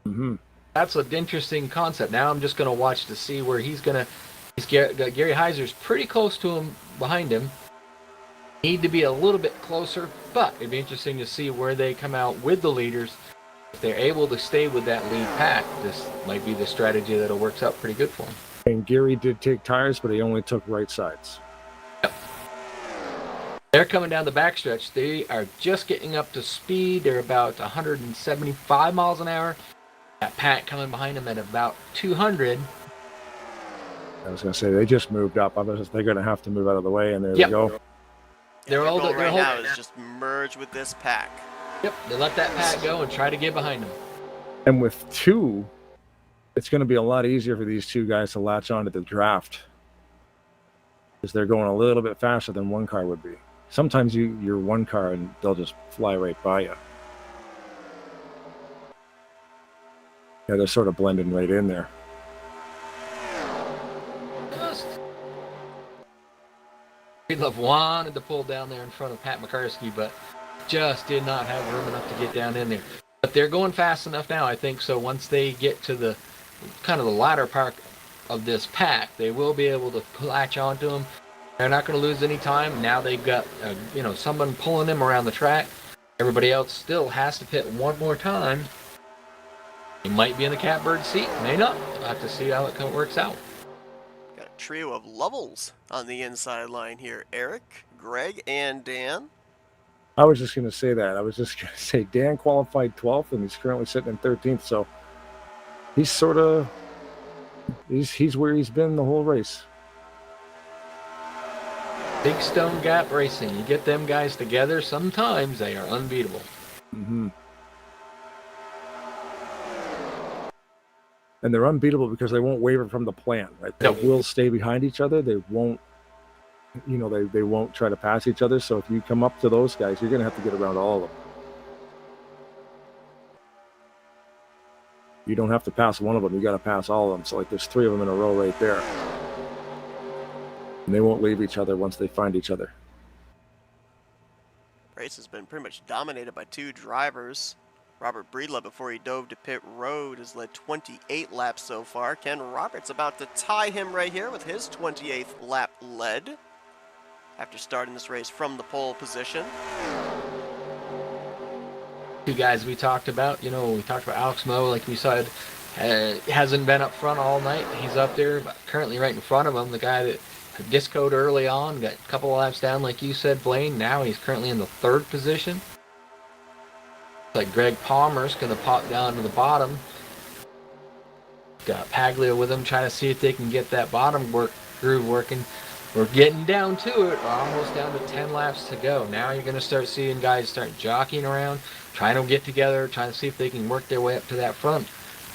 Mm-hmm. That's an interesting concept. Now I'm just going to watch to see where he's going to. Gary Heiser's pretty close to him, behind him. Need to be a little bit closer, but it'd be interesting to see where they come out with the leaders. If they're able to stay with that lead pack, this might be the strategy that'll work out pretty good for him. And Gary did take tires, but he only took right sides. Yep. They're coming down the backstretch. They are just getting up to speed. They're about 175 miles an hour. That pack coming behind them at about 200. I was going to say, they just moved up. They're going to have to move out of the way, and there they go. Their goal right now is just merge with this pack. Yep, they let that pack go and try to get behind them. And with 2, it's going to be a lot easier for these 2 guys to latch onto the draft, because they're going a little bit faster than one car would be. Sometimes you're one car and they'll just fly right by you. Yeah, they're sort of blending right in there. Breedlove wanted to pull down there in front of Pat McCarsky, but just did not have room enough to get down in there. But they're going fast enough now, I think. So once they get to the kind of the latter part of this pack, they will be able to latch onto them. They're not going to lose any time. Now they've got someone pulling them around the track. Everybody else still has to pit one more time. He might be in the catbird seat, may not. We'll have to see how it works out. Got a trio of Lovels on the inside line here. Eric, Greg, and Dan. I was just going to say that. I was just going to say Dan qualified 12th, and he's currently sitting in 13th. So he's sort of he's where he's been the whole race. Big Stone Gap Racing. You get them guys together, sometimes they are unbeatable. Mm-hmm. And they're unbeatable because they won't waver from the plan. Right? They will stay behind each other. They won't, they won't try to pass each other. So if you come up to those guys, you're going to have to get around all of them. You don't have to pass one of them. You got to pass all of them. So like there's 3 of them in a row right there. And they won't leave each other once they find each other. Race has been pretty much dominated by 2 drivers. Robert Breedlove, before he dove to pit road, has led 28 laps so far. Ken Roberts about to tie him right here with his 28th lap led after starting this race from the pole position. 2 guys we talked about, we talked about Alex Moe, like we said, hasn't been up front all night. He's up there, but currently right in front of him, the guy that discoed early on, got a couple of laps down, like you said, Blaine. Now he's currently in the 3rd position. Like Greg Palmer's going to pop down to the bottom. Got Paglia with him, trying to see if they can get that bottom groove working. We're getting down to it. We're almost down to 10 laps to go. Now you're going to start seeing guys start jockeying around, trying to get together, trying to see if they can work their way up to that front.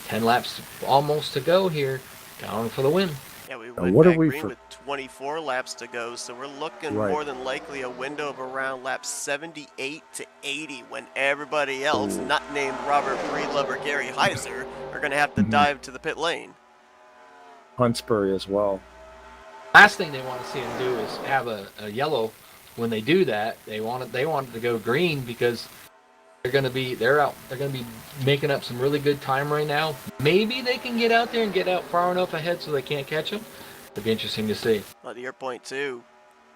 10 laps almost to go here. Going for the win. Yeah, we went back green with 24 laps to go, so we're looking more than likely a window of around laps 78 to 80 when everybody else, not named Robert Breedlove or Gary Heiser, are going to have to dive to the pit lane. Huntsbury as well. Last thing they want to see them do is have a yellow. When they do that, they want it to go green because they're going to be making up some really good time right now. Maybe they can get out there and get out far enough ahead so they can't catch them. It'll be interesting to see. Well, to your point too,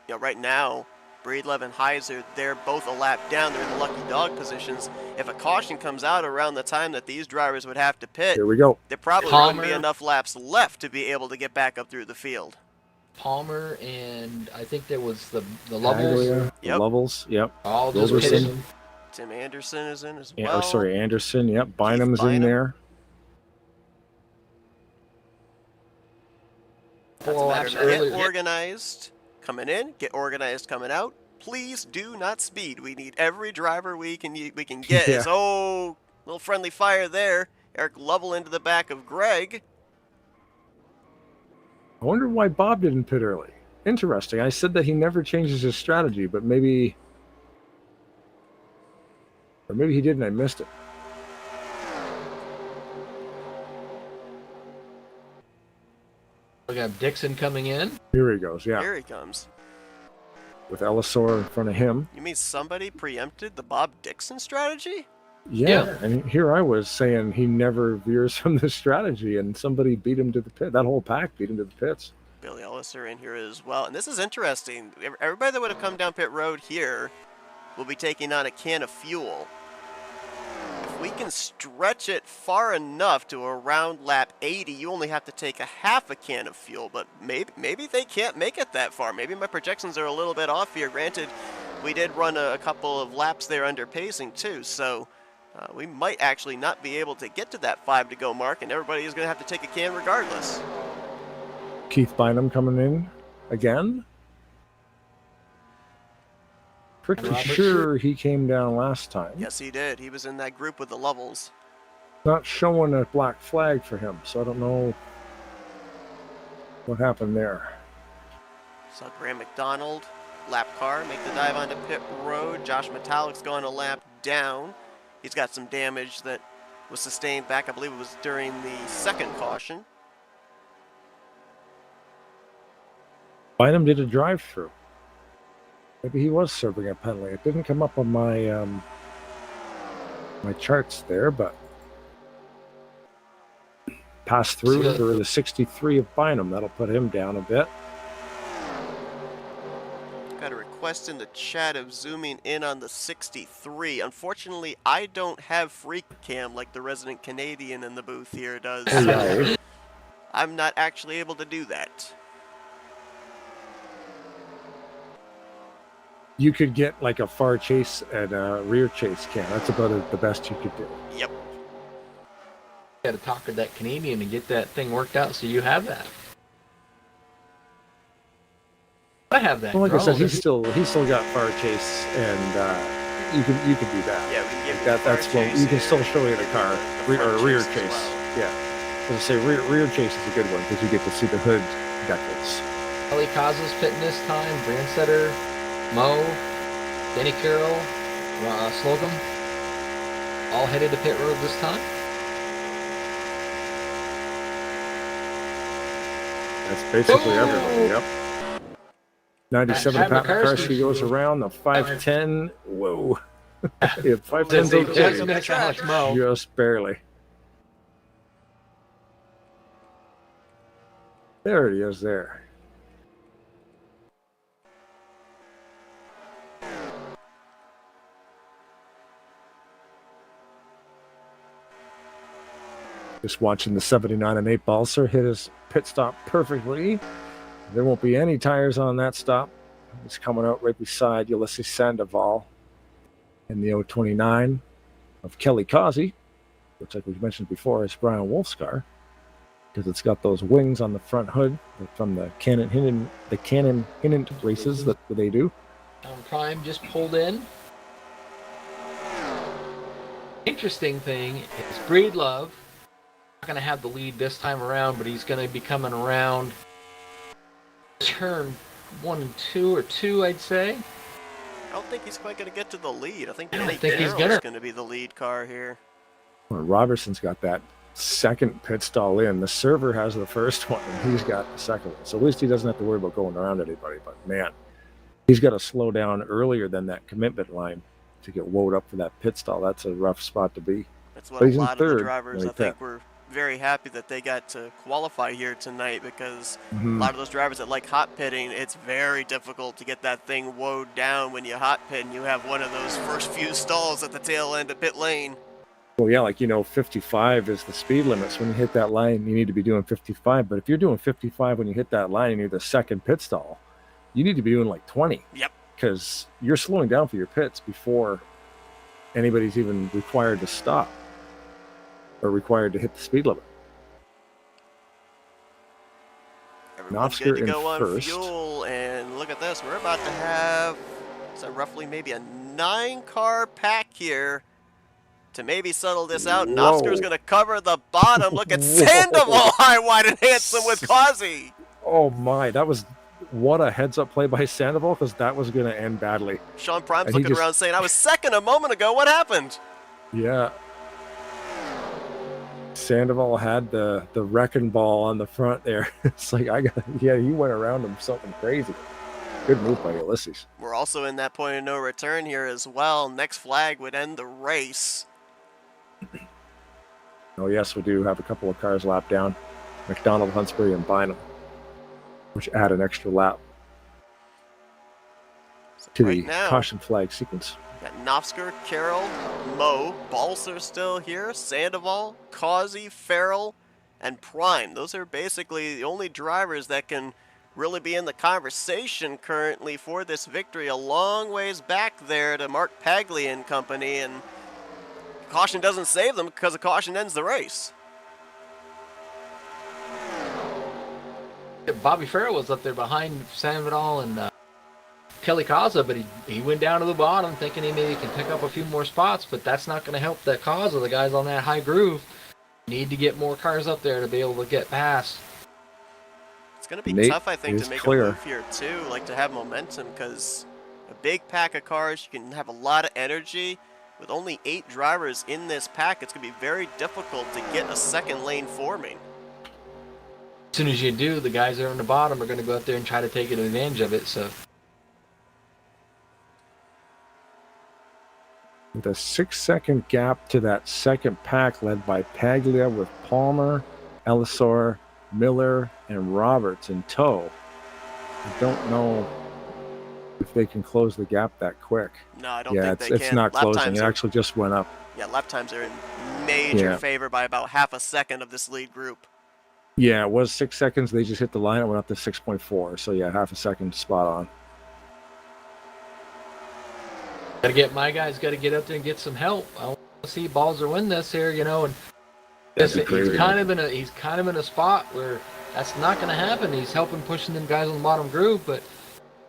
right now, Breedlove and Heiser, they're both a lap down. They're in the lucky dog positions. If a caution comes out around the time that these drivers would have to pit, here we go. There probably wouldn't be enough laps left to be able to get back up through the field. Palmer and I think there was the Lovels. Yep. Lovels, yep. All just pitted. Tim Anderson is in as well. Yeah, sorry, Anderson, yep. Bynum's in there. Get organized coming in, get organized coming out. Please do not speed. We need every driver we can get. Yeah. Little friendly fire there. Eric Lovell into the back of Greg. I wonder why Bob didn't pit early. Interesting. I said that he never changes his strategy, but maybe... Or maybe he did and I missed it. We got Dixon coming in. Here he goes, yeah. Here he comes. With Elisor in front of him. You mean somebody preempted the Bob Dixon strategy? Yeah, and here I was saying he never veers from the strategy, and somebody beat him to the pit. That whole pack beat him to the pits. Billy Ellis are in here as well. And this is interesting. Everybody that would have come down pit road here will be taking on a can of fuel. If we can stretch it far enough to around lap 80, you only have to take a half a can of fuel, but maybe they can't make it that far. Maybe my projections are a little bit off here. Granted, we did run a couple of laps there under pacing too, so we might actually not be able to get to that 5 to go mark, and everybody is going to have to take a can regardless. Keith Bynum coming in again. Pretty sure he came down last time. Yes, he did. He was in that group with the Lovels. Not showing a black flag for him, so I don't know what happened there. Saw Graham McDonald, lap car, make the dive onto pit road. Josh Metallic's going a lap down. He's got some damage that was sustained back, I believe it was during the second caution. Bynum did a drive-through. Maybe he was serving a penalty. It didn't come up on my my charts there, but pass through for the 63 of Bynum. That'll put him down a bit. Got a request request in the chat of zooming in on the 63. Unfortunately, I don't have free cam like the resident Canadian in the booth here does. So I'm not actually able to do that. You could get like a far chase and a rear chase cam. That's about the best you could do. Yep. Got to talk to that Canadian and get that thing worked out so you have that. I have that. Well, like I said, he's still got far chase, and you can do that. Yeah, we can give That's what you can still show you the car or rear chase. Well. Yeah, as I say, rear chase is a good one because you get to see the hood decals. Kelly Cazza's pitting this time. Brandsetter, Mo, Denny Carroll, Slocum, all headed to pit road this time. That's basically everyone. Yep. 97 Pat McCarthy goes around the 510. Whoa. Yeah, 510's okay. Just barely. There he is there. Just watching the 79 and 8 Balser hit his pit stop perfectly. There won't be any tires on that stop. He's coming out right beside Ulysses Sandoval in the 029 of Kelly Causey, which, like we mentioned before, is Brian Wolf's car, because it's got those wings on the front hood from the Cannon Hinnant races that they do. Prime just pulled in. Interesting thing is Breedlove not going to have the lead this time around, but he's going to be coming around turn 1 and 2 or 2, I'd say. I don't think he's quite going to get to the lead. I think he's going to be the lead car here. Well, Robertson's got that second pit stall in. The server has the first one, and he's got the second one. So at least he doesn't have to worry about going around anybody. But, man, he's got to slow down earlier than that commitment line to get woed up for that pit stall. That's a rough spot to be. That's what a lot of the drivers, I think, were very happy that they got to qualify here tonight, because a lot of those drivers that like hot pitting, it's very difficult to get that thing woed down when you hot pit and you have one of those first few stalls at the tail end of pit lane. Well, yeah, 55 is the speed limit. So when you hit that line, you need to be doing 55. But if you're doing 55 when you hit that line and you're the second pit stall, you need to be doing like 20. Yep. Because you're slowing down for your pits before anybody's even required to stop or required to hit the speed limit. Everyone's good to go on fuel, and look at this. We're about to have roughly maybe a 9-car pack here to maybe settle this out. Novskar's going to cover the bottom. Look at Sandoval high, wide, and handsome with Causey. Oh my, that was what a heads-up play by Sandoval, because that was going to end badly. Sean Prime's looking around saying, I was second a moment ago. What happened? Yeah. Sandoval had the wrecking ball on the front there. It's like, he went around him something crazy. Good move by Ulysses. We're also in that point of no return here as well. Next flag would end the race. Oh, yes, we do have a couple of cars lapped down. McDonald, Huntsbury, and Bynum, which add an extra lap to the caution flag sequence. Got Novsker, Carroll, Mo, Balser still here, Sandoval, Causey, Farrell, and Prime. Those are basically the only drivers that can really be in the conversation currently for this victory. A long ways back there to Mark Pagli and company, and caution doesn't save them because a caution ends the race. Bobby Farrell was up there behind Sandoval and Kelly Cazza, but he went down to the bottom thinking he maybe can pick up a few more spots, but that's not going to help that Cazza. The guys on that high groove need to get more cars up there to be able to get past. It's going to be tough, I think, to make a move here too, like to have momentum, because a big pack of cars, you can have a lot of energy. With only 8 drivers in this pack, it's going to be very difficult to get a second lane forming. As soon as you do, the guys that are on the bottom are going to go out there and try to take advantage of it. So, with a 6-second gap to that second pack led by Paglia with Palmer, Ellisor, Miller, and Roberts in tow. I don't know if they can close the gap that quick. No, I don't Yeah, think they can. it's not Lap closing. times It are, actually just went up. yeah, lap times are in major Yeah. favor by about half a second of this lead group. Yeah, it was 6 seconds. They just hit the line. It went up to 6.4. So yeah, half a second, spot on. My guys got to get up there and get some help. I want to see Balzer win this here, and he's kind of in a spot where that's not going to happen. He's helping pushing them guys on the bottom group, but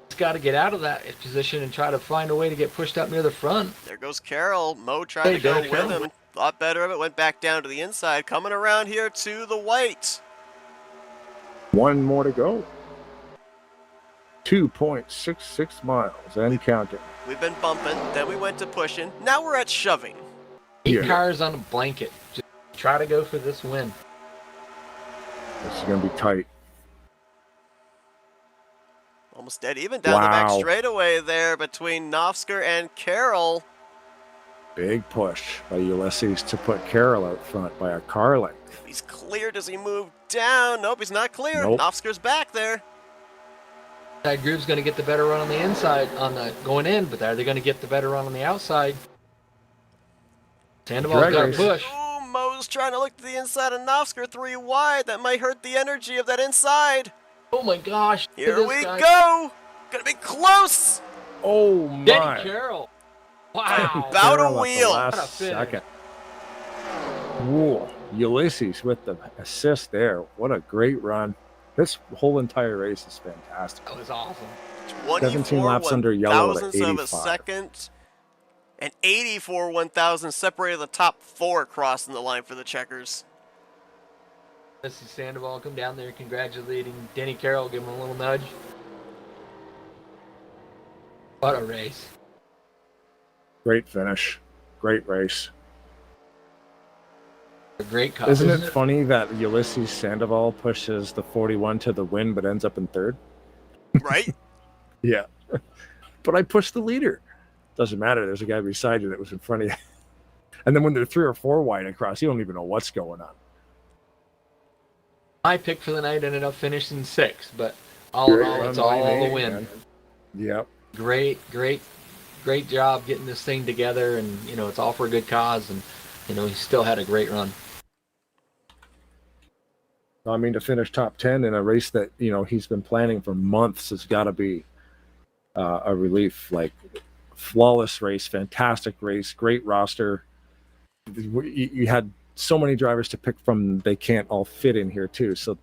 he's got to get out of that position and try to find a way to get pushed up near the front. There goes Carroll. Mo tried to go with him. Thought better of it. Went back down to the inside. Coming around here to the white. One more to go. 2.66 miles and counting. We've been bumping. Then we went to pushing. Now we're at shoving. 8 cars on a blanket. Just try to go for this win. This is going to be tight. Almost dead even down the back straightaway there between Nofsker and Carroll. Big push by Ulysses to put Carroll out front by a car length. He's clear. Does he move down? Nope, he's not clear. Nope. Nofsker's back there. That group's going to get the better run on the inside on the going in, but are they going to get the better run on the outside? Sandoval's got to push. Oh, Mo's trying to look to the inside of Nofsker 3 wide. That might hurt the energy of that inside. Oh my gosh. Here we go. Gonna be close. Oh my. Denny Carroll. Wow. About a wheel. Last second. Whoa. Ulysses with the assist there. What a great run. This whole entire race is fantastic. That was awesome. 17 laps under yellow at 85. of a second. And 84 1,000 separated the top 4 crossing the line for the checkers. This is Sandoval come down there congratulating Denny Carroll, give him a little nudge. What a race. Great finish. Great race. A great car. Isn't it funny that Ulysses Sandoval pushes the 41 to the win but ends up in third? Right? Yeah. But I pushed the leader. Doesn't matter. There's a guy beside you that was in front of you. And then when they're 3 or 4 wide across, you don't even know what's going on. My pick for the night ended up finishing 6th, but all in all, it's all the win. Yep. Great job getting this thing together, and it's all for a good cause, and he still had a great run. I mean, to finish top 10 in a race that he's been planning for months has got to be a relief. Like, flawless race, fantastic race, great roster. You had so many drivers to pick from, they can't all fit in here too. So,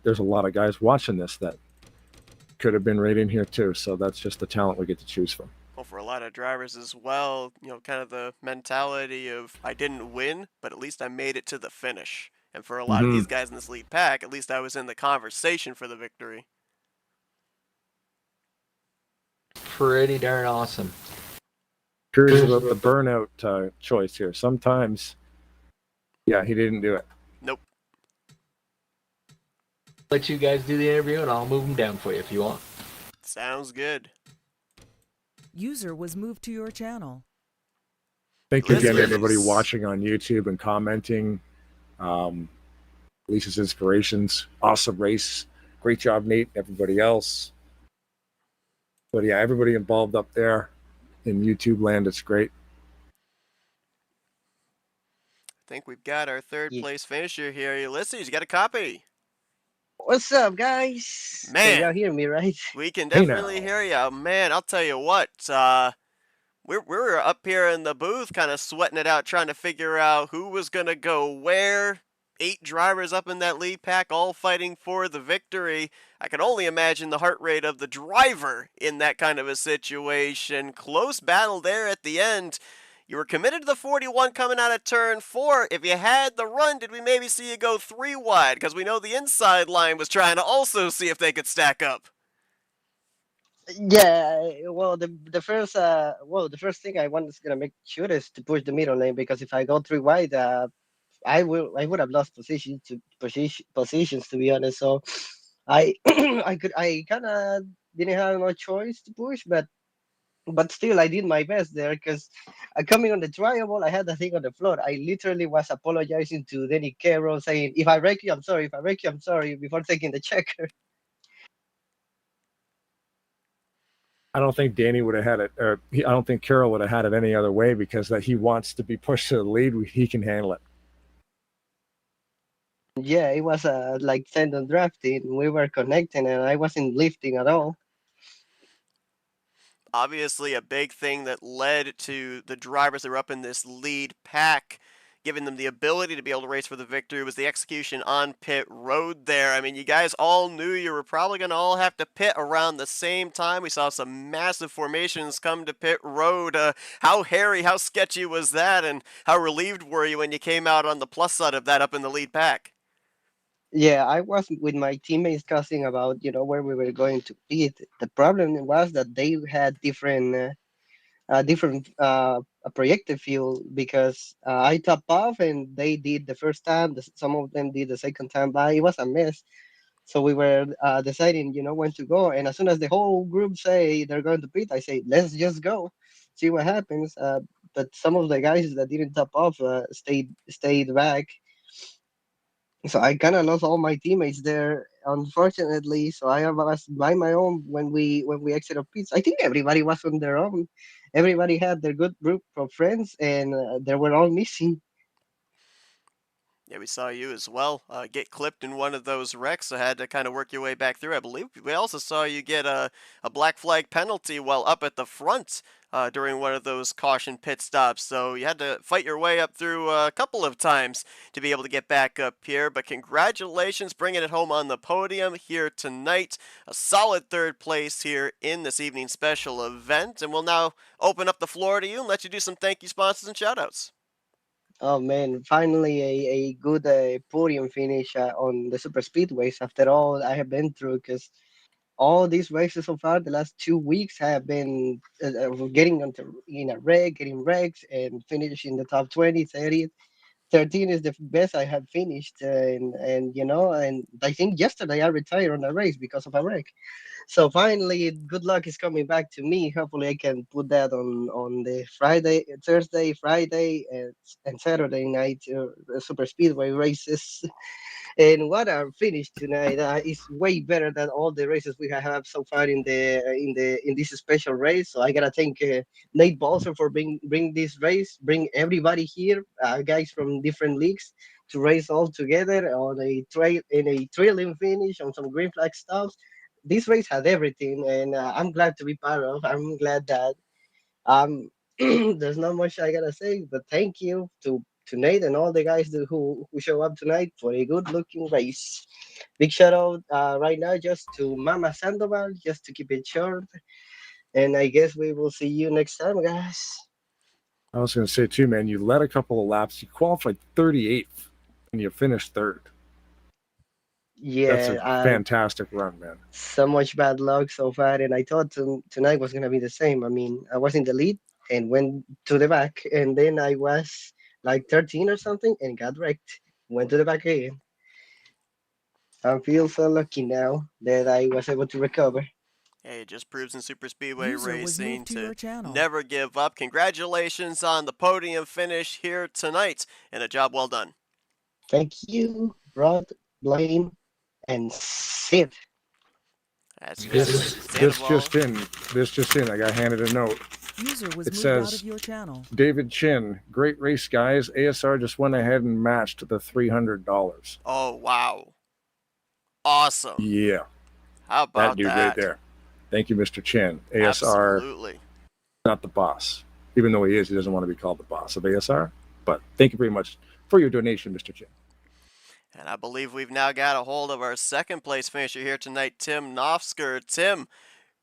there's a lot of guys watching this that could have been right in here too. So that's just the talent we get to choose from. Well, for a lot of drivers as well, kind of the mentality of I didn't win, but at least I made it to the finish. And for a lot of these guys in this lead pack, at least I was in the conversation for the victory. Pretty darn awesome. Curious about the burnout choice here. Sometimes, yeah, he didn't do it. Nope. Let you guys do the interview, and I'll move them down for you if you want. Sounds good. User was moved to your channel. Thank you again, everybody watching on YouTube and commenting. Lisa's inspirations. Awesome race. Great job, Nate, and everybody else. But yeah, everybody involved up there in YouTube land, it's great. I think we've got our third place finisher here. Ulysses, you got a copy? What's up, guys? Man, can y'all hear me, right? We can definitely hear you. Man, I'll tell you what. We're up here in the booth kind of sweating it out, trying to figure out who was going to go where. 8 drivers up in that lead pack, all fighting for the victory. I can only imagine the heart rate of the driver in that kind of a situation. Close battle there at the end. You were committed to the 41 coming out of turn 4. If you had the run, did we maybe see you go 3 wide? Because we know the inside line was trying to also see if they could stack up. Yeah, well, the first thing I want is gonna make sure is to push the middle lane, because if I go 3 wide, I would have lost positions to be honest. So I I kind of didn't have no choice to push, but still I did my best there, because coming on the triangle, I had the thing on the floor. I literally was apologizing to Denny Carroll, saying, if I wreck you, I'm sorry. If I wreck you, I'm sorry, before taking the checker. I don't think Danny would have had it, or I don't think Carroll would have had it any other way, because that he wants to be pushed to the lead. He can handle it. Yeah, it was like tendon drafting. We were connecting, and I wasn't lifting at all. Obviously, a big thing that led to the drivers that were up in this lead pack, giving them the ability to be able to race for the victory, was the execution on pit road there. I mean, you guys all knew you were probably going to all have to pit around the same time. We saw some massive formations come to pit road. How hairy, how sketchy was that, and how relieved were you when you came out on the plus side of that up in the lead pack? Yeah, I was with my teammates discussing about where we were going to pit. The problem was that they had different projected fuel, because I top off and they did the first time. Some of them did the second time, but it was a mess. So we were deciding, when to go. And as soon as the whole group say they're going to pit, I say, let's just go, see what happens. But some of the guys that didn't top off stayed back. So I kind of lost all my teammates there, unfortunately. So I was by my own when we exited pits. I think everybody was on their own. Everybody had their good group of friends, and they were all missing. Yeah, we saw you as well get clipped in one of those wrecks, so had to kind of work your way back through. I believe we also saw you get a black flag penalty while up at the front during one of those caution pit stops. So you had to fight your way up through a couple of times to be able to get back up here. But congratulations, bringing it home on the podium here tonight. A solid third place here in this evening's special event. And we'll now open up the floor to you and let you do some thank you sponsors and shoutouts. Oh man, finally a good podium finish on the super speedways after all I have been through, because all these races so far, the last 2 weeks, have been getting in a wreck, getting wrecks, and finish in the top 20, 30. 13 is the best I have finished, and I think yesterday I retired on a race because of a wreck. So finally, good luck is coming back to me. Hopefully, I can put that on the Thursday, Friday, and Saturday night super speedway races. And what a finish tonight! Is way better than all the races we have so far in this special race. So I gotta thank Nate Balser for bring this race, bring everybody here, guys from different leagues, to race all together on a trail in a thrilling finish on some green flag stuff. This race had everything, and I'm glad to be part of. I'm glad that there's not much I gotta say, but thank you to Nate and all the guys who show up tonight for a good looking race. Big shout out right now just to Mama Sandoval, just to keep it short. And I guess we will see you next time, guys. I was going to say too, man, you led a couple of laps. You qualified 38th and you finished third. Yeah, that's a fantastic run, man. So much bad luck so far, and I thought tonight was gonna be the same. I mean, I was in the lead and went to the back, and then I was like 13 or something and got wrecked. Went to the back again. I feel so lucky now that I was able to recover. Hey, it just proves in super speedway User was racing moved to to your channel. never give up. Congratulations on the podium finish here tonight, and a job well done. Thank you, Rod, Blaine, and Sid. That's This just in. I got handed a note. User was It moved says, out of your channel. David Chin, great race, guys. ASR just went ahead and matched the $300. Oh, wow. Awesome. Yeah. How about that dude right there? Thank you, Mr. Chin. ASR, Absolutely. not the boss. Even though he is, he doesn't want to be called the boss of ASR. But thank you very much for your donation, Mr. Chin. And I believe we've now got a hold of our second place finisher here tonight, Tim Nofsker. Tim,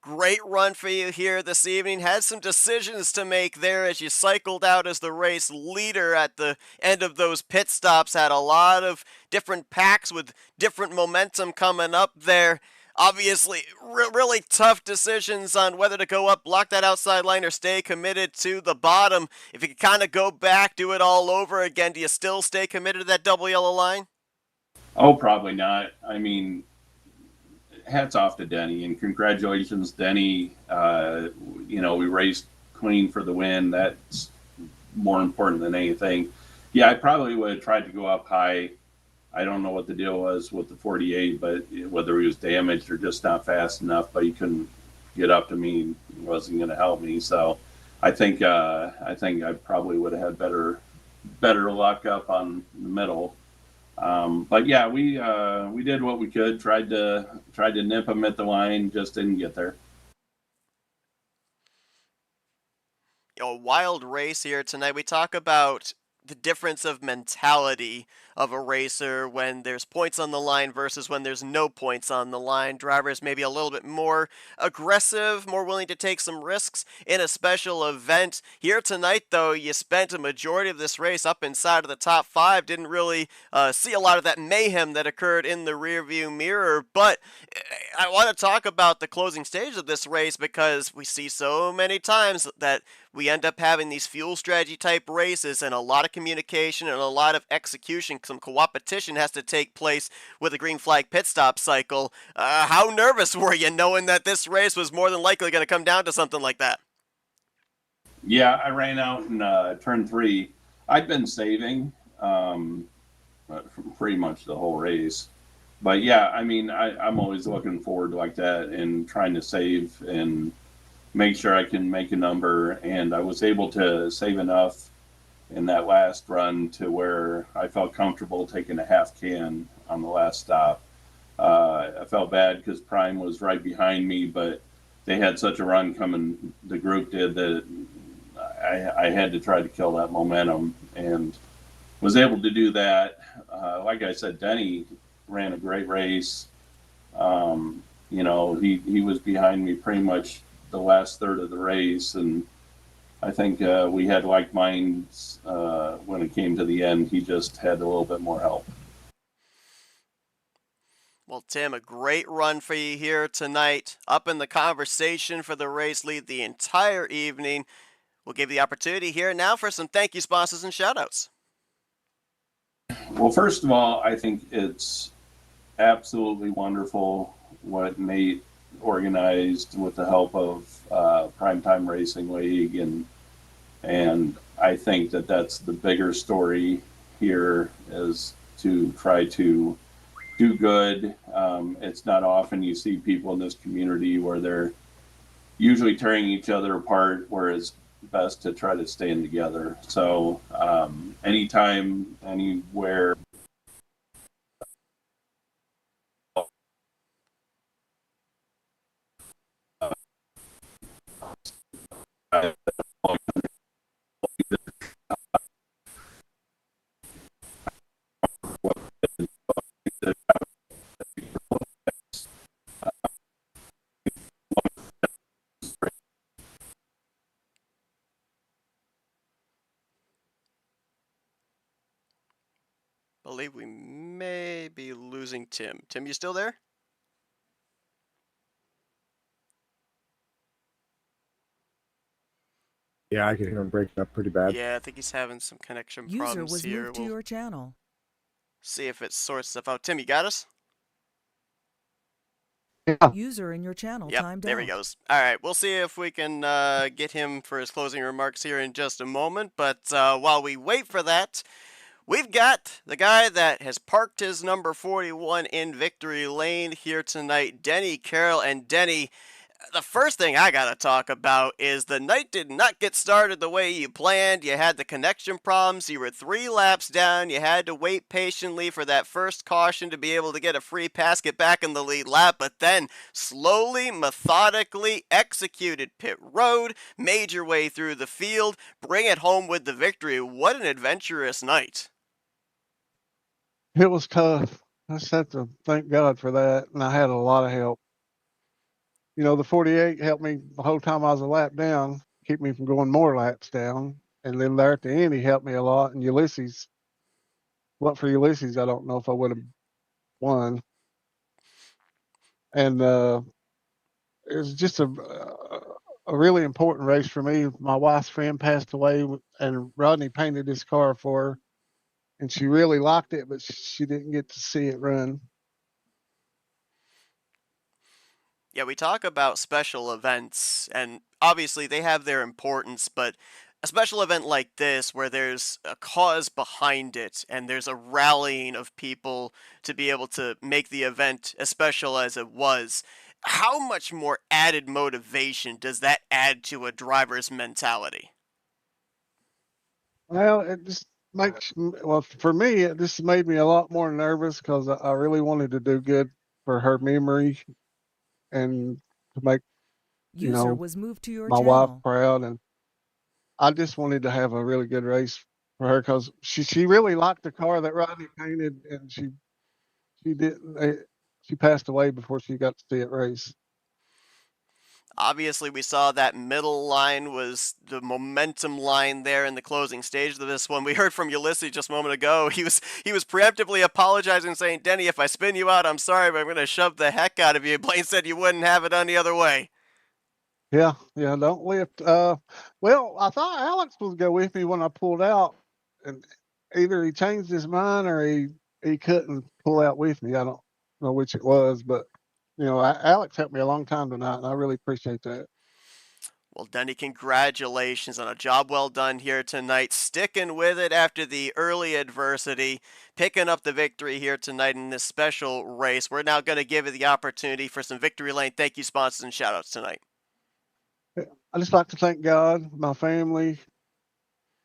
great run for you here this evening. Had some decisions to make there as you cycled out as the race leader at the end of those pit stops. Had a lot of different packs with different momentum coming up there. Obviously, really tough decisions on whether to go up, block that outside line, or stay committed to the bottom. If you could kind of go back, do it all over again, do you still stay committed to that double yellow line? Oh, probably not. I mean, hats off to Denny, and congratulations, Denny. We raced clean for the win. That's more important than anything. Yeah, I probably would have tried to go up high. I don't know what the deal was with the 48, but whether he was damaged or just not fast enough, but he couldn't get up to me. He wasn't going to help me. So I think I probably would have had better luck up on the middle. But yeah, we did what we could. Tried to nip him at the line, just didn't get there. A wild race here tonight. We talk about the difference of mentality of a racer when there's points on the line versus when there's no points on the line. Drivers maybe a little bit more aggressive, more willing to take some risks in a special event. Here tonight, though, you spent a majority of this race up inside of the top 5. Didn't really see a lot of that mayhem that occurred in the rearview mirror. But I want to talk about the closing stage of this race because we see so many times that we end up having these fuel strategy type races, and a lot of communication and a lot of execution. Some co-opetition has to take place with a green flag pit stop cycle. How nervous were you knowing that this race was more than likely going to come down to something like that? Yeah, I ran out in turn 3. I'd been saving pretty much the whole race. But yeah, I mean, I'm always looking forward like that and trying to save and make sure I can make a number. And I was able to save enough in that last run to where I felt comfortable taking a half can on the last stop. I felt bad because Prime was right behind me, but they had such a run coming, the group did, that I had to try to kill that momentum and was able to do that. Like I said, Denny ran a great race. You know, he was behind me pretty much the last third of the race, and I think we had like minds when it came to the end. He just had a little bit more help. Well, Tim, a great run for you here tonight. Up in the conversation for the race lead the entire evening. We'll give you the opportunity here now for some thank you sponsors and shoutouts. Well, first of all, I think it's absolutely wonderful what Nate organized with the help of Primetime Racing League, and I think that that's the bigger story here, is to try to do good. It's not often you see people in this community where they're usually tearing each other apart, where it's best to try to stand together. So anytime, anywhere, Believe we may be losing Tim. Tim, you still there? Yeah, I can hear him breaking up pretty bad. Yeah, I think he's having some connection User problems was here. moved to your channel. See if it sorts stuff out. Tim, you got us? Yeah. User in your channel Yep, timed there out. he goes. All right, we'll see if we can get him for his closing remarks here in just a moment. But while we wait for that, we've got the guy that has parked his number 41 in victory lane here tonight, Denny Carroll. And Denny, the first thing I got to talk about is the night did not get started the way you planned. You had the connection problems. You were 3 laps down. You had to wait patiently for that first caution to be able to get a free pass, get back in the lead lap, but then slowly, methodically executed pit road, made your way through the field, bring it home with the victory. What an adventurous night. It was tough. I just have to thank God for that, and I had a lot of help. You know, the 48 helped me the whole time I was a lap down, keep me from going more laps down. And then there at the end, he helped me a lot. And Ulysses, what for Ulysses, I don't know if I would have won. And it was just a really important race for me. My wife's friend passed away, and Rodney painted this car for her. And she really liked it, but she didn't get to see it run. Yeah, we talk about special events, and obviously they have their importance, but a special event like this, where there's a cause behind it, and there's a rallying of people to be able to make the event as special as it was, How much more added motivation does that add to a driver's mentality? Well, it just well, for me, it just made me a lot more nervous because I really wanted to do good for her memory and to make, you User know, was moved to your my wife channel. proud. And I just wanted to have a really good race for her because she really liked the car that Rodney painted, and she didn't. She passed away before she got to see it race. Obviously, we saw that middle line was the momentum line there in the closing stage of this one. We heard from Ulysses just a moment ago. He was preemptively apologizing, saying, "Denny, if I spin you out, I'm sorry, but I'm going to shove the heck out of you." Blaine said you wouldn't have it any other way. Yeah, don't lift. Well, I thought Alex was go with me when I pulled out, and either he changed his mind or he couldn't pull out with me. I don't know which it was, but Alex helped me a long time tonight, and I really appreciate that. Well, Denny, congratulations on a job well done here tonight. Sticking with it after the early adversity, picking up the victory here tonight in this special race. We're now going to give you the opportunity for some Victory Lane thank you sponsors and shout outs tonight. I just like to thank God, my family,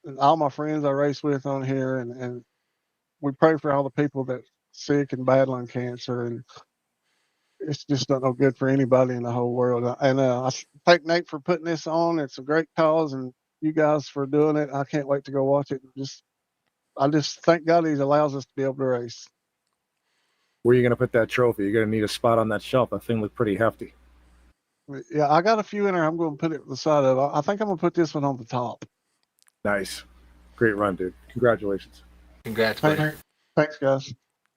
and all my friends I race with on here, and we pray for all the people that sick and battling cancer, and it's just not no good for anybody in the whole world. And I thank Nate for putting this on. It's a great cause, and you guys for doing it. I can't wait to go watch it. I just thank God He allows us to be able to race. Where are you going to put that trophy? You're going to need a spot on that shelf. That thing looked pretty hefty. Yeah, I got a few in there. I'm going to put it at the side of it. I think I'm going to put this one on the top. Nice. Great run, dude. Congratulations. Thanks, guys.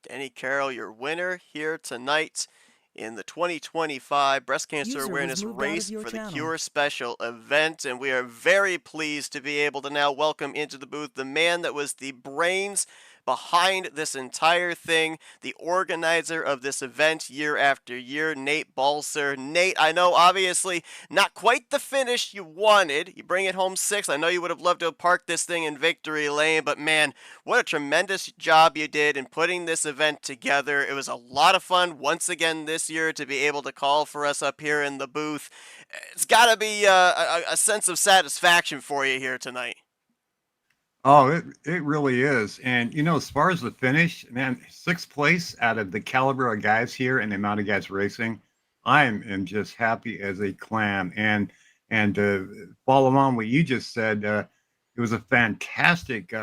Denny Carroll, your winner here tonight in the 2025 Breast Cancer Awareness Race for the Cure special event. And we are very pleased to be able to now welcome into the booth the man that was the brains behind this entire thing, the organizer of this event year after year, Nate Balser. Nate, I know obviously not quite the finish you wanted. You bring it home 6th. I know you would have loved to have parked this thing in Victory Lane, but man, what a tremendous job you did in putting this event together. It was a lot of fun once again this year to be able to call for us up here in the booth. It's got to be a sense of satisfaction for you here tonight. Oh, it really is. And, as far as the finish, man, 6th place out of the caliber of guys here and the amount of guys racing, I am just happy as a clam. And to follow on what you just said, it was a fantastic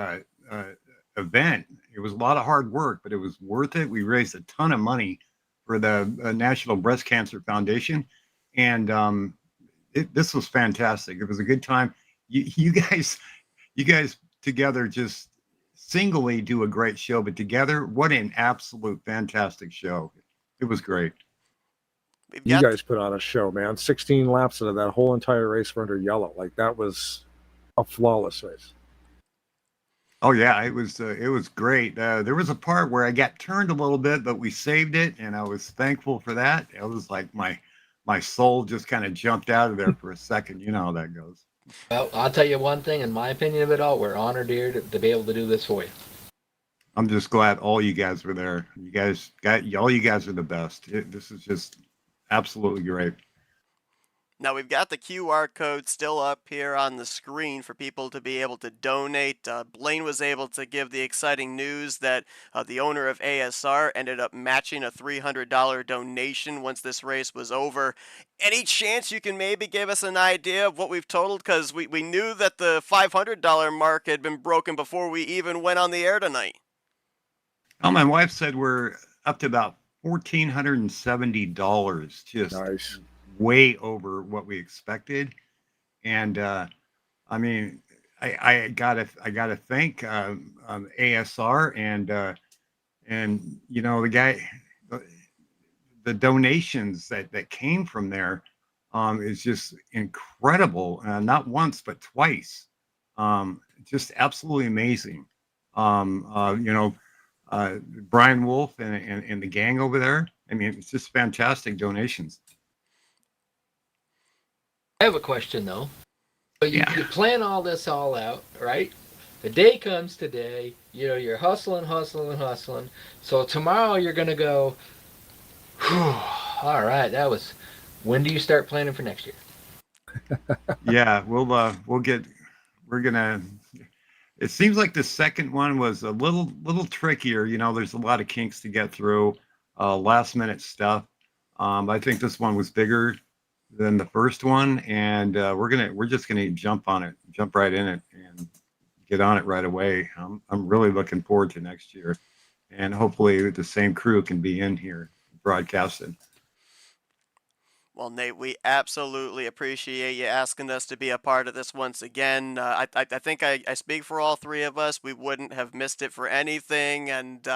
event. It was a lot of hard work, but it was worth it. We raised a ton of money for the National Breast Cancer Foundation. And this was fantastic. It was a good time. You guys together just singly do a great show, but together, what an absolute fantastic show. It was great. You guys put on a show, man. 16 laps of that whole entire race for under yellow. Like, that was a flawless race. Oh yeah, it was great. There was a part where I got turned a little bit, but we saved it, and I was thankful for that. It was like my soul just kind of jumped out of there for a second. You know how that goes. Well, I'll tell you one thing, in my opinion of it all, we're honored here to be able to do this for you. I'm just glad all you guys were there. All you guys are the best. This is just absolutely great. Now we've got the QR code still up here on the screen for people to be able to donate. Blaine was able to give the exciting news that the owner of ASR ended up matching a $300 donation once this race was over. Any chance you can maybe give us an idea of what we've totaled? Because we knew that the $500 mark had been broken before we even went on the air tonight. Oh, my wife said we're up to about $1,470. Just nice. Way over what we expected. And I mean, I gotta thank ASR and the guy, the donations that came from there is just incredible. Not once but twice. Just absolutely amazing. Brian Wolf and the gang over there. I mean, it's just fantastic donations. I have a question though. So you plan all this all out, right? The day comes today, you're hustling. So tomorrow you're gonna go, All right, that was. When do you start planning for next year? Yeah, we're gonna. It seems like the second one was a little trickier. You know, there's a lot of kinks to get through, last minute stuff. I think this one was bigger than the first one, and we're just gonna jump right in it, and get on it right away. I'm really looking forward to next year, and hopefully the same crew can be in here broadcasting. Well, Nate, we absolutely appreciate you asking us to be a part of this once again. I think I speak for all three of us. We wouldn't have missed it for anything, and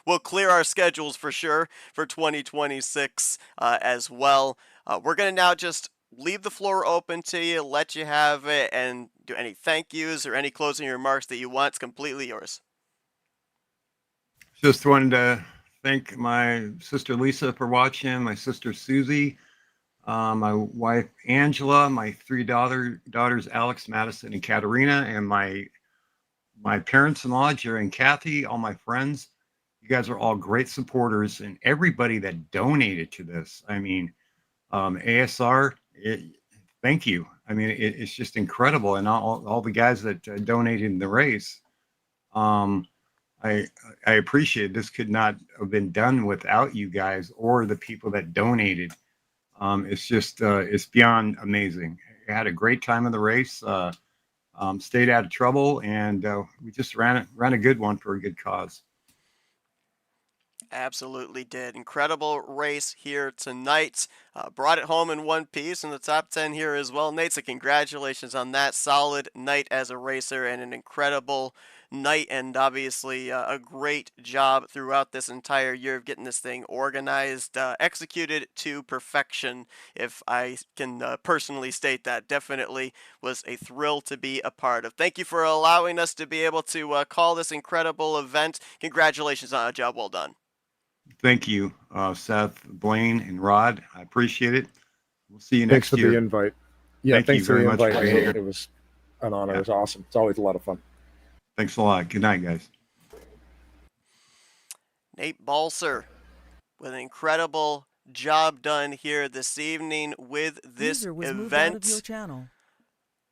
we'll clear our schedules for sure for 2026 as well. We're gonna now just leave the floor open to you, let you have it, and do any thank yous or any closing remarks that you want. It's completely yours. Just wanted to thank my sister Lisa for watching, my sister Susie, my wife Angela, my three daughters Alex, Madison, and Katerina, and my parents-in-law Jerry and Kathy, all my friends. You guys are all great supporters, and everybody that donated to this. I mean, ASR, thank you. I mean, it's just incredible, and all the guys that donated in the race. I appreciate it. This could not have been done without you guys or the people that donated. It's just it's beyond amazing. I had a great time in the race. Stayed out of trouble, and we just ran a good one for a good cause. Absolutely did. Incredible race here tonight. Brought it home in one piece in the top 10 here as well. Nate, so congratulations on that solid night as a racer and an incredible night, and obviously a great job throughout this entire year of getting this thing organized, executed to perfection, if I can personally state that. Definitely was a thrill to be a part of. Thank you for allowing us to be able to call this incredible event. Congratulations on a job well done. Thank you, Seth, Blaine, and Rod. I appreciate it. We'll see you Thanks next year. Thanks for the invite. Yeah, Thank thanks you for very the much invite. for being here. It was an honor. It was awesome. It's always a lot of fun. Thanks a lot. Good night, guys. Nate Balser with an incredible job done here this evening with this User was moved event. out of your channel.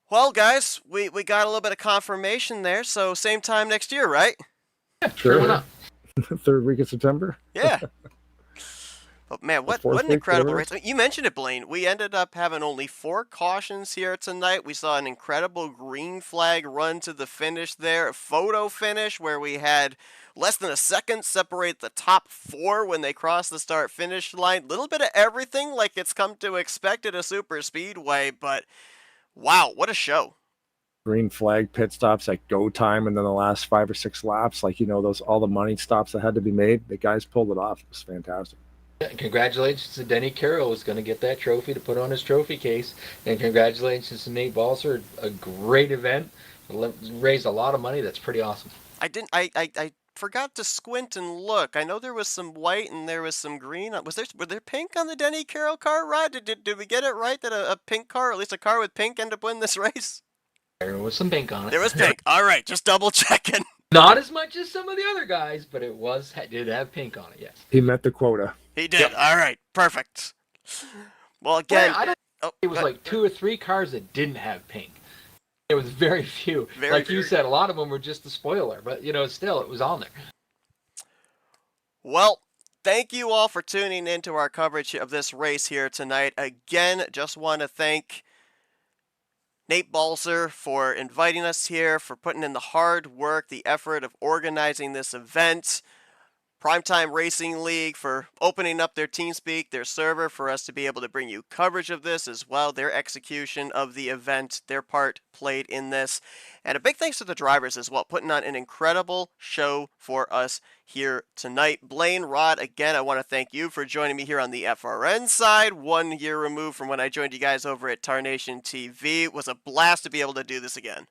Well, guys, we got a little bit of confirmation there, so same time next year, right? Sure. Third week of September. Yeah. But man, what fourth an week, incredible whatever. race. You mentioned it, Blaine. We ended up having only 4 cautions here tonight. We saw an incredible green flag run to the finish there. A photo finish where we had less than a second separate the top 4 when they crossed the start-finish line. Little bit of everything like it's come to expect at a Superspeedway, but wow, what a show. Green flag pit stops at go time, and then the last 5 or 6 laps, like, you know, those all the money stops that had to be made. The guys pulled it off. It was fantastic. Congratulations to Denny Carroll, who's going to get that trophy to put on his trophy case. And congratulations to Nate Balser. A great event. Raised a lot of money. That's pretty awesome. I forgot to squint and look. I know there was some white and there was some green. Were there pink on the Denny Carroll car, Rod? Did we get it right that a pink car, or at least a car with pink, ended up winning this race? There was some pink on it. There was pink. All right, just double checking. Not as much as some of the other guys, but it did have pink on it, yes. He met the quota. He did. Yep. All right, perfect. Well, again, it was like 2 or 3 cars that didn't have pink. It was very few. You said, a lot of them were just the spoiler, but you know, still, it was on there. Well, thank you all for tuning into our coverage of this race here tonight. Again, just want to thank Nate Balser for inviting us here, for putting in the hard work, the effort of organizing this event. Primetime Racing League for opening up their TeamSpeak, their server, for us to be able to bring you coverage of this as well, their execution of the event, their part played in this. And a big thanks to the drivers as well, putting on an incredible show for us here tonight. Blaine, Rod, again, I want to thank you for joining me here on the FRN side, 1 year removed from when I joined you guys over at Tarnation TV. It was a blast to be able to do this again.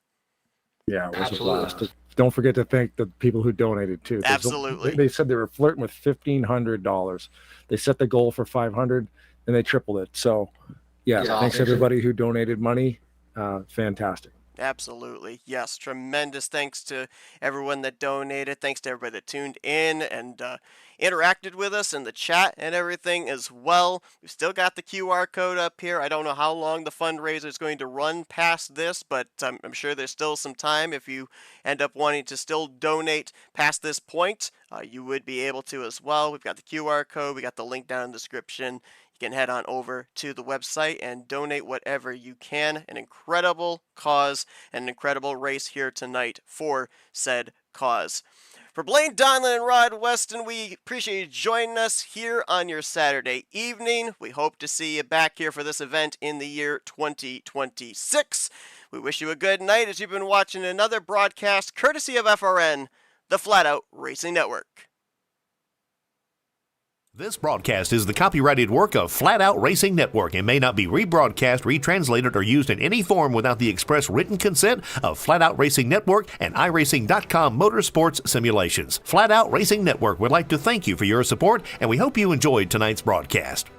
Yeah, it was a blast. Don't forget to thank the people who donated too. Absolutely. They said they were flirting with $1,500. They set the goal for $500 and they tripled it. So, yeah, thanks everybody who donated money. Fantastic. Absolutely. Yes. Tremendous thanks to everyone that donated. Thanks to everybody that tuned in and interacted with us in the chat and everything as well. We've still got the QR code up here. I don't know how long the fundraiser is going to run past this, but I'm sure there's still some time. If you end up wanting to still donate past this point, you would be able to as well. We've got the QR code. We got the link down in the description. You can head on over to the website and donate whatever you can. An incredible cause and an incredible race here tonight for said cause. For Blaine Donlin and Rod Weston, we appreciate you joining us here on your Saturday evening. We hope to see you back here for this event in the year 2026. We wish you a good night as you've been watching another broadcast courtesy of FRN, the Flatout Racing Network. This broadcast is the copyrighted work of Flatout Racing Network and may not be rebroadcast, retranslated, or used in any form without the express written consent of Flatout Racing Network and iRacing.com Motorsports Simulations. Flatout Racing Network would like to thank you for your support, and we hope you enjoyed tonight's broadcast.